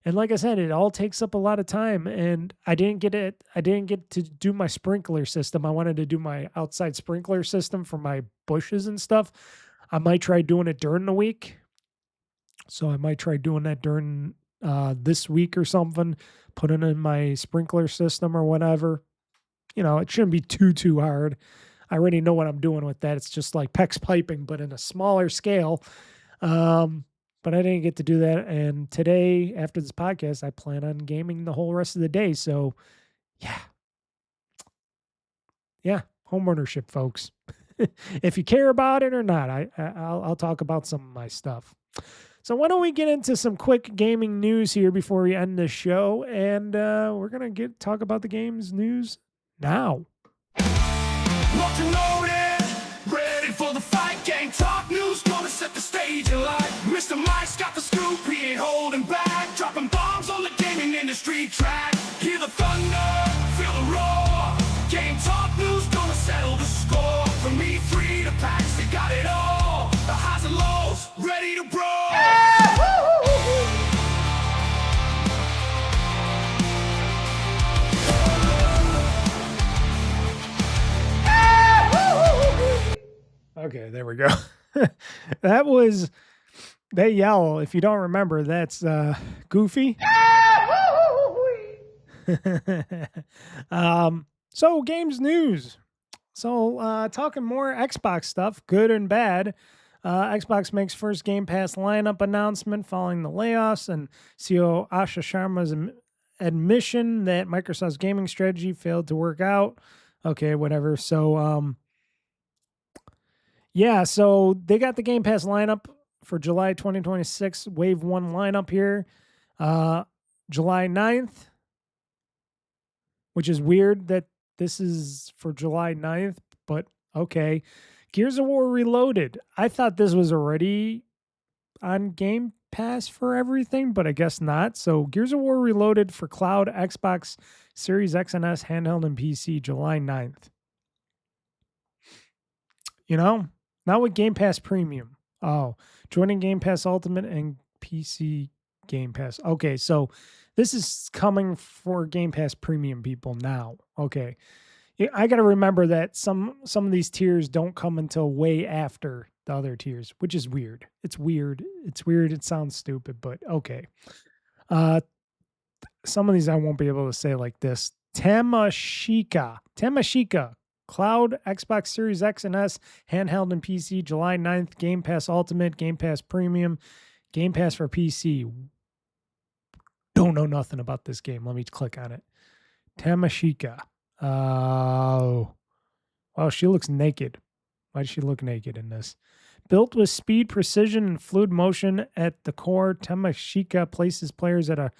And like I said, it all takes up a lot of time, and I didn't get to do my sprinkler system. I wanted to do my outside sprinkler system for my bushes and stuff. I might try doing it during the week. So I might try doing that during this week or something, putting in my sprinkler system or whatever. It shouldn't be too hard. I already know what I'm doing with that. It's just like PEX piping, but in a smaller scale. But I didn't get to do that. And today, after this podcast, I plan on gaming the whole rest of the day. So, yeah, homeownership, folks. If you care about it or not, I'll talk about some of my stuff. So why don't we get into some quick gaming news here before we end the show? And we're going to talk about the games news now. Locked and loaded, ready for the fight. Game talk news, gonna set the stage alight. Mr. Mike's got the scoop, he ain't holding back. Dropping bombs on the gaming industry track. Hear the thunder, feel the roar. Game talk news, gonna settle the score. From E3 to PAX, they got it all. The highs and lows, ready to brawl. Okay, there we go. That yell, if you don't remember, that's Goofy. So games news. So talking more Xbox stuff, good and bad. Xbox makes first Game Pass lineup announcement following the layoffs, and CEO Asha Sharma's admission that Microsoft's gaming strategy failed to work out. Okay, whatever. So yeah, so they got the Game Pass lineup for July 2026, Wave 1 lineup here. July 9th, which is weird that this is for July 9th, but okay. Gears of War Reloaded. I thought this was already on Game Pass for everything, but I guess not. So Gears of War Reloaded for cloud, Xbox Series X and S, handheld, and PC, July 9th. Not with Game Pass Premium. Oh, joining Game Pass Ultimate and PC Game Pass. Okay, so this is coming for Game Pass Premium people now. Okay. I got to remember that some of these tiers don't come until way after the other tiers, which is weird. It's weird. It sounds stupid, but okay. Some of these I won't be able to say like this. Tamashika. Cloud, Xbox Series X and S, handheld and PC, July 9th, Game Pass Ultimate, Game Pass Premium, Game Pass for PC. Don't know nothing about this game. Let me click on it. Tamashika. Oh, wow, she looks naked. Why does she look naked in this? Built with speed, precision, and fluid motion at the core, Tamashika places players at a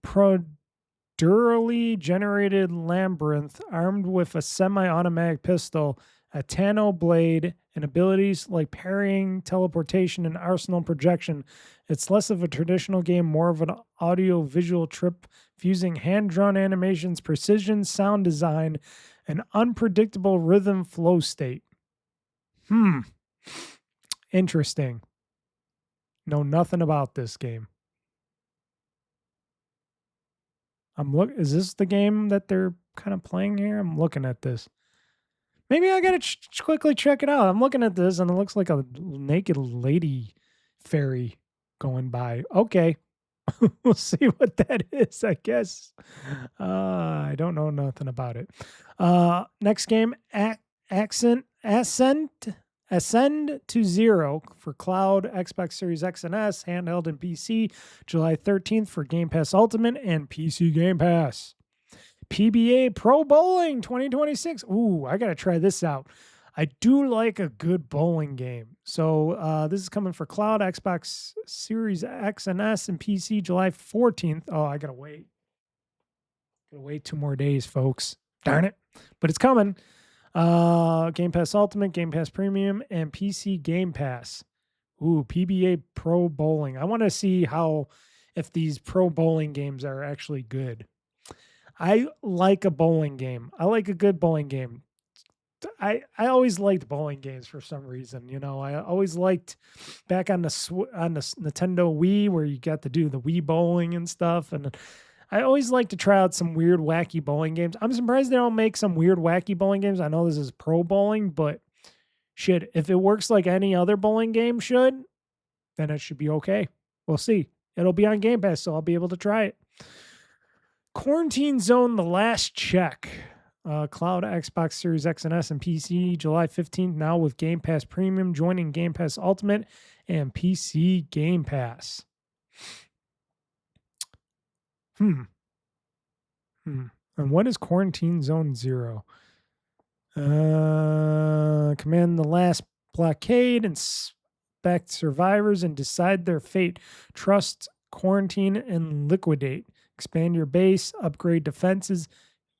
procedurally generated labyrinth armed with a semi-automatic pistol, a Tano blade, and abilities like parrying, teleportation, and arsenal projection. It's less of a traditional game, more of an audio-visual trip, fusing hand-drawn animations, precision sound design, and unpredictable rhythm flow state. Interesting. Know nothing about this game. Is this the game that they're kind of playing here? I'm looking at this. Maybe I gotta quickly check it out. I'm looking at this and it looks like a naked lady fairy going by. Okay. We'll see what that is, I guess. I don't know nothing about it. Next game, Ascent. Ascend to Zero for cloud, Xbox Series X and S, handheld, and PC, July 13th for Game Pass Ultimate and PC Game Pass. PBA Pro Bowling 2026. Ooh, I got to try this out. I do like a good bowling game. So this is coming for cloud, Xbox Series X and S, and PC, July 14th. Oh, I got to wait. Got to wait 2 more days, folks. Darn it. But it's coming. Game Pass Ultimate, Game Pass Premium, and PC Game Pass. Ooh, PBA Pro Bowling. I want to see if these pro bowling games are actually good. I like a bowling game. I like a good bowling game. I always liked bowling games for some reason. You know, I always liked back on the Nintendo Wii where you got to do the Wii bowling and stuff, and I always like to try out some weird, wacky bowling games. I'm surprised they don't make some weird, wacky bowling games. I know this is pro bowling, but shit, if it works like any other bowling game should, then it should be okay. We'll see. It'll be on Game Pass, so I'll be able to try it. Quarantine Zone: The Last Check. Cloud, Xbox Series X and S, and PC, July 15th, now with Game Pass Premium, joining Game Pass Ultimate and PC Game Pass. And what is Quarantine Zone Zero? Command the last blockade, inspect survivors, and decide their fate. Trust, quarantine, and liquidate. Expand your base, upgrade defenses,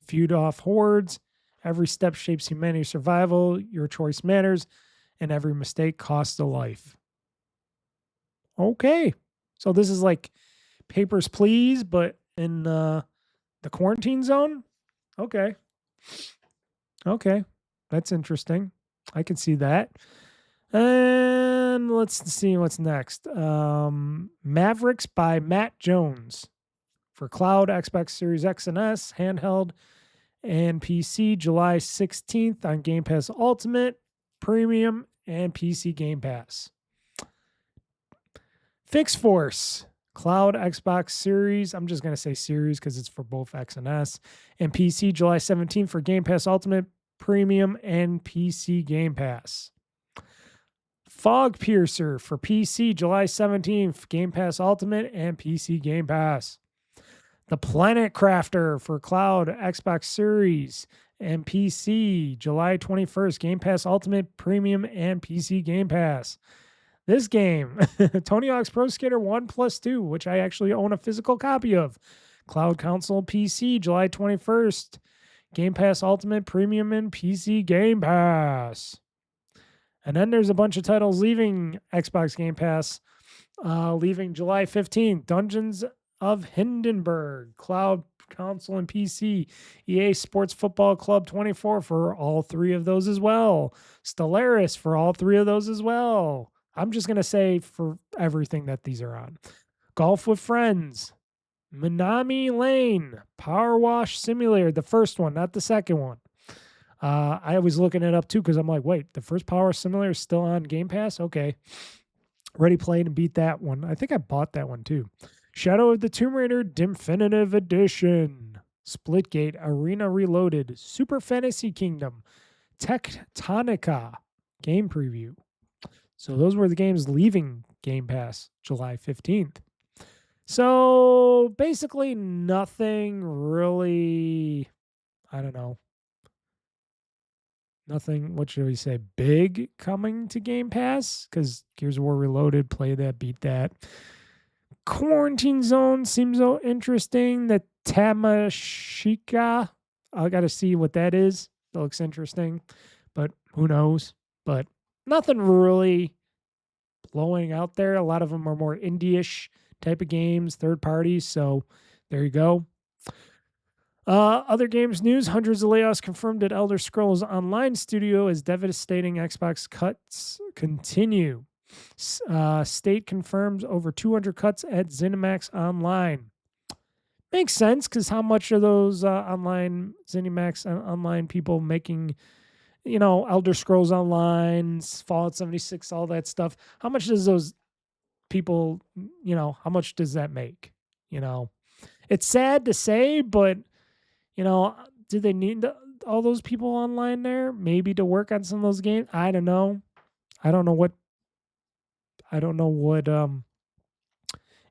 feud off hordes. Every step shapes humanity's survival. Your choice matters, and every mistake costs a life. Okay. So this is like Papers, Please, but in the quarantine zone? Okay. Okay. That's interesting. I can see that. And let's see what's next. Mavericks by Matt Jones. For cloud, Xbox Series X and S, handheld, and PC, July 16th on Game Pass Ultimate, Premium, and PC Game Pass. Fix Force, cloud, Xbox Series, I'm just going to say Series because it's for both X and S, and PC, July 17th for Game Pass Ultimate, Premium, and PC Game Pass. Fog Piercer for PC, July 17th, Game Pass Ultimate, and PC Game Pass. The Planet Crafter for cloud, Xbox Series, and PC, July 21st, Game Pass Ultimate, Premium, and PC Game Pass. This game, Tony Hawk's Pro Skater 1+2, which I actually own a physical copy of. Cloud Console PC, July 21st, Game Pass Ultimate, Premium, and PC Game Pass. And then there's a bunch of titles leaving Xbox Game Pass, leaving July 15th. Dungeons of Hindenburg, cloud, console, and PC. EA Sports Football Club 24 for all 3 of those as well. Stellaris for all 3 of those as well. I'm just going to say for everything that these are on. Golf with Friends, Minami Lane, PowerWash Simulator, the first one, not the second one. I was looking it up too because I'm like, wait, the first Power Simulator is still on Game Pass? Okay. Already played and beat that one. I think I bought that one too. Shadow of the Tomb Raider Definitive Edition, Splitgate, Arena Reloaded, Super Fantasy Kingdom, Tectonica, game preview. So those were the games leaving Game Pass July 15th. So basically nothing really, I don't know. Nothing, what should we say, big coming to Game Pass? Because Gears of War Reloaded, play that, beat that. Quarantine Zone seems so interesting. The Tamashika, I got to see what that is. That looks interesting, but who knows? But nothing really blowing out there. A lot of them are more indie-ish type of games, third parties. So there you go. Other games news, hundreds of layoffs confirmed at Elder Scrolls Online Studio as devastating Xbox cuts continue. State confirms over 200 cuts at ZeniMax Online. Makes sense, because how much are those online ZeniMax online people making, Elder Scrolls Online, Fallout 76, all that stuff? How much does those people, how much does that make? It's sad to say, but, do they need all those people online there? Maybe to work on some of those games? I don't know. I don't know what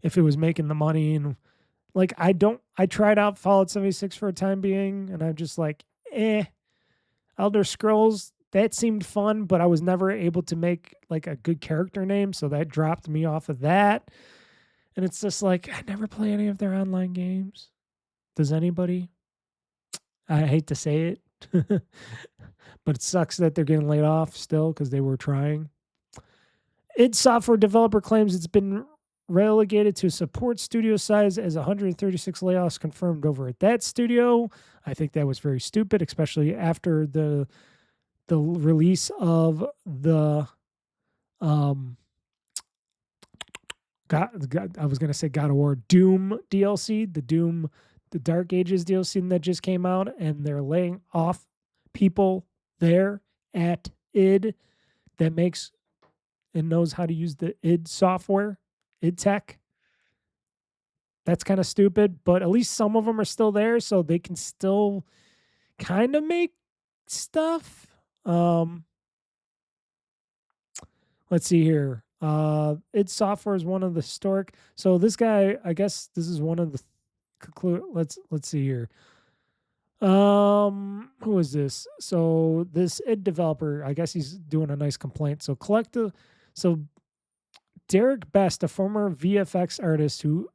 if it was making the money, and like I tried out Fallout 76 for a time being, and I'm just like, Elder Scrolls, that seemed fun, but I was never able to make like a good character name, so that dropped me off of that. And it's just like I never play any of their online games. Does anybody? I hate to say it, but it sucks that they're getting laid off still because they were trying. id Software developer claims it's been relegated to support studio size as 136 layoffs confirmed over at that studio. I think that was very stupid, especially after the release of the I was gonna say God of War Doom DLC, the Dark Ages DLC that just came out, and they're laying off people there at id that makes and knows how to use the id software, id tech. That's kind of stupid, but at least some of them are still there, so they can still kind of make stuff. Let's see here. id Software is one of the historic. So this guy, I guess this is one of the let's see here. Who is this? So this id developer, I guess he's doing a nice complaint. So Derek Best, a former VFX artist who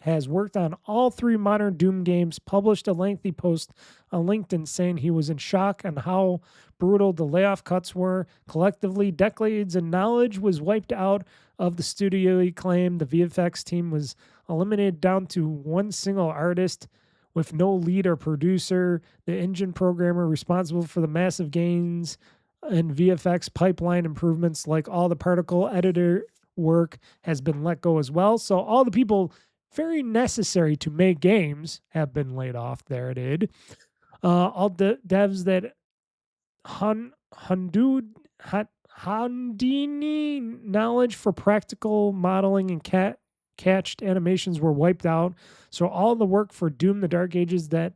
has worked on all 3 modern Doom games, published a lengthy post on LinkedIn saying he was in shock on how brutal the layoff cuts were. Collectively, decades of knowledge was wiped out of the studio. He claimed the VFX team was eliminated down to one single artist with no lead or producer. The engine programmer responsible for the massive gains and VFX pipeline improvements, like all the particle editor work, has been let go as well. So all the people very necessary to make games have been laid off there at id. All the devs that Houdini knowledge for practical modeling and cached animations were wiped out. So all the work for Doom the Dark Ages that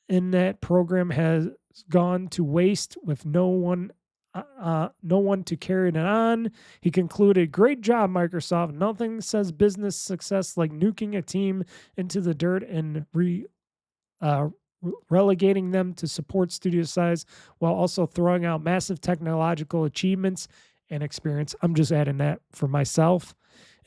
in that program has gone to waste with no one to carry it on. He concluded, "Great job, Microsoft. Nothing says business success like nuking a team into the dirt and relegating them to support studio size while also throwing out massive technological achievements and experience." I'm just adding that for myself.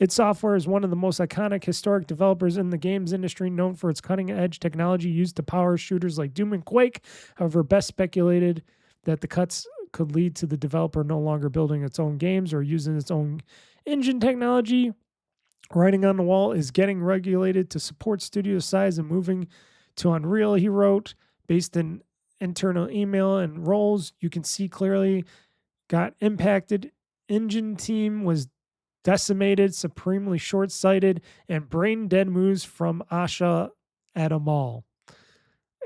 id Software is one of the most iconic historic developers in the games industry, known for its cutting-edge technology used to power shooters like Doom and Quake. However, Best speculated that the cuts could lead to the developer no longer building its own games or using its own engine technology. Writing on the wall is getting regulated to support studio size and moving to Unreal, he wrote, based in internal email and roles. You can see clearly got impacted. Engine team was decimated, supremely short-sighted, and brain-dead moves from Asha et al.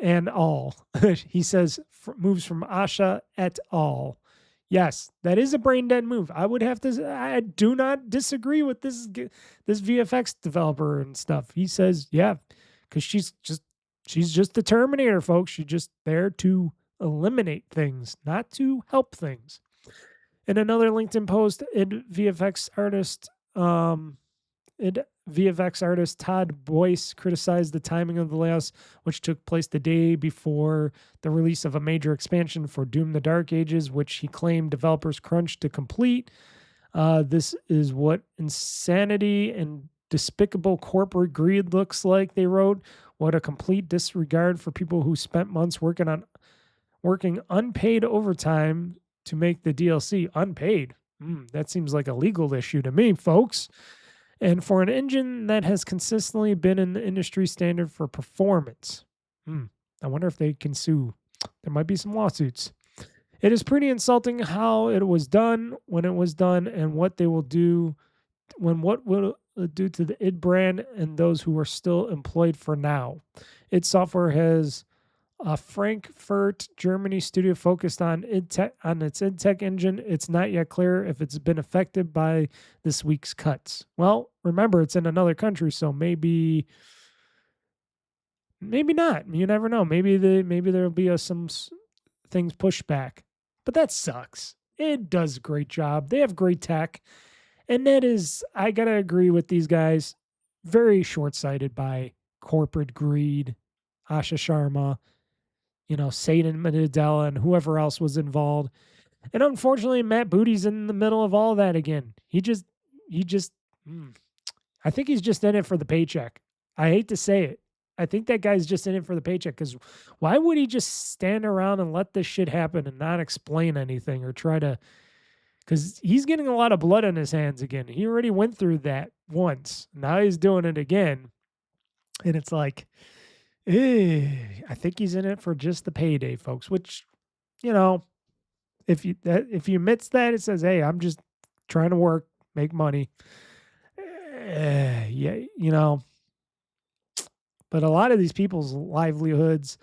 And all. He says moves from Asha et al. Yes, that is a brain-dead move. I do not disagree with this VFX developer and stuff. He says, yeah, because she's just the Terminator, folks. She's just there to eliminate things, not to help things. In another LinkedIn post, id VFX artist Todd Boyce criticized the timing of the layoffs, which took place the day before the release of a major expansion for Doom the Dark Ages, which he claimed developers crunched to complete. This is what insanity and despicable corporate greed looks like, they wrote. What a complete disregard for people who spent months working unpaid overtime to make the DLC. Unpaid. That seems like a legal issue to me, folks. And for an engine that has consistently been in the industry standard for performance. I wonder if they can sue. There might be some lawsuits. It is pretty insulting how it was done, when it was done, and what will it do to the id brand and those who are still employed for now. id Software has a Frankfurt, Germany studio focused on its id tech engine. It's not yet clear if it's been affected by this week's cuts. Well, remember, it's in another country, so maybe not. You never know. Maybe there'll be some things pushed back. But that sucks. It does a great job. They have great tech. And that is, I got to agree with these guys, very short sighted by corporate greed. Asha Sharma, Satan Nadella, and whoever else was involved. And unfortunately, Matt Booty's in the middle of all that again. He just, I think he's just in it for the paycheck. I hate to say it. I think that guy's just in it for the paycheck because why would he just stand around and let this shit happen and not explain anything or try to? Because he's getting a lot of blood on his hands again. He already went through that once. Now he's doing it again. And it's like, I think he's in it for just the payday, folks, which, if he admits that, it says, hey, I'm just trying to work, make money. Yeah, but a lot of these people's livelihoods,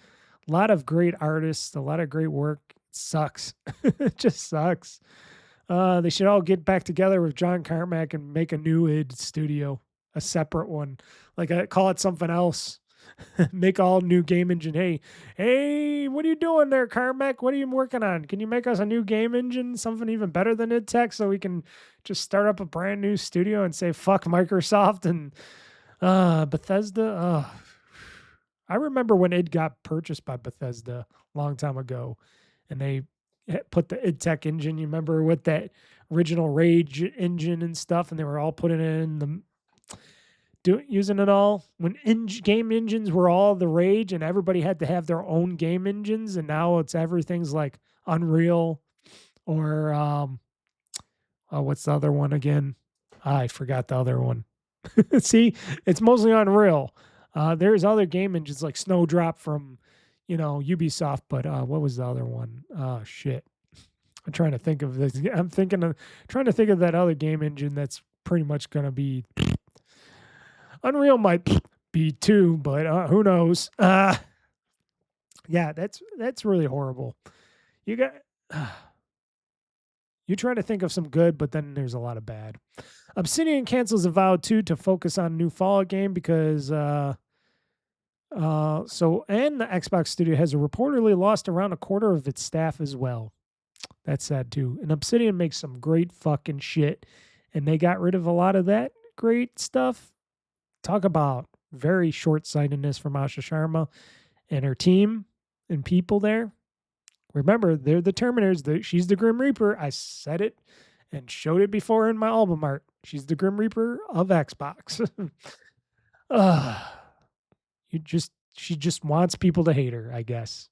a lot of great artists, a lot of great work sucks. It just sucks. They should all get back together with John Carmack and make a new id studio, a separate one. Like call it something else. Make all new game engine. Hey, what are you doing there, Carmack? What are you working on? Can you make us a new game engine, something even better than id Tech, so we can just start up a brand new studio and say fuck Microsoft and Bethesda? I remember when id got purchased by Bethesda a long time ago, and they put the id Tech engine. You remember with that original Rage engine and stuff, and they were all putting it in using it all when game engines were all the rage and everybody had to have their own game engines, and now everything's like Unreal or what's the other one again? I forgot the other one. See, it's mostly Unreal. There's other game engines like Snowdrop from Ubisoft, but what was the other one? Oh shit. I'm trying to think of this. Trying to think of that other game engine that's pretty much going to be Unreal might be too, but who knows? Yeah, that's really horrible. You're trying to think of some good, but then there's a lot of bad. Obsidian cancels Avowed 2 to focus on new Fallout game because and the Xbox studio has reportedly lost around a quarter of its staff as well. That's sad too. And Obsidian makes some great fucking shit, and they got rid of a lot of that great stuff. Talk about very short-sightedness from Asha Sharma and her team and people there. Remember, they're the Terminators. She's the Grim Reaper. I said it and showed it before in my album art. She's the Grim Reaper of Xbox. She just wants people to hate her, I guess.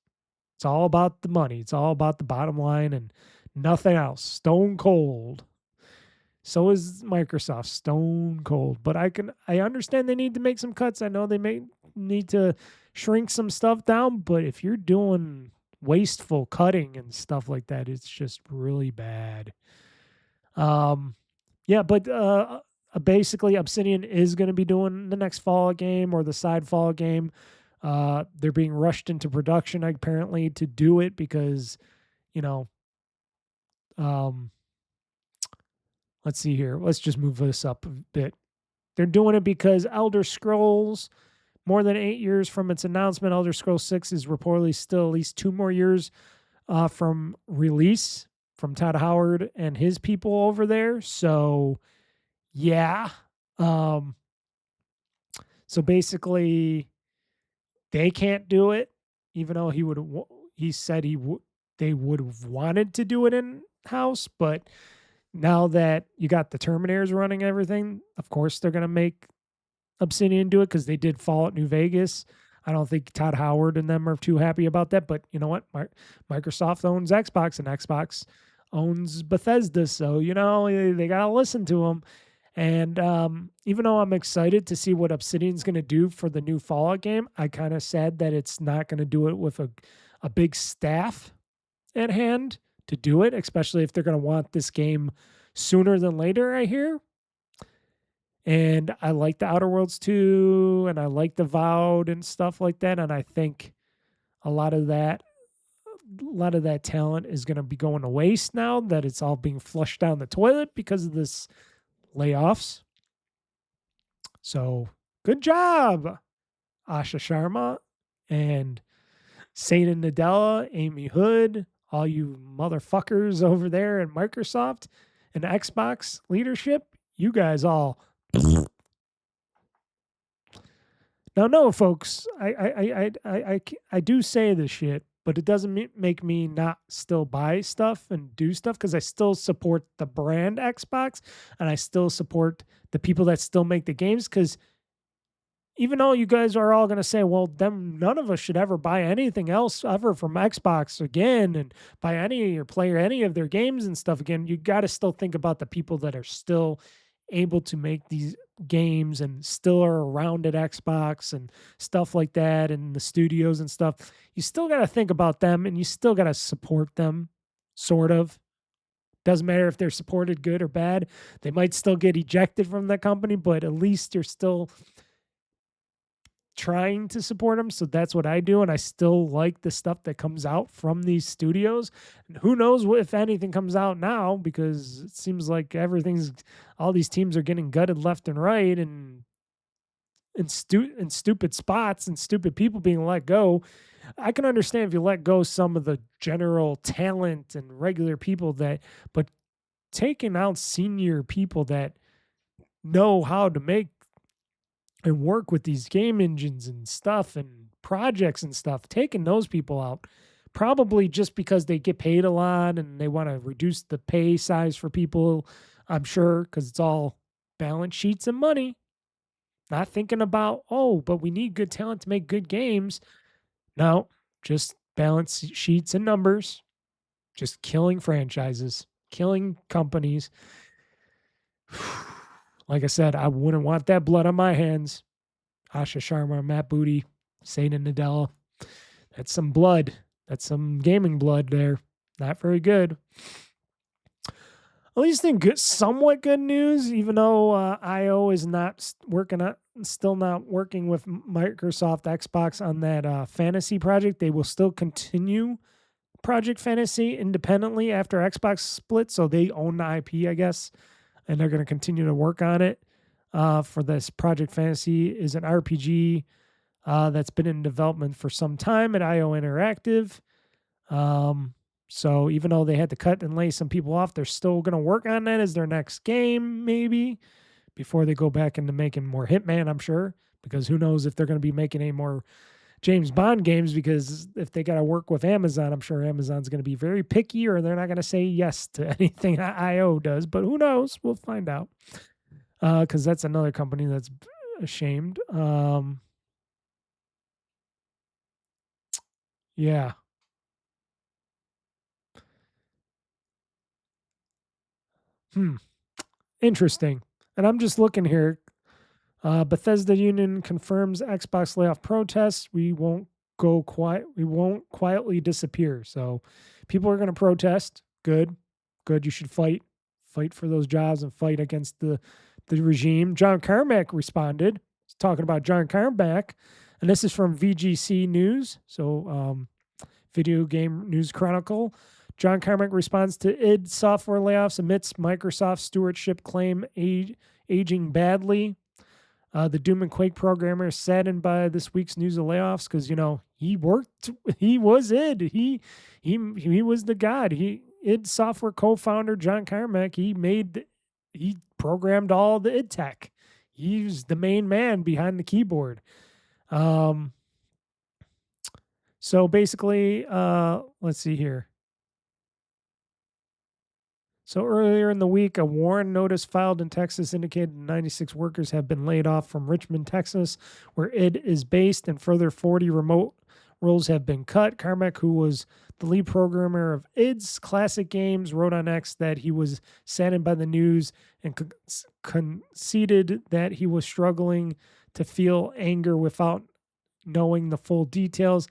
It's all about the money. It's all about the bottom line and nothing else. Stone cold. So is Microsoft, stone cold. But I understand they need to make some cuts. I know they may need to shrink some stuff down, but if you're doing wasteful cutting and stuff like that, it's just really bad. Basically Obsidian is going to be doing the next Fallout game or the side Fallout game. They're being rushed into production apparently to do it because, let's see here. Let's just move this up a bit. They're doing it because Elder Scrolls, more than 8 years from its announcement, Elder Scrolls 6 is reportedly still at least 2 more years from release from Todd Howard and his people over there. So, yeah. So basically, they can't do it, even though he said they would have wanted to do it in-house, but now that you got the Terminators running everything, of course they're going to make Obsidian do it because they did Fallout New Vegas. I don't think Todd Howard and them are too happy about that, but you know what? Microsoft owns Xbox and Xbox owns Bethesda, so, they got to listen to them. And even though I'm excited to see what Obsidian's going to do for the new Fallout game, I kind of sad that it's not going to do it with a big staff at hand to do it, especially if they're going to want this game sooner than later, I hear. And I like the Outer Worlds 2, and I like the Vowed and stuff like that. And I think a lot of that talent is going to be going to waste now that it's all being flushed down the toilet because of this layoffs. So good job, Asha Sharma and Satan Nadella, Amy Hood, all you motherfuckers over there in Microsoft and Xbox leadership, you guys all. Now, no, folks, I do say this shit, but it doesn't make me not still buy stuff and do stuff, because I still support the brand Xbox, and I still support the people that still make the games, because even though you guys are all going to say, well, then none of us should ever buy anything else ever from Xbox again and buy any or play any of their games and stuff again, you got to still think about the people that are still able to make these games and still are around at Xbox and stuff like that, and the studios and stuff. You still got to think about them, and you still got to support them, sort of. Doesn't matter if they're supported good or bad. They might still get ejected from that company, but at least you're still trying to support them. So that's what I do, and I still like the stuff that comes out from these studios. And who knows if anything comes out now, because it seems like all these teams are getting gutted left and right, and in stupid spots and stupid people being let go. I can understand if you let go some of the general talent and regular people but taking out senior people that know how to make and work with these game engines and stuff and projects and stuff, taking those people out, probably just because they get paid a lot and they want to reduce the pay size for people, I'm sure, because it's all balance sheets and money. Not thinking about, but we need good talent to make good games. No, just balance sheets and numbers, just killing franchises, killing companies. Like I said, I wouldn't want that blood on my hands. Asha Sharma, Matt Booty, Satan Nadella. That's some blood. That's some gaming blood there. Not very good. At least in somewhat good news, even though IO is still not working with Microsoft Xbox on that fantasy project. They will still continue Project Fantasy independently after Xbox split, so they own the IP, I guess. And they're going to continue to work on it. For this Project Fantasy is an RPG that's been in development for some time at IO Interactive. So even though they had to cut and lay some people off, they're still going to work on that as their next game, maybe, before they go back into making more Hitman, I'm sure. Because who knows if they're going to be making any more James Bond games, because if they got to work with Amazon, I'm sure Amazon's going to be very picky, or they're not going to say yes to anything IO does. But who knows? We'll find out. Because that's another company that's ashamed. Yeah. Interesting. And I'm just looking here. Bethesda Union confirms Xbox layoff protests. We won't quietly disappear. So people are going to protest. Good. You should fight for those jobs and fight against the regime. John Carmack responded. He's talking about John Carmack, and this is from VGC News. So Video Game News Chronicle. John Carmack responds to id Software layoffs amidst Microsoft stewardship claim aging badly. The Doom and Quake programmer is saddened by this week's news of layoffs because, he was id. He was the god. id Software co-founder John Carmack, he programmed all the id tech. He's the main man behind the keyboard. So basically, let's see here. So earlier in the week, a warrant notice filed in Texas indicated 96 workers have been laid off from Richmond, Texas, where id is based, and further 40 remote roles have been cut. Carmack, who was the lead programmer of id's classic games, wrote on X that he was saddened by the news and conceded that he was struggling to feel anger without knowing the full details.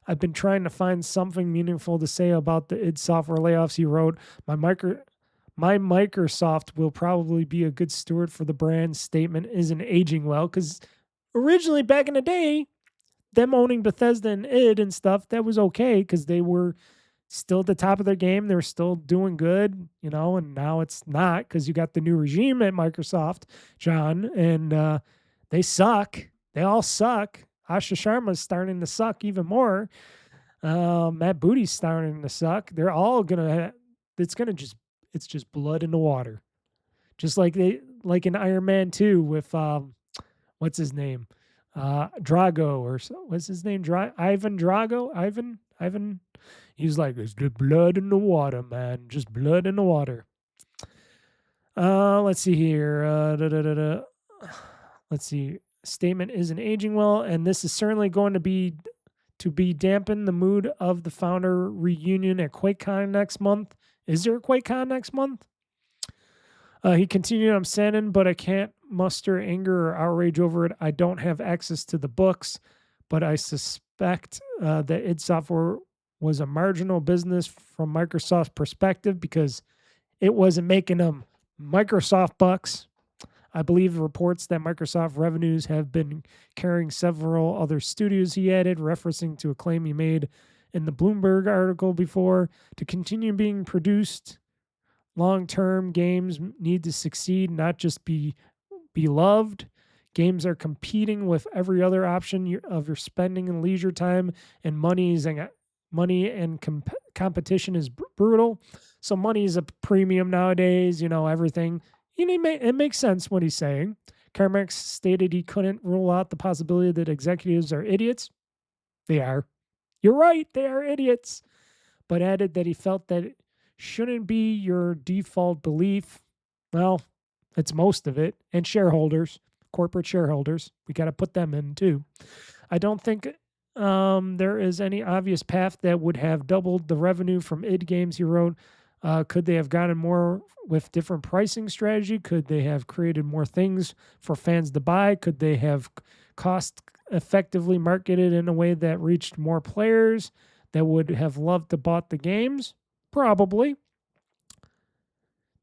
I've been trying to find something meaningful to say about the id Software layoffs, he wrote. My Microsoft will probably be a good steward for the brand statement isn't aging well, because originally back in the day, them owning Bethesda and id and stuff, that was okay because they were still at the top of their game. They were still doing good, and now it's not because you got the new regime at Microsoft, John, and they suck. They all suck. Asha Sharma's starting to suck even more. Matt Booty's starting to suck. They're all gonna. It's just blood in the water. Just like in Iron Man 2 with what's his name? Drago what's his name? Ivan Drago? Ivan. He's like, it's the blood in the water, man. Just blood in the water. Let's see here. Let's see. Statement isn't aging well, and this is certainly going to be dampen the mood of the founder reunion at QuakeCon next month. Is there a QuakeCon next month? He continued, I'm saddened, but I can't muster anger or outrage over it. I don't have access to the books, but I suspect that id Software was a marginal business from Microsoft's perspective because it wasn't making them Microsoft bucks. I believe reports that Microsoft revenues have been carrying several other studios, he added, referencing to a claim he made in the Bloomberg article before. To continue being produced long-term, games need to succeed, not just be beloved. Games are competing with every other option of your spending and leisure time, and money and competition is brutal. So money is a premium nowadays, everything. It makes sense what he's saying. Carmack stated he couldn't rule out the possibility that executives are idiots. They are. You're right, they are idiots. But added that he felt that it shouldn't be your default belief. Well, it's most of it. And shareholders, corporate shareholders, we got to put them in too. I don't think there is any obvious path that would have doubled the revenue from id Games, he wrote. Could they have gotten more with different pricing strategy? Could they have created more things for fans to buy? Could they have cost effectively marketed in a way that reached more players that would have loved to bought the games? Probably.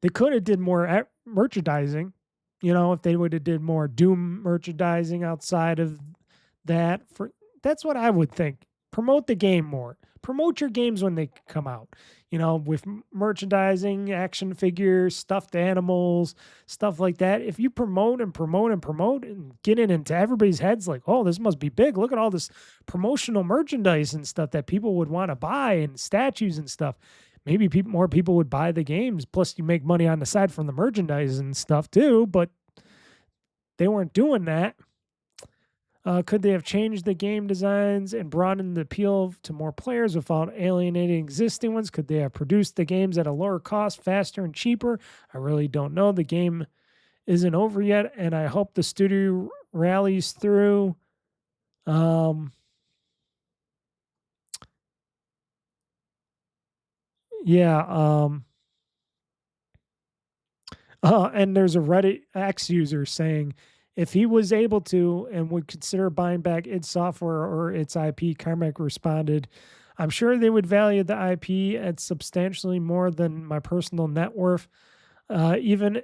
They could have did more merchandising. If they would have did more Doom merchandising outside of that. That's what I would think. Promote the game more. Promote your games when they come out. With merchandising, action figures, stuffed animals, stuff like that. If you promote and promote and promote and get it into everybody's heads like, oh, this must be big. Look at all this promotional merchandise and stuff that people would want to buy and statues and stuff. Maybe more people would buy the games. Plus, you make money on the side from the merchandise and stuff too, but they weren't doing that. Could they have changed the game designs and broadened the appeal to more players without alienating existing ones? Could they have produced the games at a lower cost, faster, and cheaper? I really don't know. The game isn't over yet, and I hope the studio rallies through. And there's a Reddit X user saying, if he was able to and would consider buying back id Software or its IP, Carmack responded, I'm sure they would value the IP at substantially more than my personal net worth, even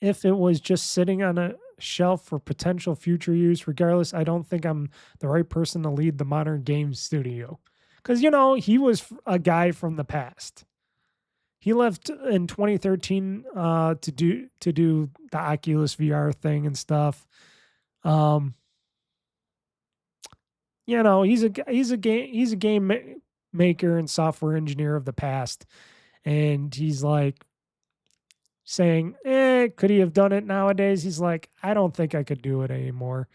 if it was just sitting on a shelf for potential future use. Regardless, I don't think I'm the right person to lead the modern games studio. Because, he was a guy from the past. He left in 2013 to do the Oculus VR thing and stuff. He's a game maker and software engineer of the past, and he's like saying, could he have done it nowadays? He's like, I don't think I could do it anymore.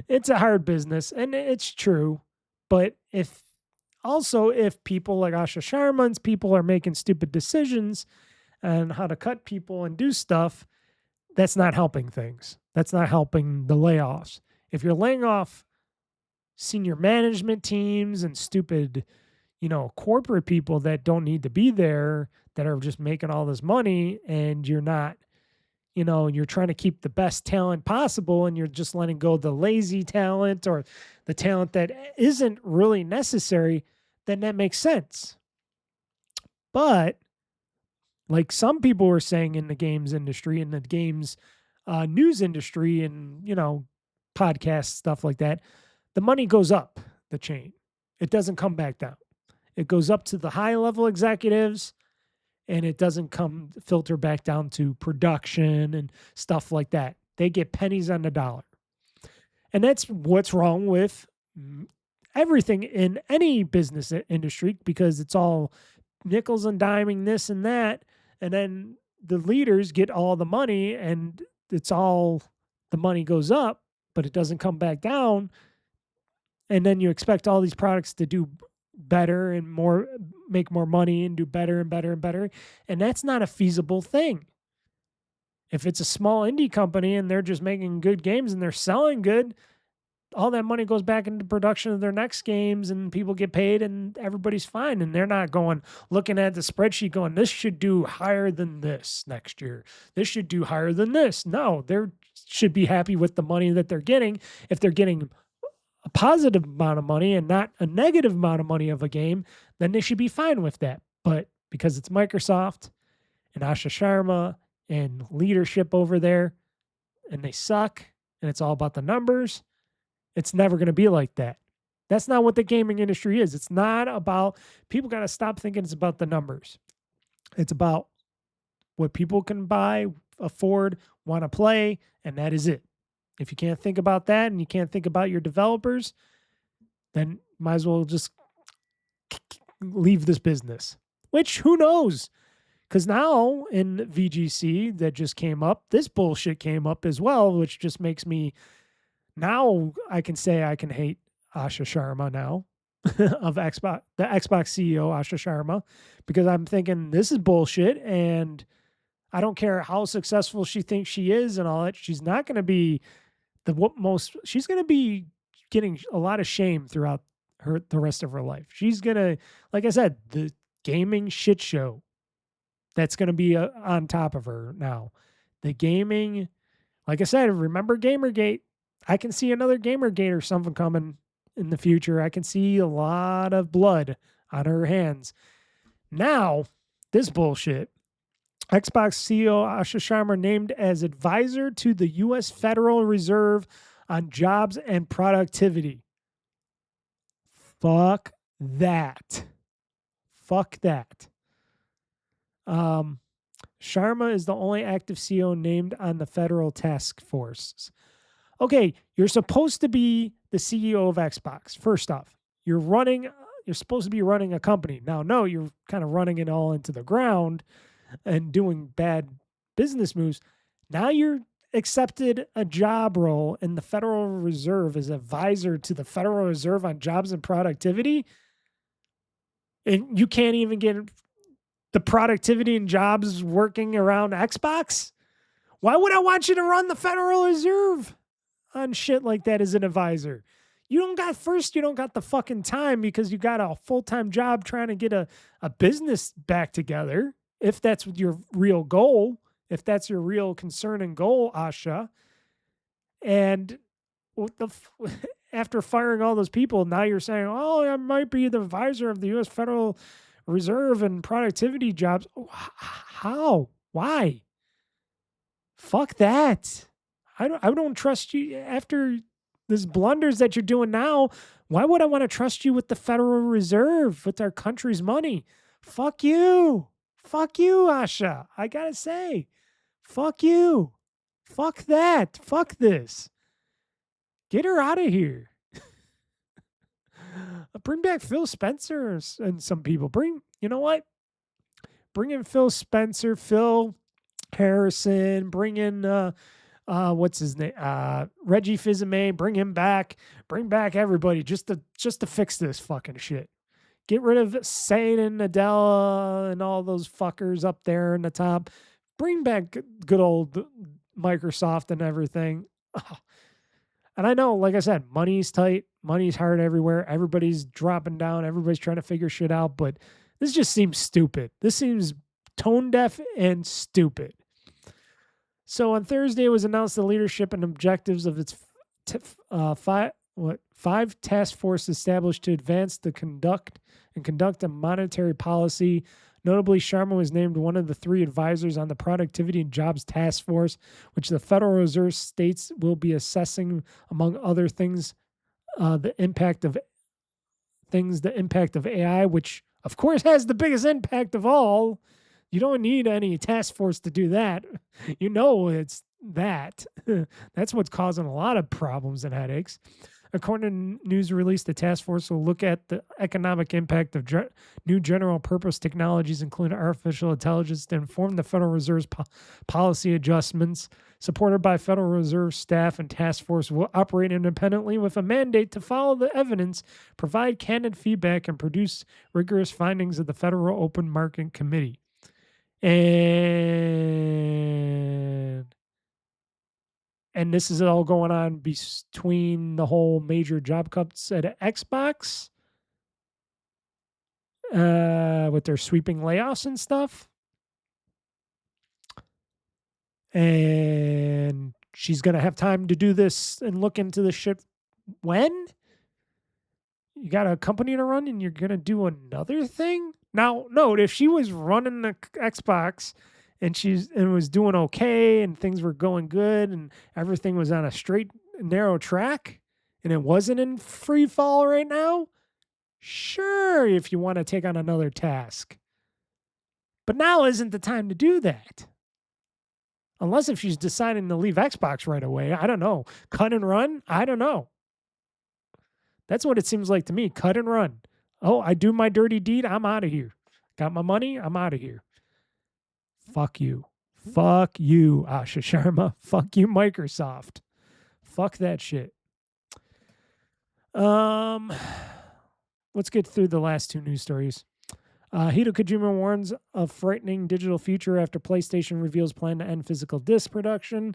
It's a hard business, and it's true. But if people like Asha Sharman's people are making stupid decisions on how to cut people and do stuff, that's not helping things. That's not helping the layoffs. If you're laying off senior management teams and stupid, corporate people that don't need to be there, that are just making all this money, and you're not, you're trying to keep the best talent possible, and you're just letting go the lazy talent or the talent that isn't really necessary, then that makes sense. But like some people were saying in the games industry, in the games news industry, and podcasts, stuff like that, the money goes up the chain. It doesn't come back down. It goes up to the high level executives, and it doesn't filter back down to production and stuff like that. They get pennies on the dollar. And that's what's wrong with everything in any business industry, because it's all nickels and diming this and that. And then the leaders get all the money, and it's all, the money goes up, but it doesn't come back down. And then you expect all these products to do better and more, make more money and do better and better and better. And that's not a feasible thing. If it's a small indie company and they're just making good games and they're selling good, all that money goes back into production of their next games, and people get paid and everybody's fine. And they're not going, looking at the spreadsheet going, this should do higher than this next year. This should do higher than this. No, they should be happy with the money that they're getting. If they're getting a positive amount of money and not a negative amount of money of a game, then they should be fine with that. But because it's Microsoft and Asha Sharma and leadership over there, and they suck, and it's all about the numbers, it's never going to be like that. That's not what the gaming industry is. It's not about, people got to stop thinking it's about the numbers. It's about what people can buy, afford, want to play, and that is it. If you can't think about that and you can't think about your developers, then might as well just leave this business. Which, who knows? Because now in VGC that just came up, this bullshit came up as well, which just makes me, now I can say I can hate Asha Sharma now of Xbox, the Xbox CEO Asha Sharma, because I'm thinking this is bullshit, and I don't care how successful she thinks she is and all that. She's not going to be she's going to be getting a lot of shame throughout the rest of her life. She's going to, like I said, the gaming shit show that's going to be on top of her now. The gaming, like I said, remember Gamergate? I can see another Gamergate or something coming in the future. I can see a lot of blood on her hands. Now, this bullshit. Xbox CEO Asha Sharma named as advisor to the U.S. Federal Reserve on jobs and productivity. Fuck that. Fuck that. Sharma is the only active CEO named on the federal task force. Okay, you're supposed to be the CEO of Xbox. First off, you're supposed to be running a company. Now, no, you're kind of running it all into the ground and doing bad business moves. Now you're accepted a job role in the Federal Reserve as advisor to the Federal Reserve on jobs and productivity. And you can't even get the productivity and jobs working around Xbox? Why would I want you to run the Federal Reserve on shit like that as an advisor? You don't got the fucking time, because you got a full-time job trying to get a business back together. If that's your real goal, if that's your real concern and goal, Asha. And after firing all those people, now you're saying, oh, I might be the advisor of the U.S. Federal Reserve and productivity jobs. How? Why? Fuck that. I don't trust you after this blunders that you're doing now. Why would I want to trust you with the Federal Reserve, with our country's money? Fuck you. Fuck you, Asha. I gotta say, fuck you. Fuck that. Fuck this. Get her out of here. Bring back Phil Spencer and some people. You know what? Bring in Phil Spencer, Phil Harrison. Bring in, what's his name? Reggie Fils-Aimé. Bring him back. Bring back everybody just to fix this fucking shit. Get rid of Sane and Nadella and all those fuckers up there in the top. Bring back good old Microsoft and everything. And I know, like I said, money's tight. Money's hard everywhere. Everybody's dropping down. Everybody's trying to figure shit out. But this just seems stupid. This seems tone deaf and stupid. So on Thursday, it was announced the leadership and objectives of its five task force established to advance the conduct a monetary policy. Notably, Sharma was named one of the 3 advisors on the Productivity and Jobs Task Force, which the Federal Reserve states will be assessing, among other things, the impact of AI, which of course has the biggest impact of all. You don't need any task force to do that. You know it's that. That's what's causing a lot of problems and headaches. According to Newz release, the task force will look at the economic impact of new general purpose technologies, including artificial intelligence, to inform the Federal Reserve's policy adjustments. Supported by Federal Reserve staff, and task force will operate independently with a mandate to follow the evidence, provide candid feedback, and produce rigorous findings of the Federal Open Market Committee. And this is all going on between the whole major job cuts at Xbox with their sweeping layoffs and stuff. And she's going to have time to do this and look into the shit when? You got a company to run and you're going to do another thing? Now, note, if she was running the Xbox and was doing okay and things were going good and everything was on a straight, narrow track and it wasn't in free fall right now, sure, if you want to take on another task. But now isn't the time to do that. Unless if she's deciding to leave Xbox right away. I don't know. Cut and run? I don't know. That's what it seems like to me. Cut and run. Oh, I do my dirty deed. I'm out of here. Got my money. I'm out of here. Fuck you. Fuck you, Asha Sharma. Fuck you, Microsoft. Fuck that shit. Let's get through the last two news stories. Hideo Kojima warns of frightening digital future after PlayStation reveals plan to end physical disc production.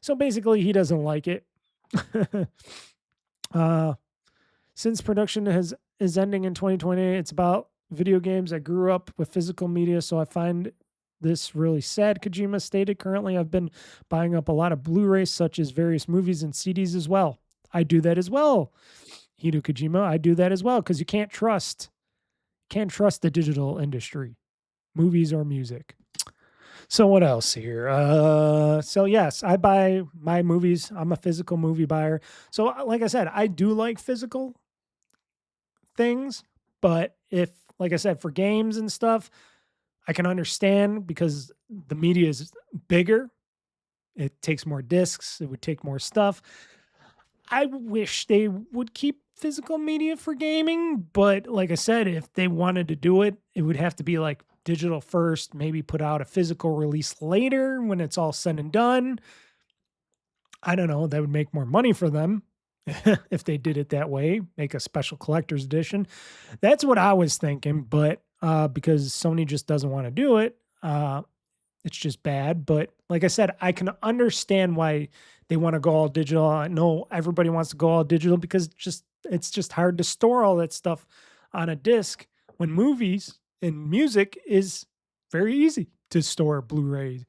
So basically, he doesn't like it. Since production is ending in 2020, it's about video games. I grew up with physical media, so I find this really sad, Kojima stated. Currently, I've been buying up a lot of Blu-rays, such as various movies and CDs as well. I do that as well, Hideo Kojima. I do that as well, because you can't trust the digital industry, movies or music. So what else here? So yes, I buy my movies. I'm a physical movie buyer. So like I said, I do like physical things, but if, like I said, for games and stuff, I can understand because the media is bigger. It takes more discs. It would take more stuff. I wish they would keep physical media for gaming, but like I said, if they wanted to do it, it would have to be like digital first, maybe put out a physical release later when it's all said and done. I don't know. That would make more money for them if they did it that way, make a special collector's edition. That's what I was thinking, but because Sony just doesn't want to do it, it's just bad. But like I said, I can understand why they want to go all digital. I know everybody wants to go all digital because it's just hard to store all that stuff on a disc when movies and music is very easy to store. Blu-ray,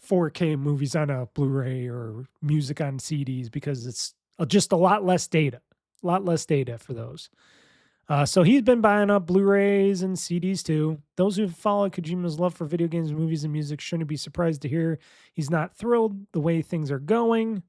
4K movies on a Blu-ray or music on CDs because it's just a lot less data for those. So he's been buying up Blu-rays and CDs too. Those who follow Kojima's love for video games, movies, and music shouldn't be surprised to hear he's not thrilled the way things are going.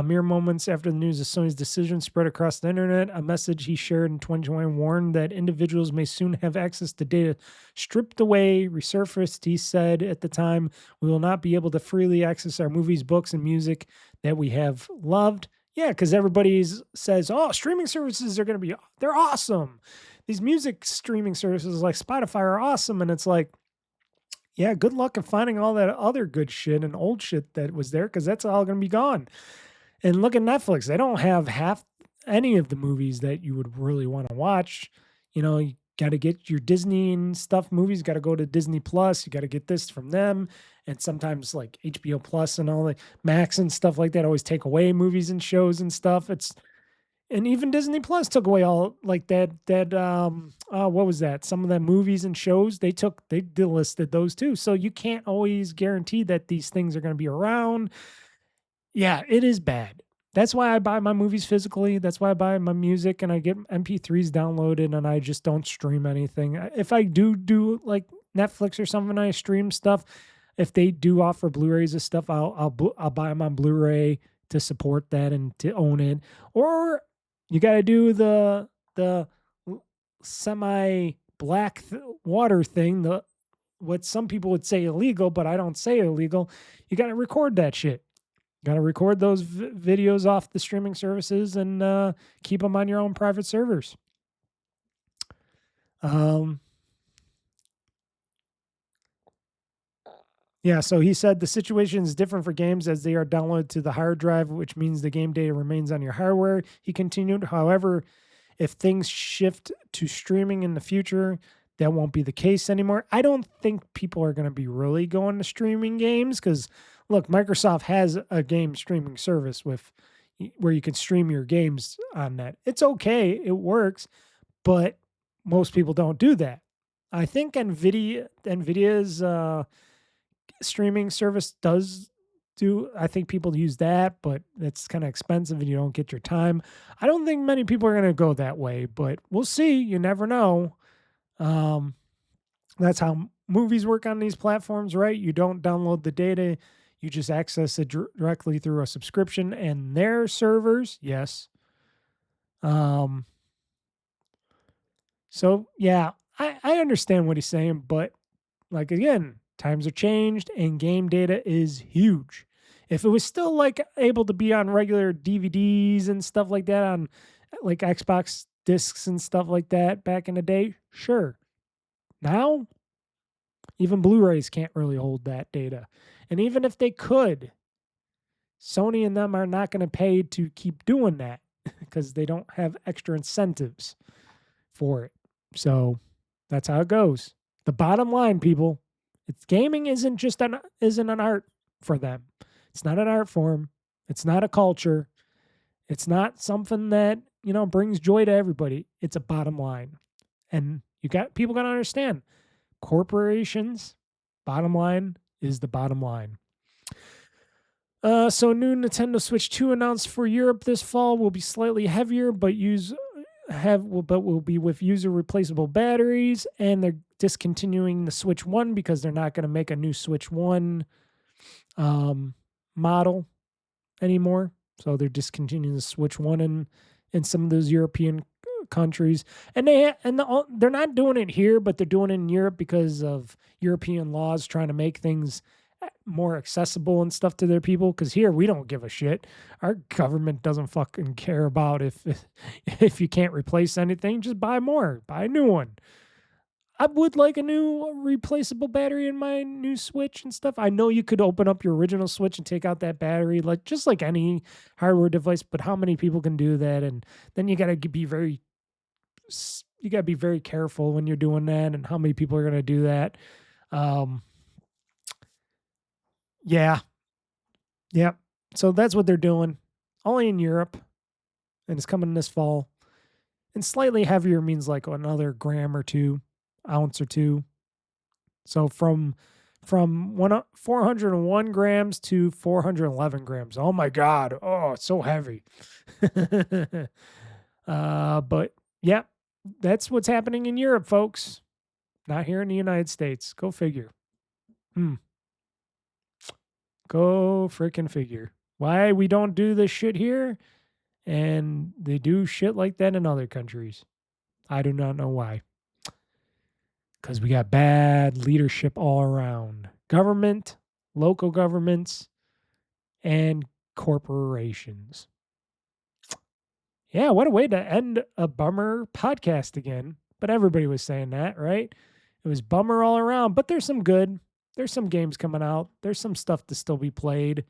Mere moments after the news of Sony's decision spread across the internet, a message he shared in 2020 warned that individuals may soon have access to data stripped away, resurfaced. He said at the time, "We will not be able to freely access our movies, books, and music that we have loved." Yeah, because everybody says, oh, streaming services are going to they're awesome. These music streaming services like Spotify are awesome. And it's like, yeah, good luck in finding all that other good shit and old shit that was there because that's all going to be gone. And look at Netflix. They don't have half any of the movies that you would really want to watch. You know, you got to get your Disney and stuff movies, got to go to Disney Plus. You got to get this from them. And sometimes like HBO Plus and all the Max and stuff like that always take away movies and shows and stuff. And even Disney Plus took away all like that what was that? Some of the movies and shows they delisted those too. So you can't always guarantee that these things are going to be around. Yeah, it is bad. That's why I buy my movies physically. That's why I buy my music and I get MP3s downloaded and I just don't stream anything. If I do like Netflix or something, I stream stuff. If they do offer Blu-rays and stuff, I'll buy them on Blu-ray to support that and to own it. Or you got to do the semi-black water thing, what some people would say illegal, but I don't say illegal. You got to record that shit. Got to record those videos off the streaming services and keep them on your own private servers. Yeah, so he said the situation is different for games as they are downloaded to the hard drive, which means the game data remains on your hardware. He continued, however, if things shift to streaming in the future, that won't be the case anymore. I don't think people are going to be really going to streaming games because, look, Microsoft has a game streaming service where you can stream your games on that. It's okay, it works, but most people don't do that. I think NVIDIA's streaming service does do. I think people use that, but it's kind of expensive and you don't get your time. I don't think many people are going to go that way, but we'll see. You never know. That's how movies work on these platforms, right? You don't download the data. You just access it directly through a subscription and their servers. Yes. So yeah, I understand what he's saying, but like, again, times are changed and game data is huge. If it was still like able to be on regular DVDs and stuff like that on like Xbox discs and stuff like that back in the day, sure. Now, even Blu-rays can't really hold that data. And even if they could, Sony and them are not going to pay to keep doing that because they don't have extra incentives for it. So that's how it goes. The bottom line, people, it's gaming isn't an art for them. It's not an art form. It's not a culture. It's not something that, brings joy to everybody. It's a bottom line. And people got to understand, corporations, bottom line is the bottom line. So new Nintendo Switch 2 announced for Europe this fall will be slightly heavier, but will be with user replaceable batteries, and they're discontinuing the Switch 1 because they're not going to make a new Switch 1 model anymore. So they're discontinuing the Switch 1 in some of those European countries. And they're not doing it here, but they're doing it in Europe because of European laws trying to make things more accessible and stuff to their people, because here we don't give a shit. Our government doesn't fucking care about if you can't replace anything. Just buy a new one. I would like a new replaceable battery in my new Switch and stuff. I know you could open up your original Switch and take out that battery, just like any hardware device, but how many people can do that? And then you got to be very careful when you're doing that, and how many people are going to do that. Yeah. So that's what they're doing. Only in Europe. And it's coming this fall. And slightly heavier means like another gram or 2, ounce or 2. So from 401 grams to 411 grams. Oh my God. Oh, it's so heavy. But yeah, that's what's happening in Europe, folks. Not here in the United States. Go figure. Go freaking figure. Why we don't do this shit here, and they do shit like that in other countries. I do not know why. Because we got bad leadership all around. Government, local governments, and corporations. Yeah, what a way to end a bummer podcast again. But everybody was saying that, right? It was bummer all around, but there's some good. There's some games coming out. There's some stuff to still be played.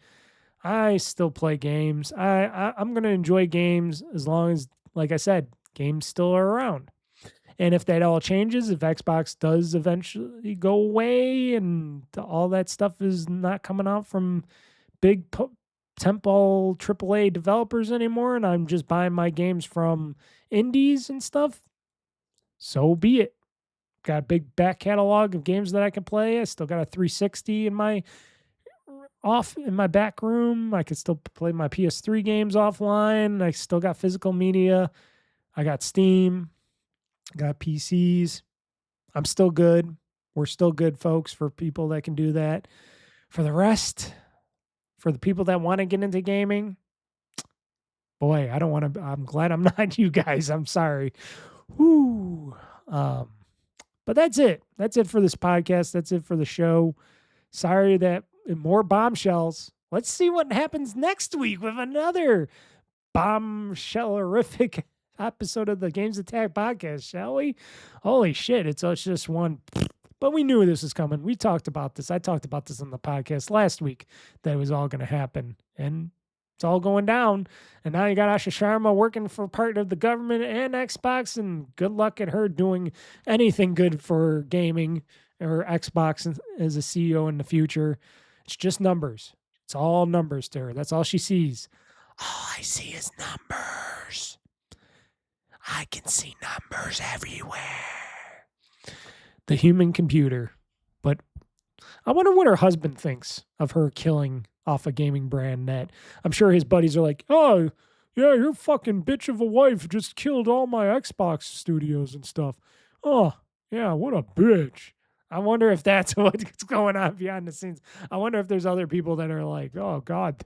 I still play games. I'm going to enjoy games as long as, like I said, games still are around. And if that all changes, if Xbox does eventually go away and all that stuff is not coming out from big temple AAA developers anymore, and I'm just buying my games from indies and stuff, so be it. Got a big back catalog of games that I can play. I still got a 360 in my back room. I could still play my PS3 games offline. I still got physical media. I got Steam. I got PCs. I'm still good. We're still good, folks, for people that can do that. For the rest, for the people that want to get into gaming, boy, I don't want to. I'm glad I'm not you guys. I'm sorry. Whoo. But that's it. That's it for this podcast. That's it for the show. Sorry that more bombshells. Let's see what happens next week with another bombshell-horrific episode of the GamezAttack podcast, shall we? Holy shit, it's just one. But we knew this was coming. We talked about this. I talked about this on the podcast last week, that it was all going to happen. And it's all going down. And now you got Asha Sharma working for part of the government and Xbox, and good luck at her doing anything good for gaming or Xbox as a CEO in the future. It's just numbers. It's all numbers to her. That's all she sees. All I see is numbers. I can see numbers everywhere. The human computer. But I wonder what her husband thinks of her killing off a gaming brand that I'm sure his buddies are like, oh, yeah, your fucking bitch of a wife just killed all my Xbox studios and stuff. Oh, yeah, what a bitch. I wonder if that's what's going on behind the scenes. I wonder if there's other people that are like, oh, God,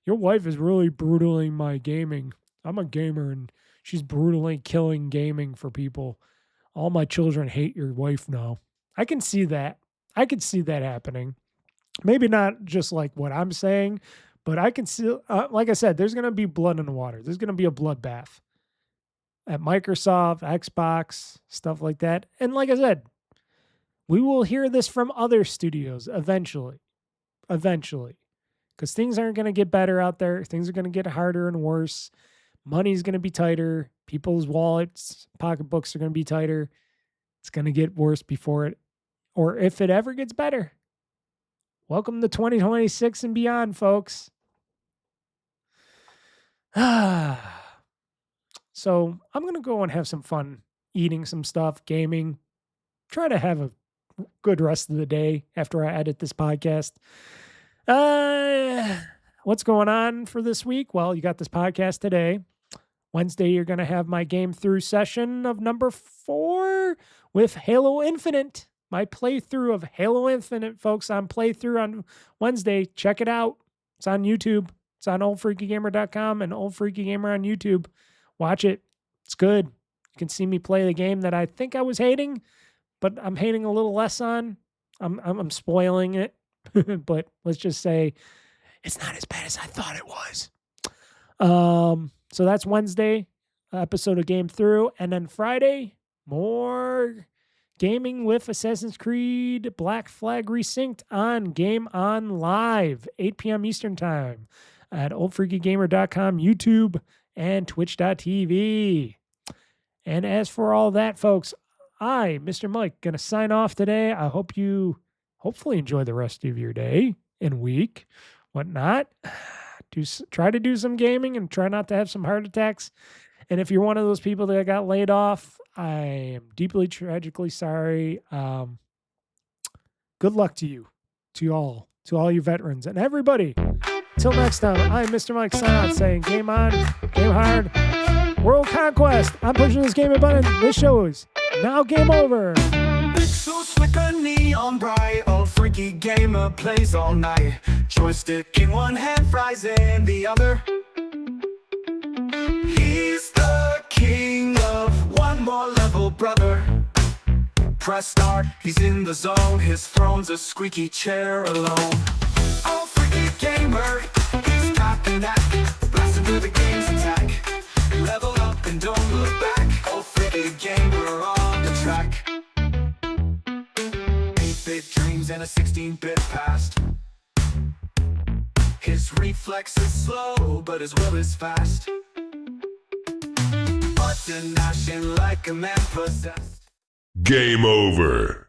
your wife is really brutally my gaming. I'm a gamer, and she's brutally killing gaming for people. All my children hate your wife now. I can see that. I can see that happening. Maybe not just like what I'm saying, but I can see, like I said, there's going to be blood in the water. There's going to be a bloodbath at Microsoft, Xbox, stuff like that. And like I said, we will hear this from other studios eventually. Because things aren't going to get better out there. Things are going to get harder and worse. Money's going to be tighter. People's wallets, pocketbooks are going to be tighter. It's going to get worse before it, or if it ever gets better. Welcome to 2026 and beyond, folks. So I'm going to go and have some fun eating some stuff, gaming. Try to have a good rest of the day after I edit this podcast. What's going on for this week? Well, you got this podcast today. Wednesday, you're going to have my game through session of number 4 with Halo Infinite. My playthrough of Halo Infinite, folks, on playthrough on Wednesday. Check it out. It's on YouTube. It's on OldFreakyGamer.com and OldFreakyGamer on YouTube. Watch it. It's good. You can see me play the game that I think I was hating, but I'm hating a little less on. I'm spoiling it, but let's just say it's not as bad as I thought it was. So that's Wednesday, episode of Game Through. And then Friday, more gaming with Assassin's Creed Black Flag Resynced on Game On Live, 8 p.m. Eastern Time at OldFreakyGamer.com, YouTube, and Twitch.tv. And as for all that, folks, I, Mr. Mike, going to sign off today. I hope you hopefully enjoy the rest of your day and week, whatnot. Try to do some gaming and try not to have some heart attacks. And if you're one of those people that got laid off, I am deeply, tragically sorry. Good luck to you, to all you veterans and everybody. Till next time, I'm Mr. Mike Sonat saying game on, game hard, world conquest. I'm pushing this gaming button. This show is now game over. Pixels flicker neon bright, old freaky gamer plays all night. Joystick in one hand, fries in the other. He's the king of one more level, brother. Press start, he's in the zone. His throne's a squeaky chair alone. Old freaky gamer, he's got the knack. Blasting through the game's attack. Level up and don't look back. Old freaky gamer on the track. 8-bit dreams and a 16-bit past. His reflex is slow, but his will is fast. Button mashing like a man possessed. Game over.